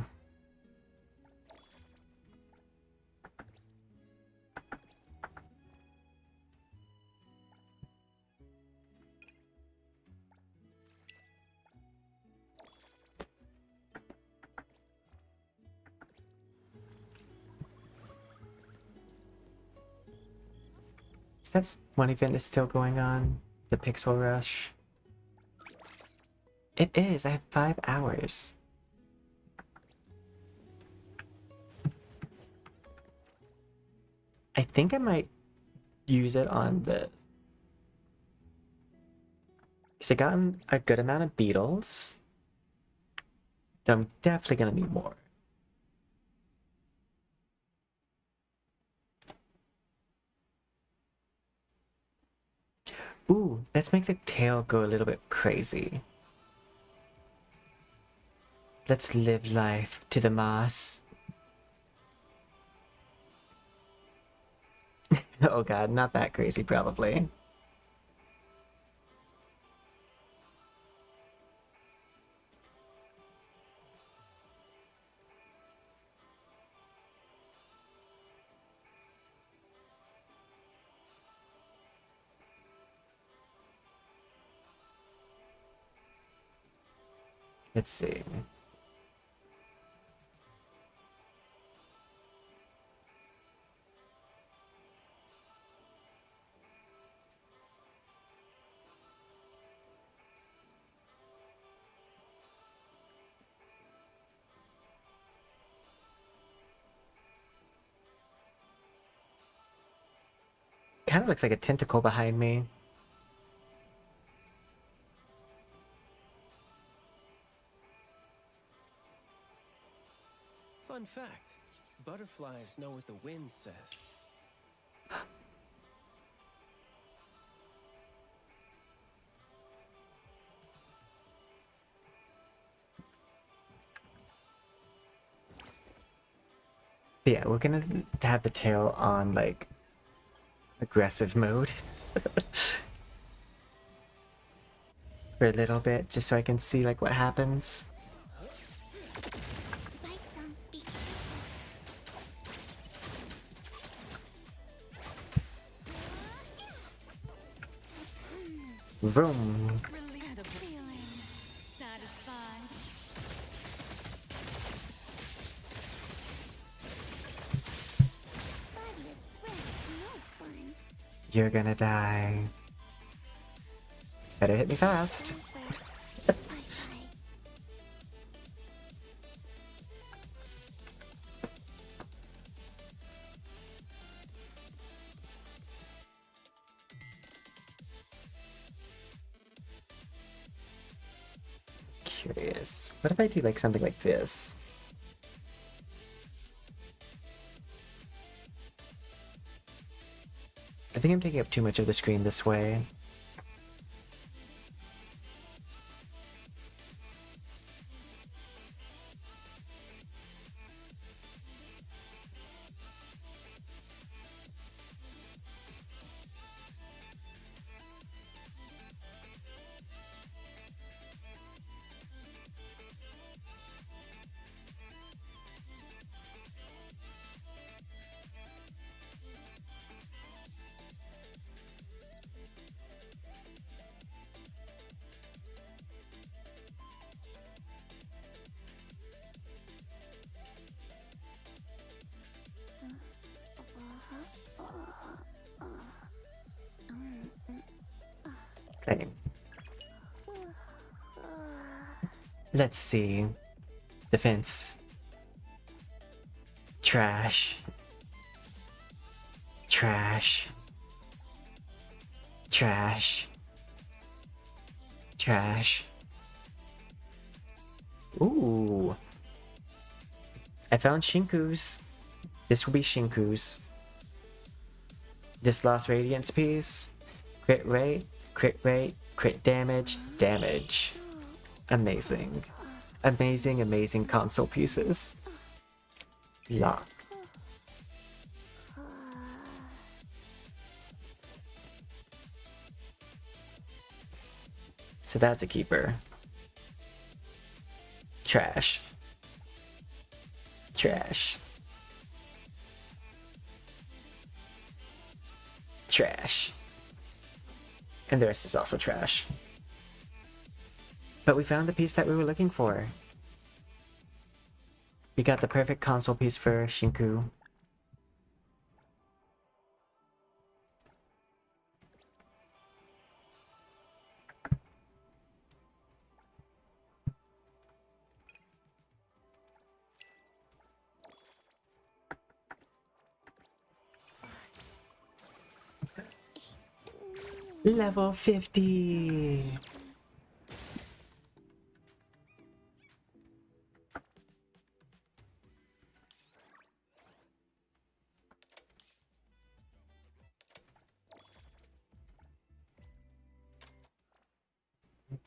That one event is still going on. The Pixel Rush. It is. I have 5 hours. I think I might use it on this. Because I gotten a good amount of beetles. So I'm definitely gonna need more. Ooh, let's make the tail go a little bit crazy. Let's live life to the mass. Oh god, not that crazy probably. Let's see. Kind of looks like a tentacle behind me. Fun fact, butterflies know what the wind says. But yeah, we're gonna have the tail on like aggressive mode for a little bit, just so I can see like what happens. Vroom. You're gonna die. Better hit me fast. Curious. What if I do like something like this? I think I'm taking up too much of the screen this way. Same. Let's see. Defense. Trash. Trash. Trash. Trash. Ooh. I found Shinku's. This will be Shinku's. This Lost Radiance piece. Crit rate, crit damage, damage. Amazing. Amazing, amazing console pieces. Lock. So that's a keeper. Trash. Trash. Trash. And the rest is also trash. But we found the piece that we were looking for. We got the perfect console piece for Shinku. Level 50!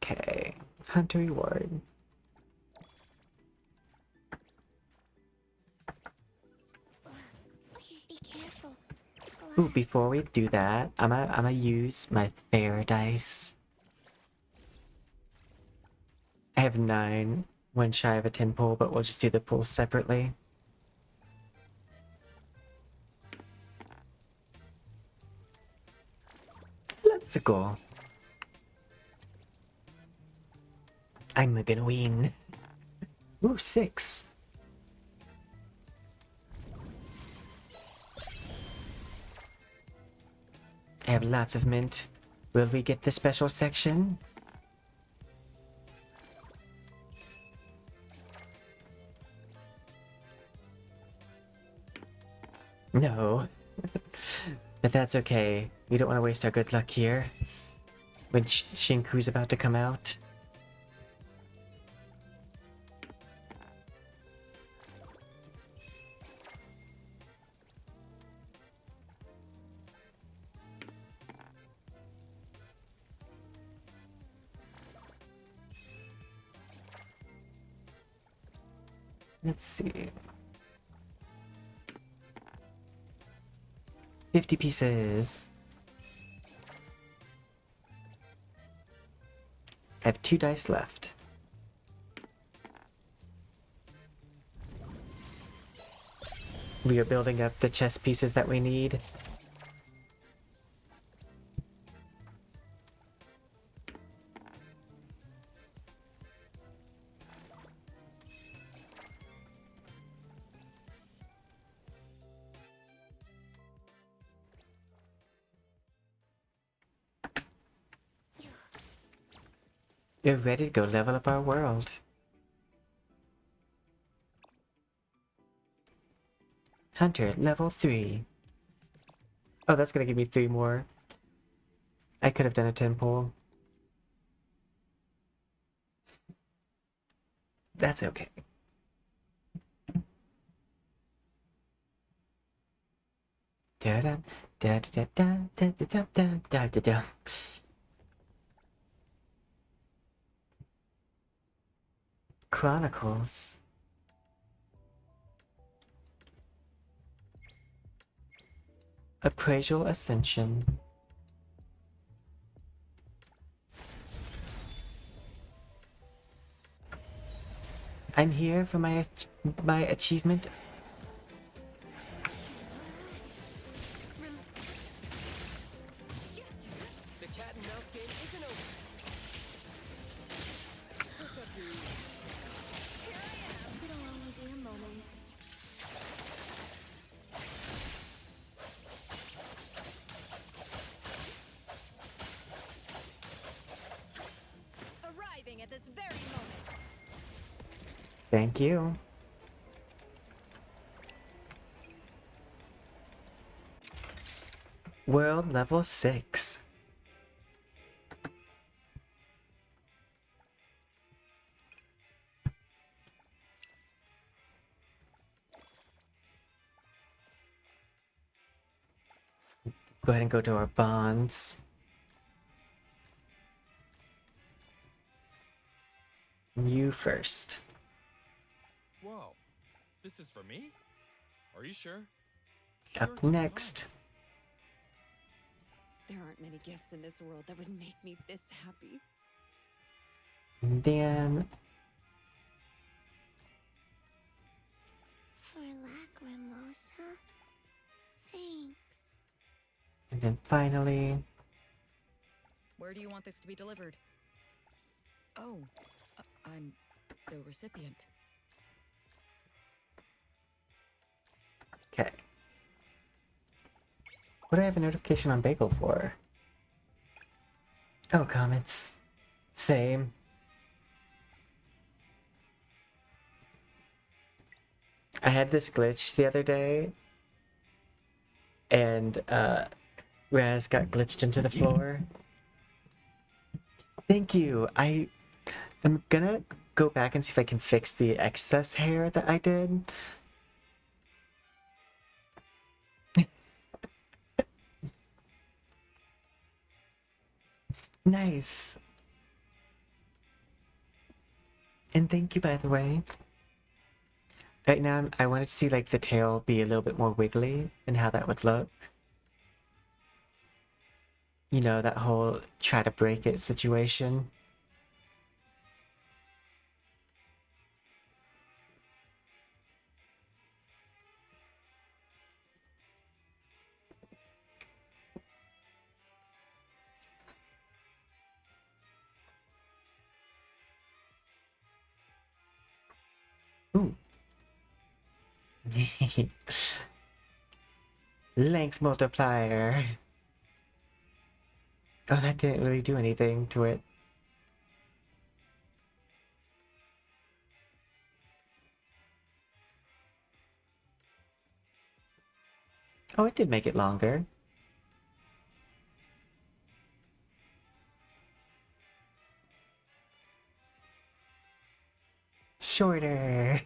Okay, hunter reward. Be careful. Ooh, before we do that, I'ma use my fair dice. I have 9, one shy of a 10 pull, but we'll just do the pulls separately. Let's go. I'm gonna win. Ooh, 6. I have lots of mint. Will we get the special section? No. But that's okay. We don't want to waste our good luck here. When Shinku's about to come out. Let's see. 50 pieces. I have 2 dice left. We are building up the chess pieces that we need. We're ready to go level up our world. Hunter, level 3. Oh, that's gonna give me 3 more. I could have done a 10 pull. That's okay. Da da da da da da da da da da da. Chronicles. Appraisal Ascension. I'm here for my achievement. The cat and mouse game isn't over. It'll only be a moment. Thank you. World level 6. Go ahead and go to our bonds. You first. Whoa, this is for me? Are you sure? Up next. There aren't many gifts in this world that would make me this happy. And then For Lacrimosa? Thanks. and then finally. Where do you want this to be delivered? Oh, I'm the recipient. Okay. What do I have a notification on Bagel for? Oh, comments. Same. I had this glitch the other day, and Raz got glitched into the floor. Thank you. I'm gonna go back and see if I can fix the excess hair that I did. Nice. And thank you, by the way. Right now, I wanted to see like the tail be a little bit more wiggly and how that would look. You know, that whole try to break it situation. Ooh. Length multiplier. Oh, that didn't really do anything to it. Oh, it did make it longer. Shorter.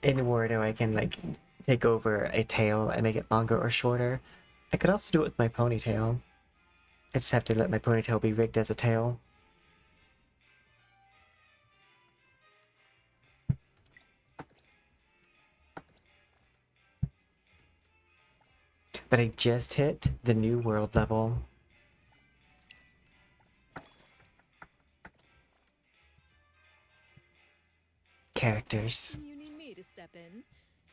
In Wardo, I can like take over a tail and make it longer or shorter. I could also do it with my ponytail. I just have to let my ponytail be rigged as a tail. But I just hit the new world level. Characters. You need me to step in.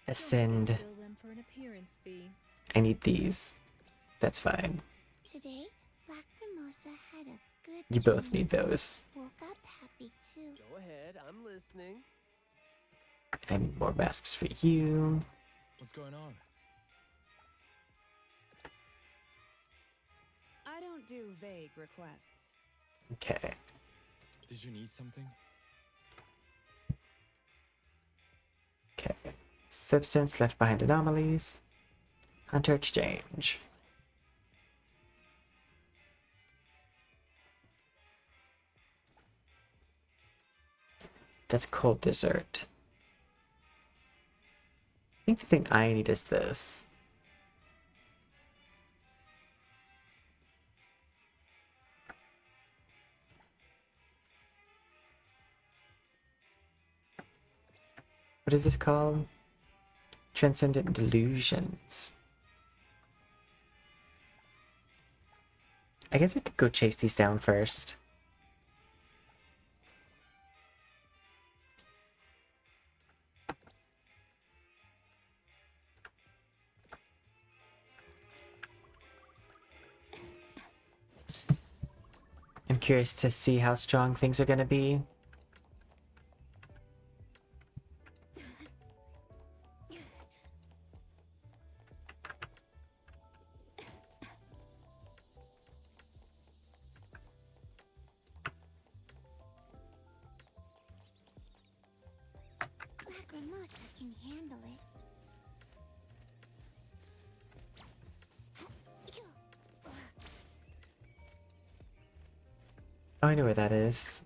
Ascend. Don't bill them for an appearance fee. I need these. That's fine. Today, Lacrimosa had a good You both dream. need those. Woke up happy too. Go ahead, I'm listening. I need more masks for you. What's going on? I don't do vague requests. Okay. Did you need something? Okay. Substance left behind anomalies. Hunter exchange. That's cold dessert. I think the thing I need is this. What is this called? Transcendent delusions. I guess I could go chase these down first. I'm curious to see how strong things are gonna be. Lacrimosa can handle it. Oh, I know where that is.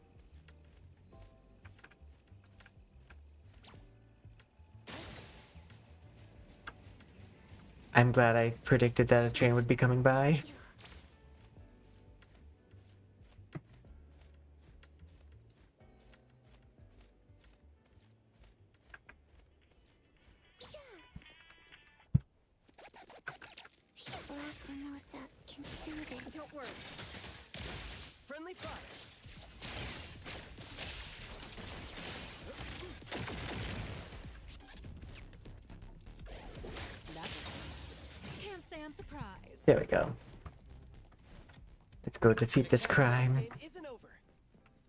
I'm glad I predicted that a train would be coming by. Lacrimosa can do this. Don't worry. Friendly fire. Can't say I'm surprised. There we go. Let's go defeat this crime. This game isn't over.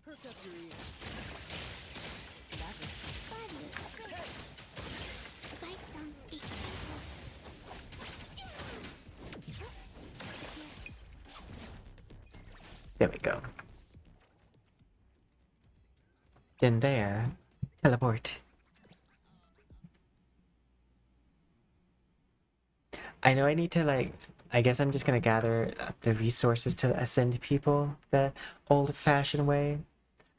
Perk up your ears. Fadia's Baicang, be careful. There we go. Then there, teleport. I know I need to like, I guess I'm just gonna gather up the resources to ascend people the old-fashioned way.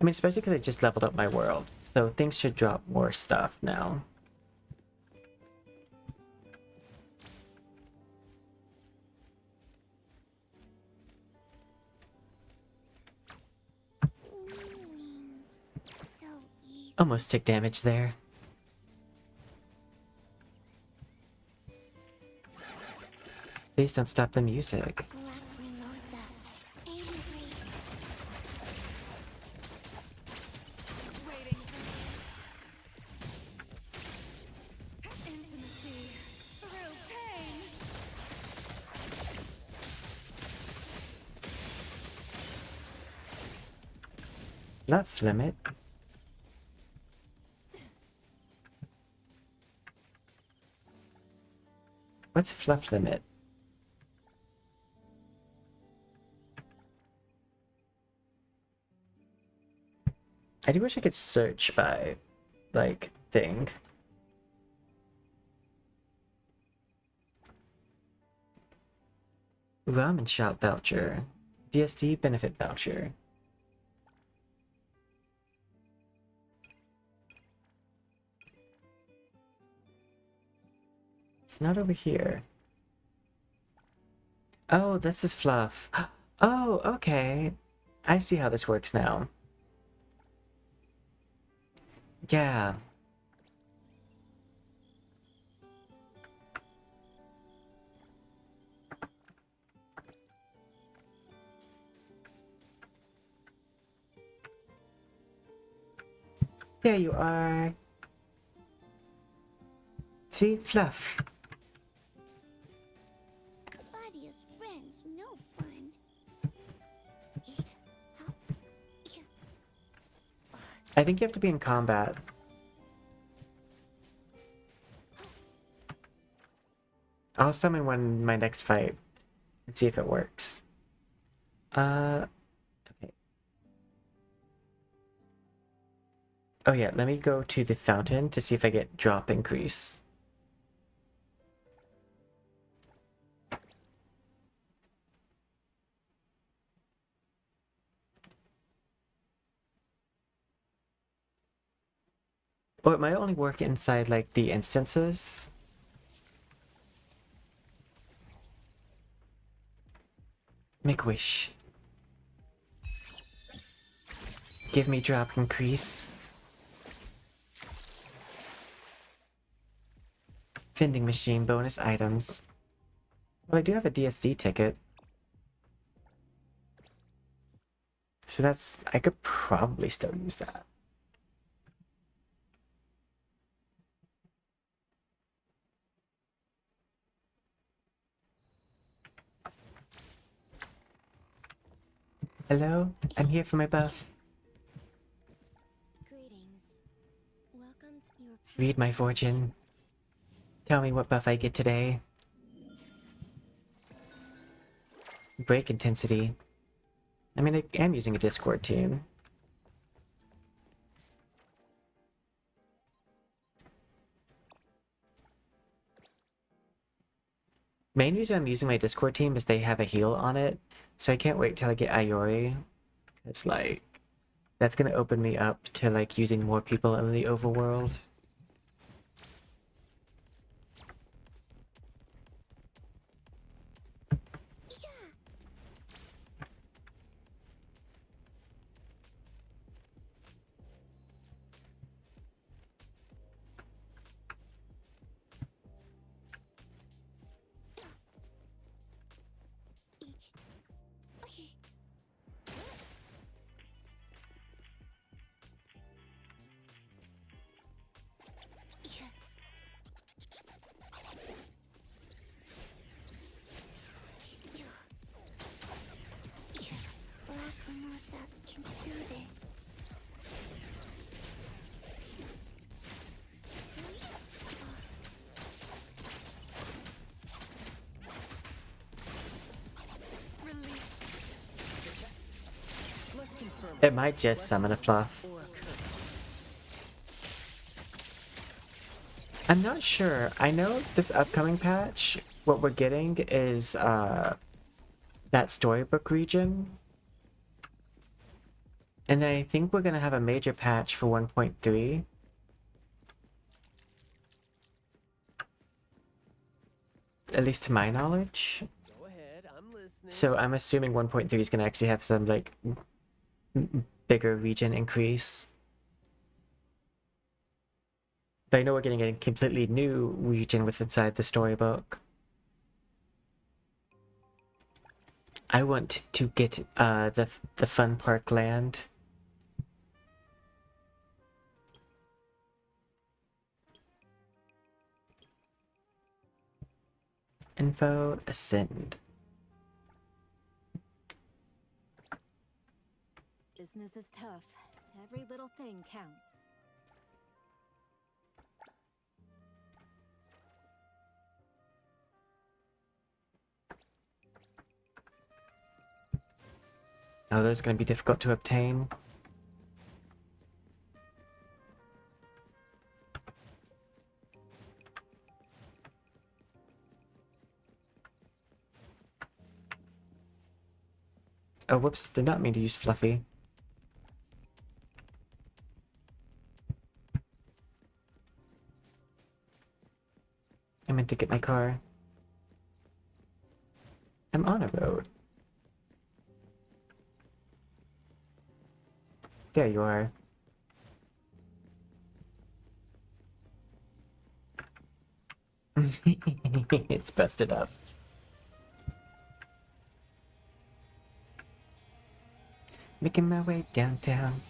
I mean, especially because I just leveled up my world, so things should drop more stuff now. Wings. So easy. Almost took damage there. Please don't stop the music. Lacrimosa. Angry. Waiting for intimacy through pain. Love limit. What's fluff limit? I do wish I could search by, like, thing. Ramen shop voucher. DSD benefit voucher. It's not over here. Oh, this is fluff. Oh, okay. I see how this works now. Yeah. There you are. See? Fluff. Fadia's friends, no fun. I think you have to be in combat. I'll summon one in my next fight and see if it works. Okay. Oh yeah, let me go to the fountain to see if I get drop increase. Oh, it might only work inside, like, the instances. Make a wish. Give me drop increase. Vending machine bonus items. Well, I do have a DSD ticket. So that's... I could probably still use that. Hello? I'm here for my buff. Greetings. Welcome to your Read my fortune. Tell me what buff I get today. Break intensity. I mean, I am using a Discord team. Main reason I'm using my Discord team is they have a heal on it, so I can't wait till I get Iori. It's like, that's gonna open me up to like using more people in the overworld. Lacrimosas can do this. Let's confirm. It might just summon a fluff. Or a curse. I'm not sure. I know this upcoming patch, what we're getting is that storybook region. And then I think we're gonna have a major patch for 1.3. At least to my knowledge. Go ahead, I'm listening. So I'm assuming 1.3 is gonna actually have some like bigger region increase. But I know we're getting a completely new region with inside the storybook. I want to get the fun park land. Info ascend. Business is tough. Every little thing counts. Oh, those are going to be difficult to obtain. Oh, whoops, did not mean to use Fluffy. I meant to get my car. I'm on a road. There you are. It's busted up. Making my way downtown.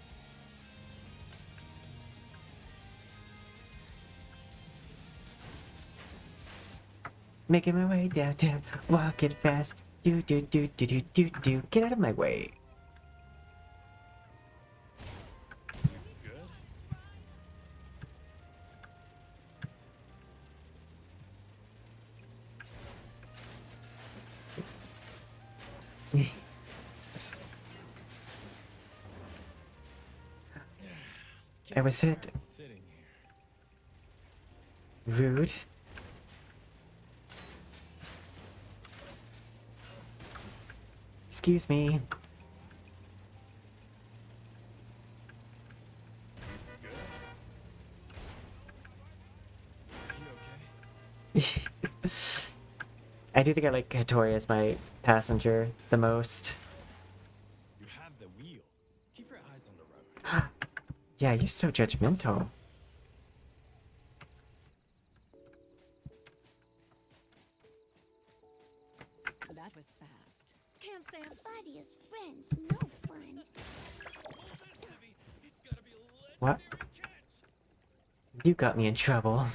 Making my way downtown, walking fast. Do do do do do do do. Get out of my way. Good? I was hit. Sitting here. Rude. Excuse me. Good? You okay? I do think I like Hatori as my passenger the most. You have the wheel. Keep your eyes on the road. Yeah, you're so judgmental. That was fast. Can't say I'm Fadia's friends, no fun. It's gotta be a What? legendary catch. You got me in trouble.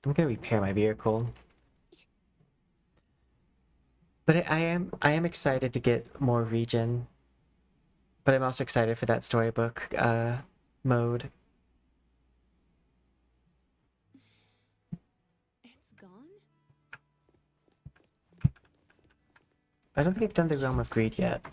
I'm gonna repair my vehicle. But I am excited to get more region. But I'm also excited for that storybook mode. It's gone? I don't think I've done the Realm of Greed yet.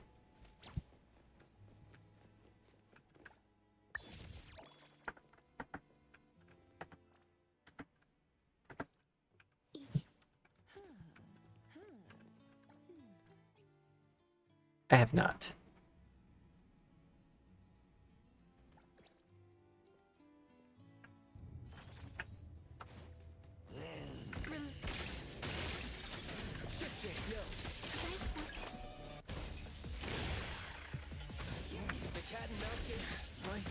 I have not. The cat and mouse game. Nice.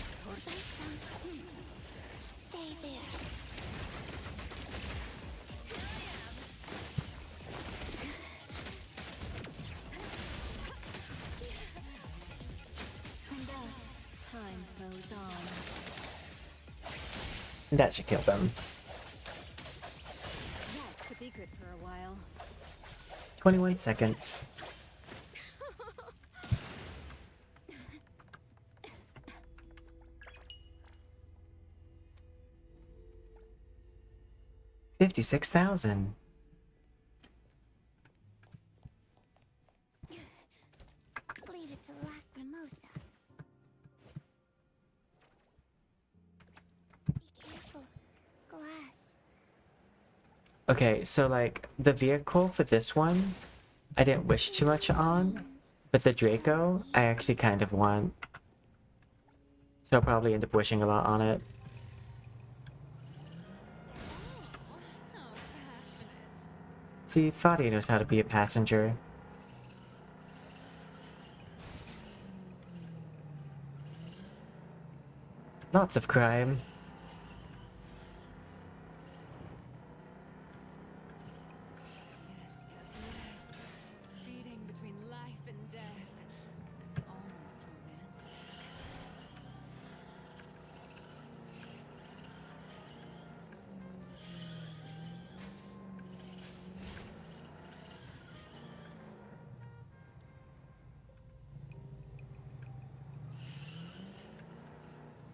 Stay there. And thus, time flows on. That should kill them. That could be good for a while. 21 seconds. $56,000. Leave it to Lacrimosa. Be careful. Glass. Okay, so like the vehicle for this one, I didn't wish too much on, but the Draco, I actually kind of want. So I'll probably end up wishing a lot on it. How passionate. See, Fadia knows how to be a passenger. Lots of crime. Yes, yes, yes. Speeding between life and death. It's almost romantic.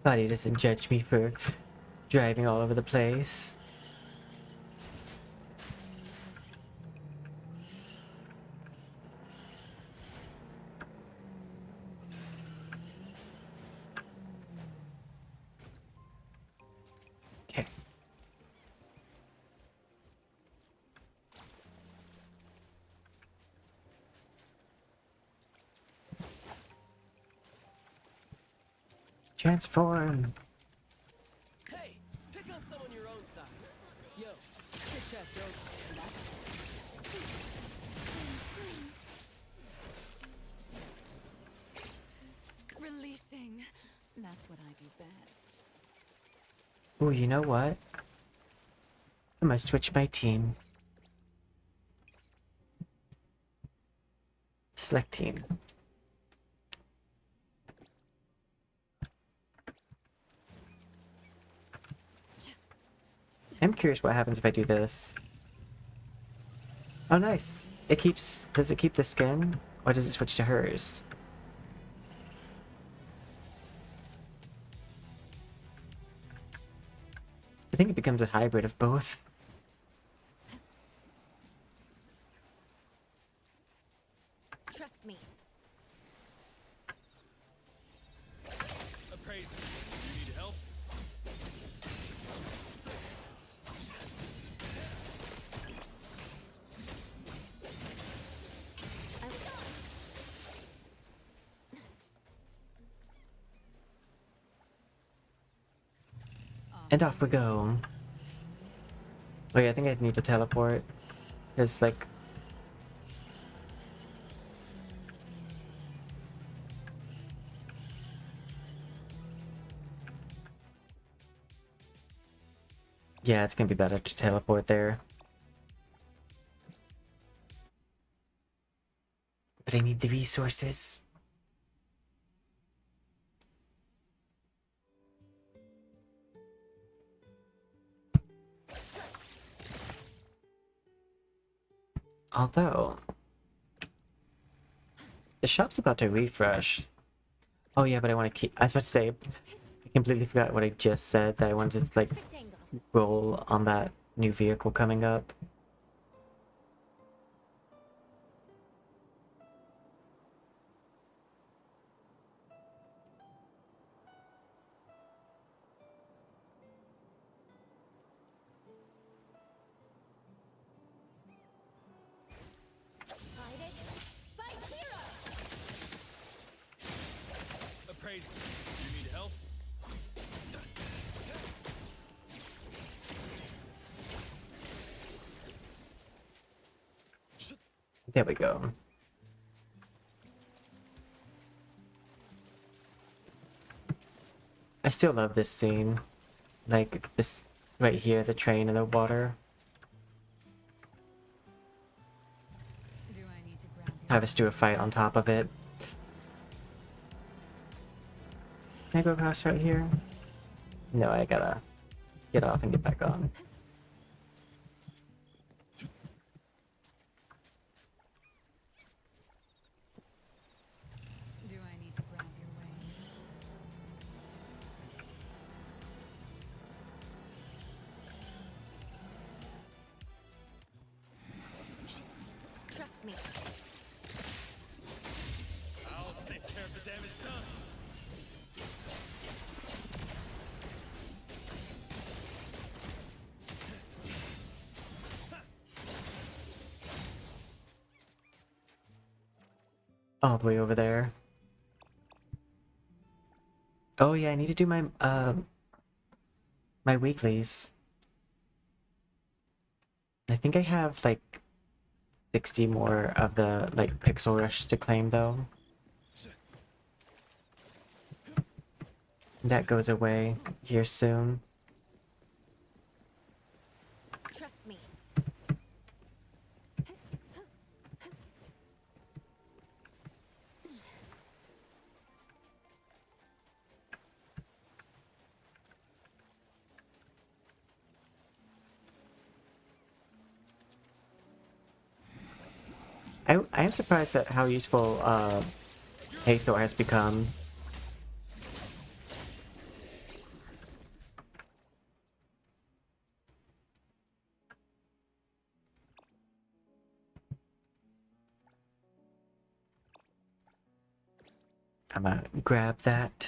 Fadia doesn't judge me for driving all over the place. Okay. Transform. Hey, pick on someone your own size. Yo, pick that dope. Releasing. That's what I do best. Oh, you know what? I'm gonna switch my team. Select team. I'm curious what happens if I do this. Oh, nice. It keeps... Does it keep the skin? Or does it switch to hers? I think it becomes a hybrid of both. Trust me. Appraisal. You need help? And off we go. Oh yeah, I think I need to teleport. Because, like... Yeah, it's gonna be better to teleport there. But I need the resources. Although, the shop's about to refresh. Oh yeah, but I want to keep. I was about to say, I completely forgot what I just said. That I want to just like Perfect angle. roll on that new vehicle coming up. Fight it. Fight hero. Appraise. You need help? There we go. I still love this scene. Like this right here, the train in the water. Do I need to ground you? Have us do a fight on top of it. Can I go across right here? No, I gotta get off and get back on. Do I need to ground your wings? Trust me. I'll take care of the damage done. All the way over there. Oh yeah, I need to do my my weeklies. I think I have like 60 more of the like Pixel Rush to claim though. That goes away here soon. Trust me. I am surprised at how useful Hathor has become. I'm gonna grab that.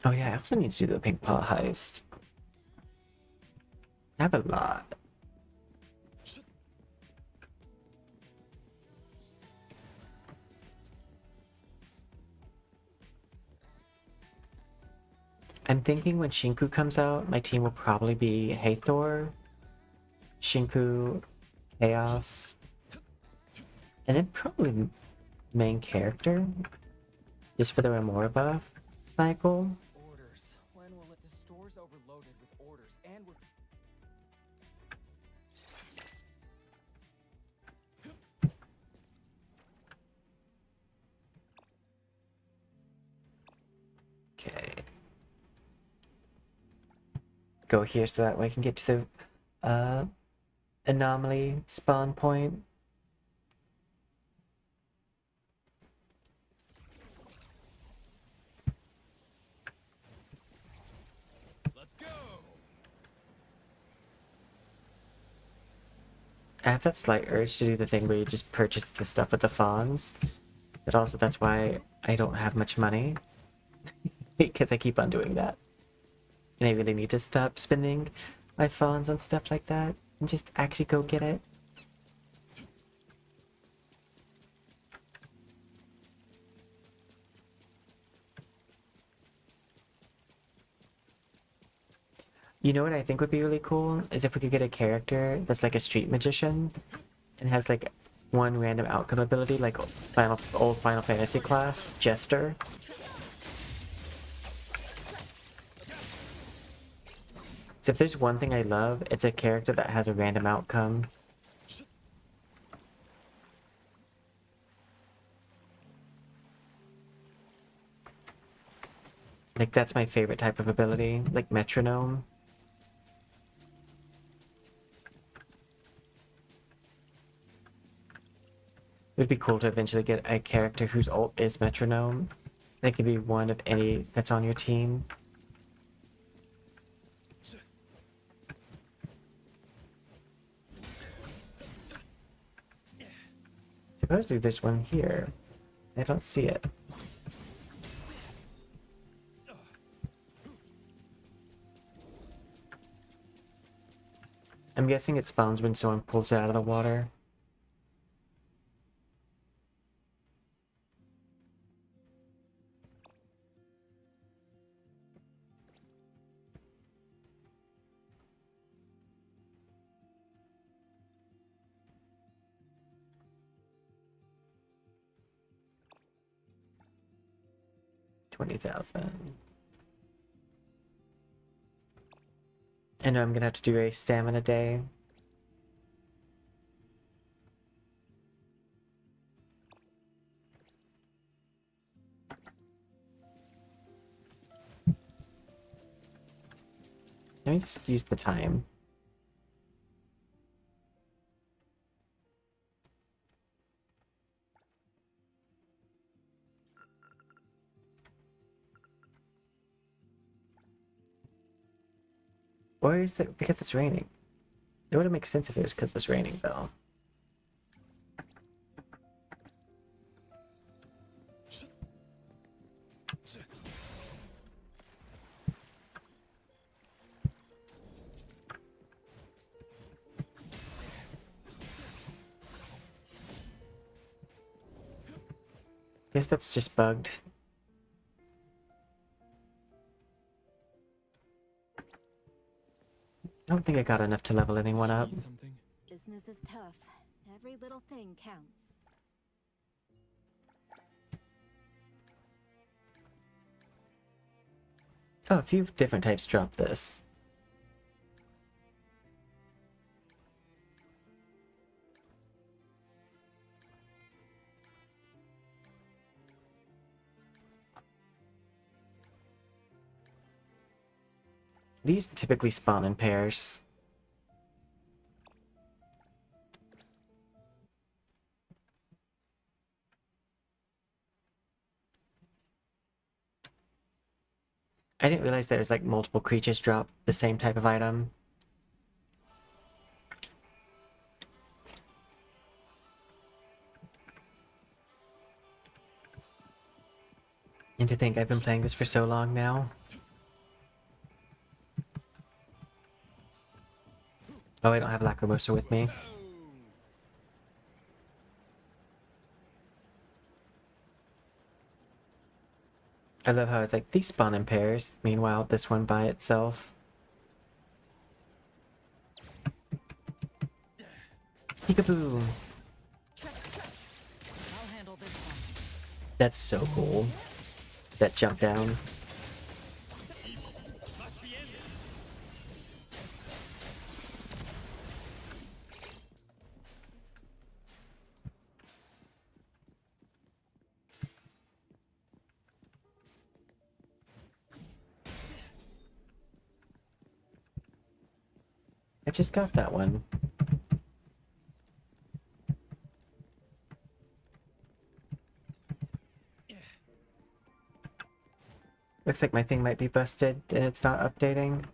Oh yeah, I also need to do the pink paw heist. I have a lot. I'm thinking when Shinku comes out, my team will probably be Hathor, Shinku, Chaos, and then probably main character, just for the Remora buff cycle. Orders. When will it? The store's overloaded with orders, and we're Okay. Go here so that way I can get to the anomaly spawn point. Let's go. I have that slight urge to do the thing where you just purchase the stuff with the fawns, but also that's why I don't have much money, because I keep on doing that. And I really need to stop spending my fawns on stuff like that and just actually go get it. You know what I think would be really cool is if we could get a character that's like a street magician and has like one random outcome ability like old Final Fantasy class, Jester. So if there's one thing I love, it's a character that has a random outcome. Like that's my favorite type of ability, like metronome. would be cool to eventually get a character whose ult is metronome. That could be one of any that's on your team. Supposedly there's one here. I don't see it. I'm guessing it spawns when someone pulls it out of the water. $20,000. I know I'm gonna have to do a stamina day. Let me just use the time. Or is it because it's raining? It wouldn't make sense if it was because it's raining, though. Guess that's just bugged. I don't think I got enough to level anyone up. Need something? Business is tough. Every little thing counts. Oh, a few different types drop this. These typically spawn in pairs. I didn't realize there's like multiple creatures drop the same type of item. And to think I've been playing this for so long now. Oh, I don't have Lacrimosa with me. I love how it's like, these spawn in pairs. Meanwhile, this one by itself. Peekaboo! I'll handle this one. That's so cool. That jump down. I just got that one. Looks like my thing might be busted and it's not updating.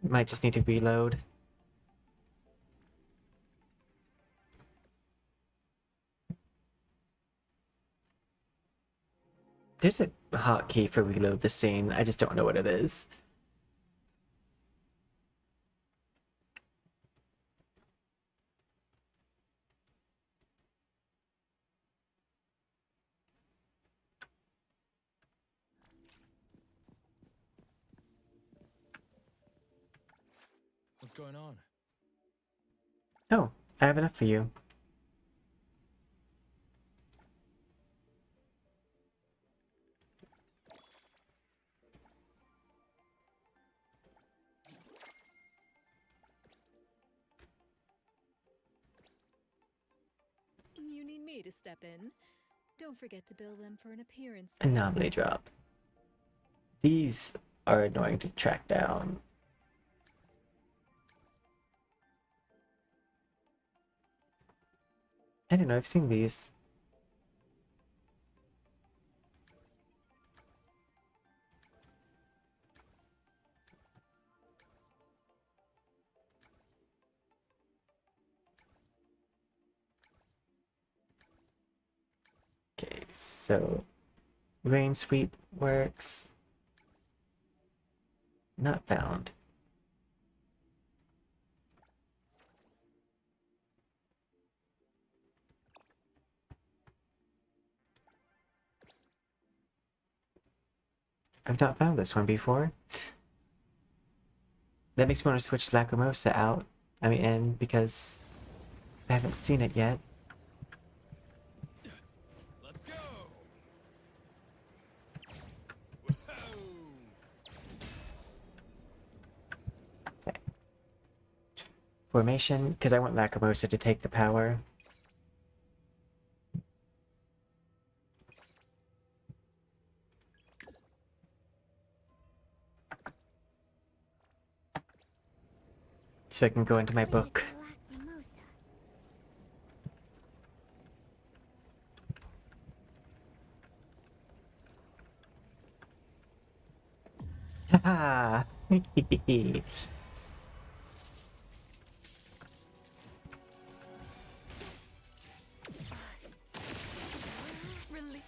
Might just need to reload. There's a hotkey for reload the scene, I just don't know what it is. What's going on? Oh, I have enough for you. You need me to step in. Don't forget to bill them for an appearance. Anomaly drop. These are annoying to track down. I don't know, I've seen these. Okay, so rain sweep works. Not found. I've not found this one before. That makes me want to switch Lacrimosa out. I mean, in because I haven't seen it yet. Let's go. Okay. Formation, because I want Lacrimosa to take the power. So I can go into my book. Lacrimosa. Haha! Release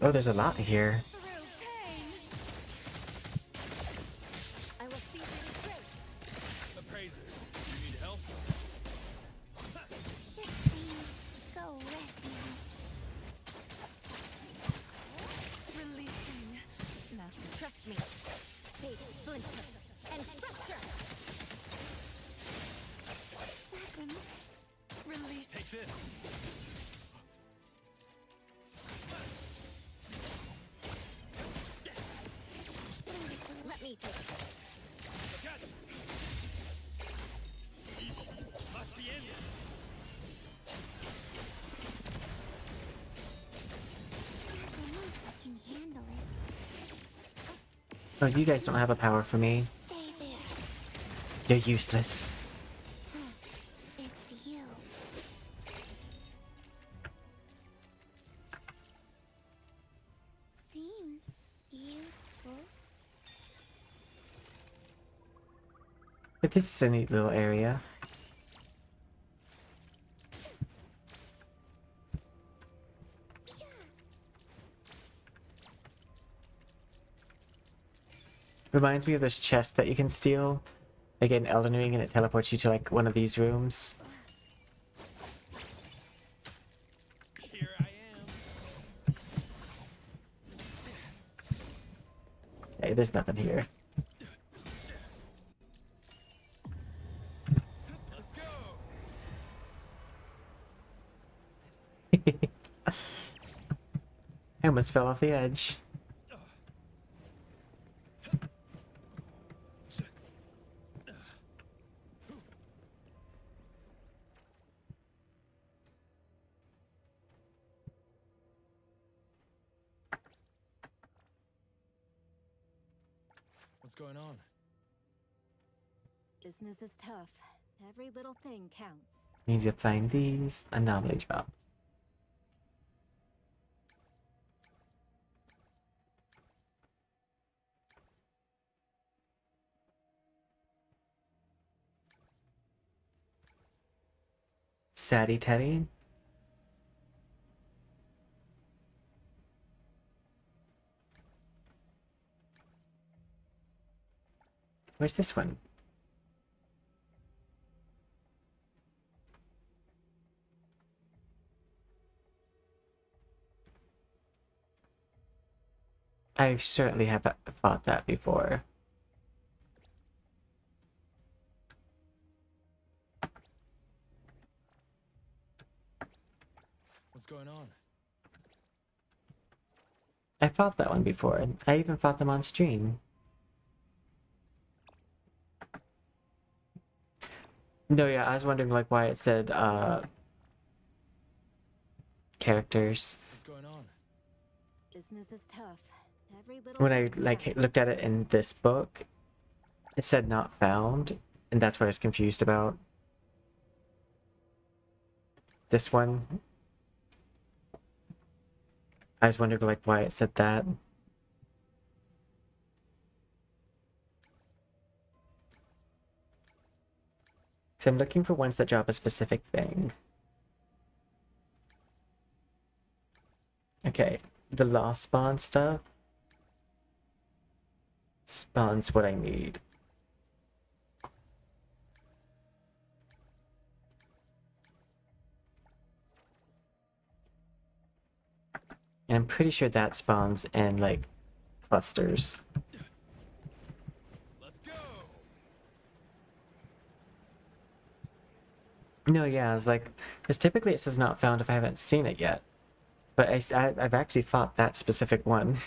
Oh, there's a lot here. through pain. I will see through great. Appraiser, you need help? Shift change. Go rest now. Releasing. That's trust me. Big splinter and fracture. Lacrimosa. Release. Take this. Let me take it. Gotcha. Must be in. Lacrimosa can handle it. Oh, you guys don't have a power for me. Stay there. You're useless. It's you. Seems useful. But this is a neat little area. Reminds me of those chests that you can steal. Like in Elden Ring, and it teleports you to like one of these rooms. Here I am. Hey, there's nothing here. Let's go. I almost fell off the edge. What's going on? Business is tough. Every little thing counts. Need to find these. Anomaly drop. Saddy Teddy. Where's this one? I certainly have thought that before. What's going on? I fought that one before. I even fought them on stream. No, yeah, I was wondering like why it said characters. What's going on? Business is tough. Every little when I thing like counts. looked at it in this book, it said not found, and that's what I was confused about. This one, I was wondering like why it said that. So I'm looking for ones that drop a specific thing. Okay, the lost spawn stuff spawns what I need. And I'm pretty sure that spawns in like clusters. Let's go. No, yeah, I was like, because typically it says not found if I haven't seen it yet. But I've actually fought that specific one.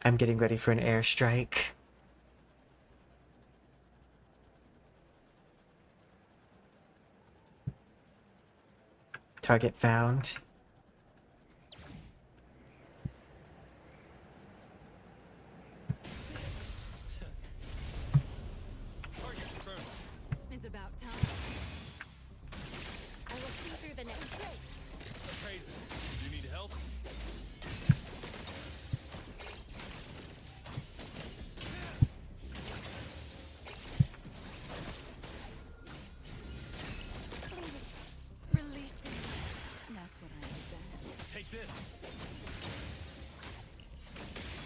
I'm getting ready for an airstrike. Target found. Target confirmed. It's about time. I will see through the next break. Crazy. Do you need help? Releasing. That's what I do best. Take this.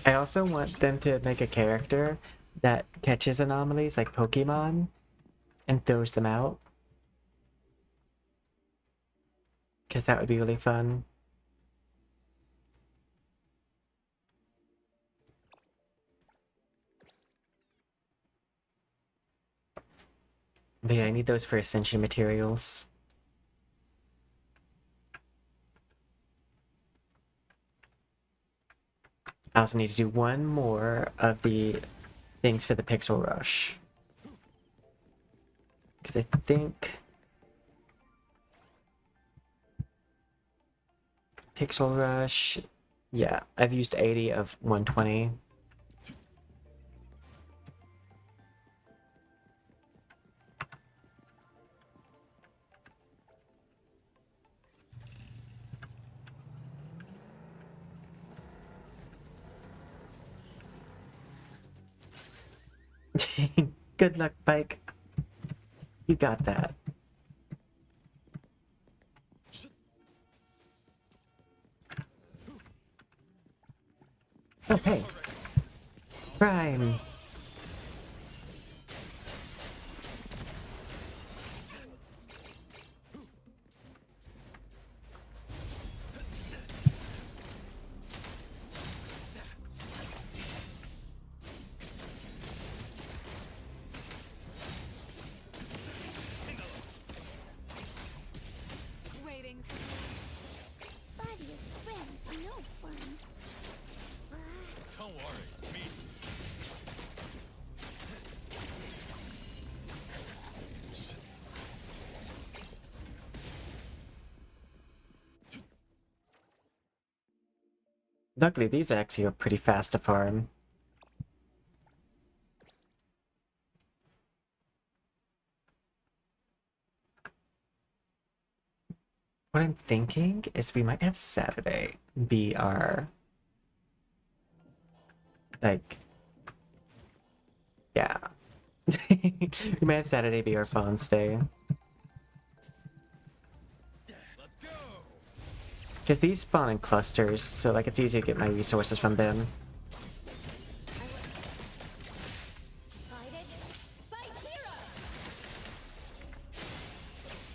I also want them to make a character that catches anomalies like Pokemon and throws them out. Because that would be really fun. But yeah, I need those for Ascension materials. I also need to do one more of the things for the Pixel Rush. Because I think Pixel Rush, yeah, I've used 80 of 120. Good luck, Bike. You got that. Oh, hey. Prime. Waiting. Fadia's friends, no fun. Don't worry, it's me. Luckily, these actually are pretty fast to farm. What I'm thinking is we might have Saturday be our, like, yeah. We might have Saturday be our Fawn's Day. Let's go. Because these spawn in clusters, so like it's easier to get my resources from them. Decided. Fight hero!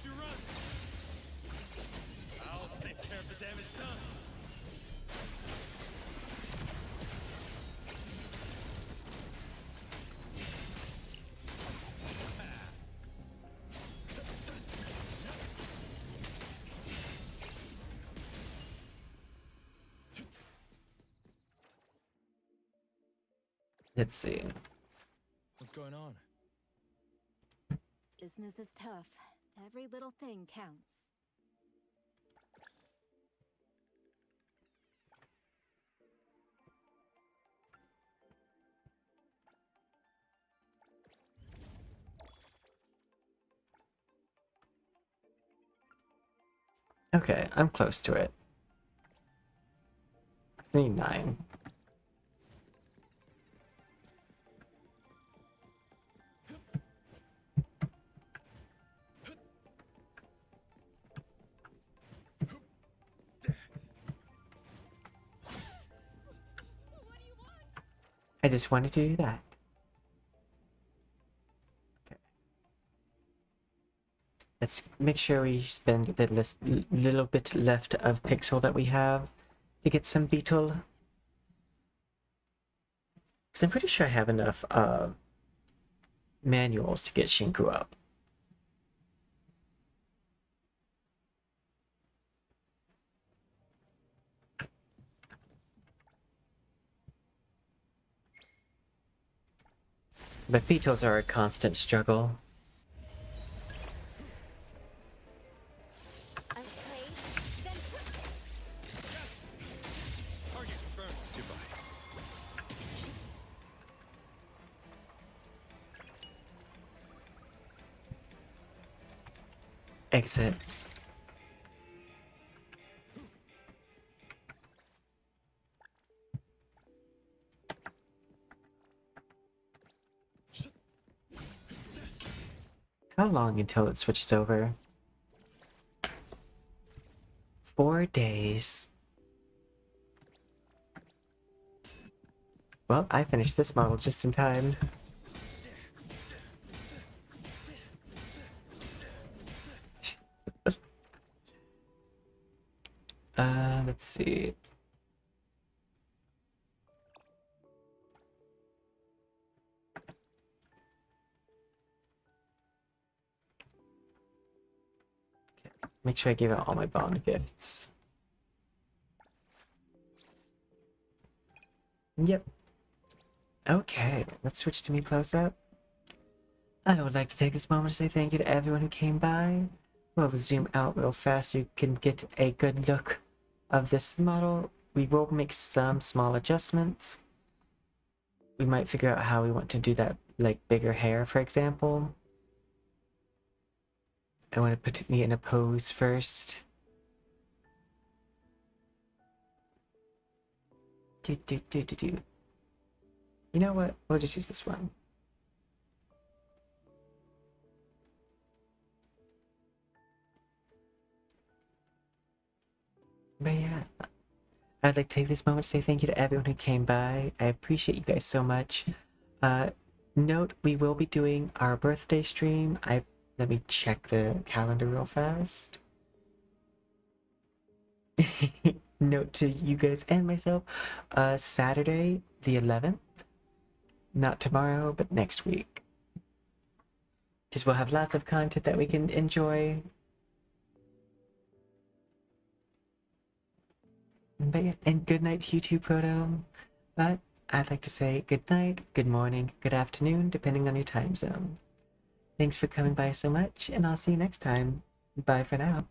Jiuyuan. I'll take care of the damage done. Let's see. What's going on? Business is tough. Every little thing counts. Okay, I'm close to it. I need 9. I just wanted to do that. Okay. Let's make sure we spend the little bit left of pixel that we have to get some beetle. Because I'm pretty sure I have enough manuals to get Shinku up. But beetles are a constant struggle. Okay, then Target confirmed. Goodbye. Exit. How long until it switches over? 4 days. Well, I finished this model just in time. Let's see. Okay, make sure I give out all my bond gifts. Yep. Okay, let's switch to me close-up. I would like to take this moment to say thank you to everyone who came by. We'll zoom out real fast so you can get a good look of this model. We will make some small adjustments. We might figure out how we want to do that, like bigger hair, for example. I want to put me in a pose first. You know what? We'll just use this one. But yeah, I'd like to take this moment to say thank you to everyone who came by. I appreciate you guys so much. Note, we will be doing our birthday stream. Let me check the calendar real fast. Note to you guys and myself, Saturday the 11th. Not tomorrow, but next week. Because we'll have lots of content that we can enjoy. But yeah, and good night to you too, Proto. But I'd like to say good night, good morning, good afternoon, depending on your time zone. Thanks for coming by so much, and I'll see you next time. Bye for now.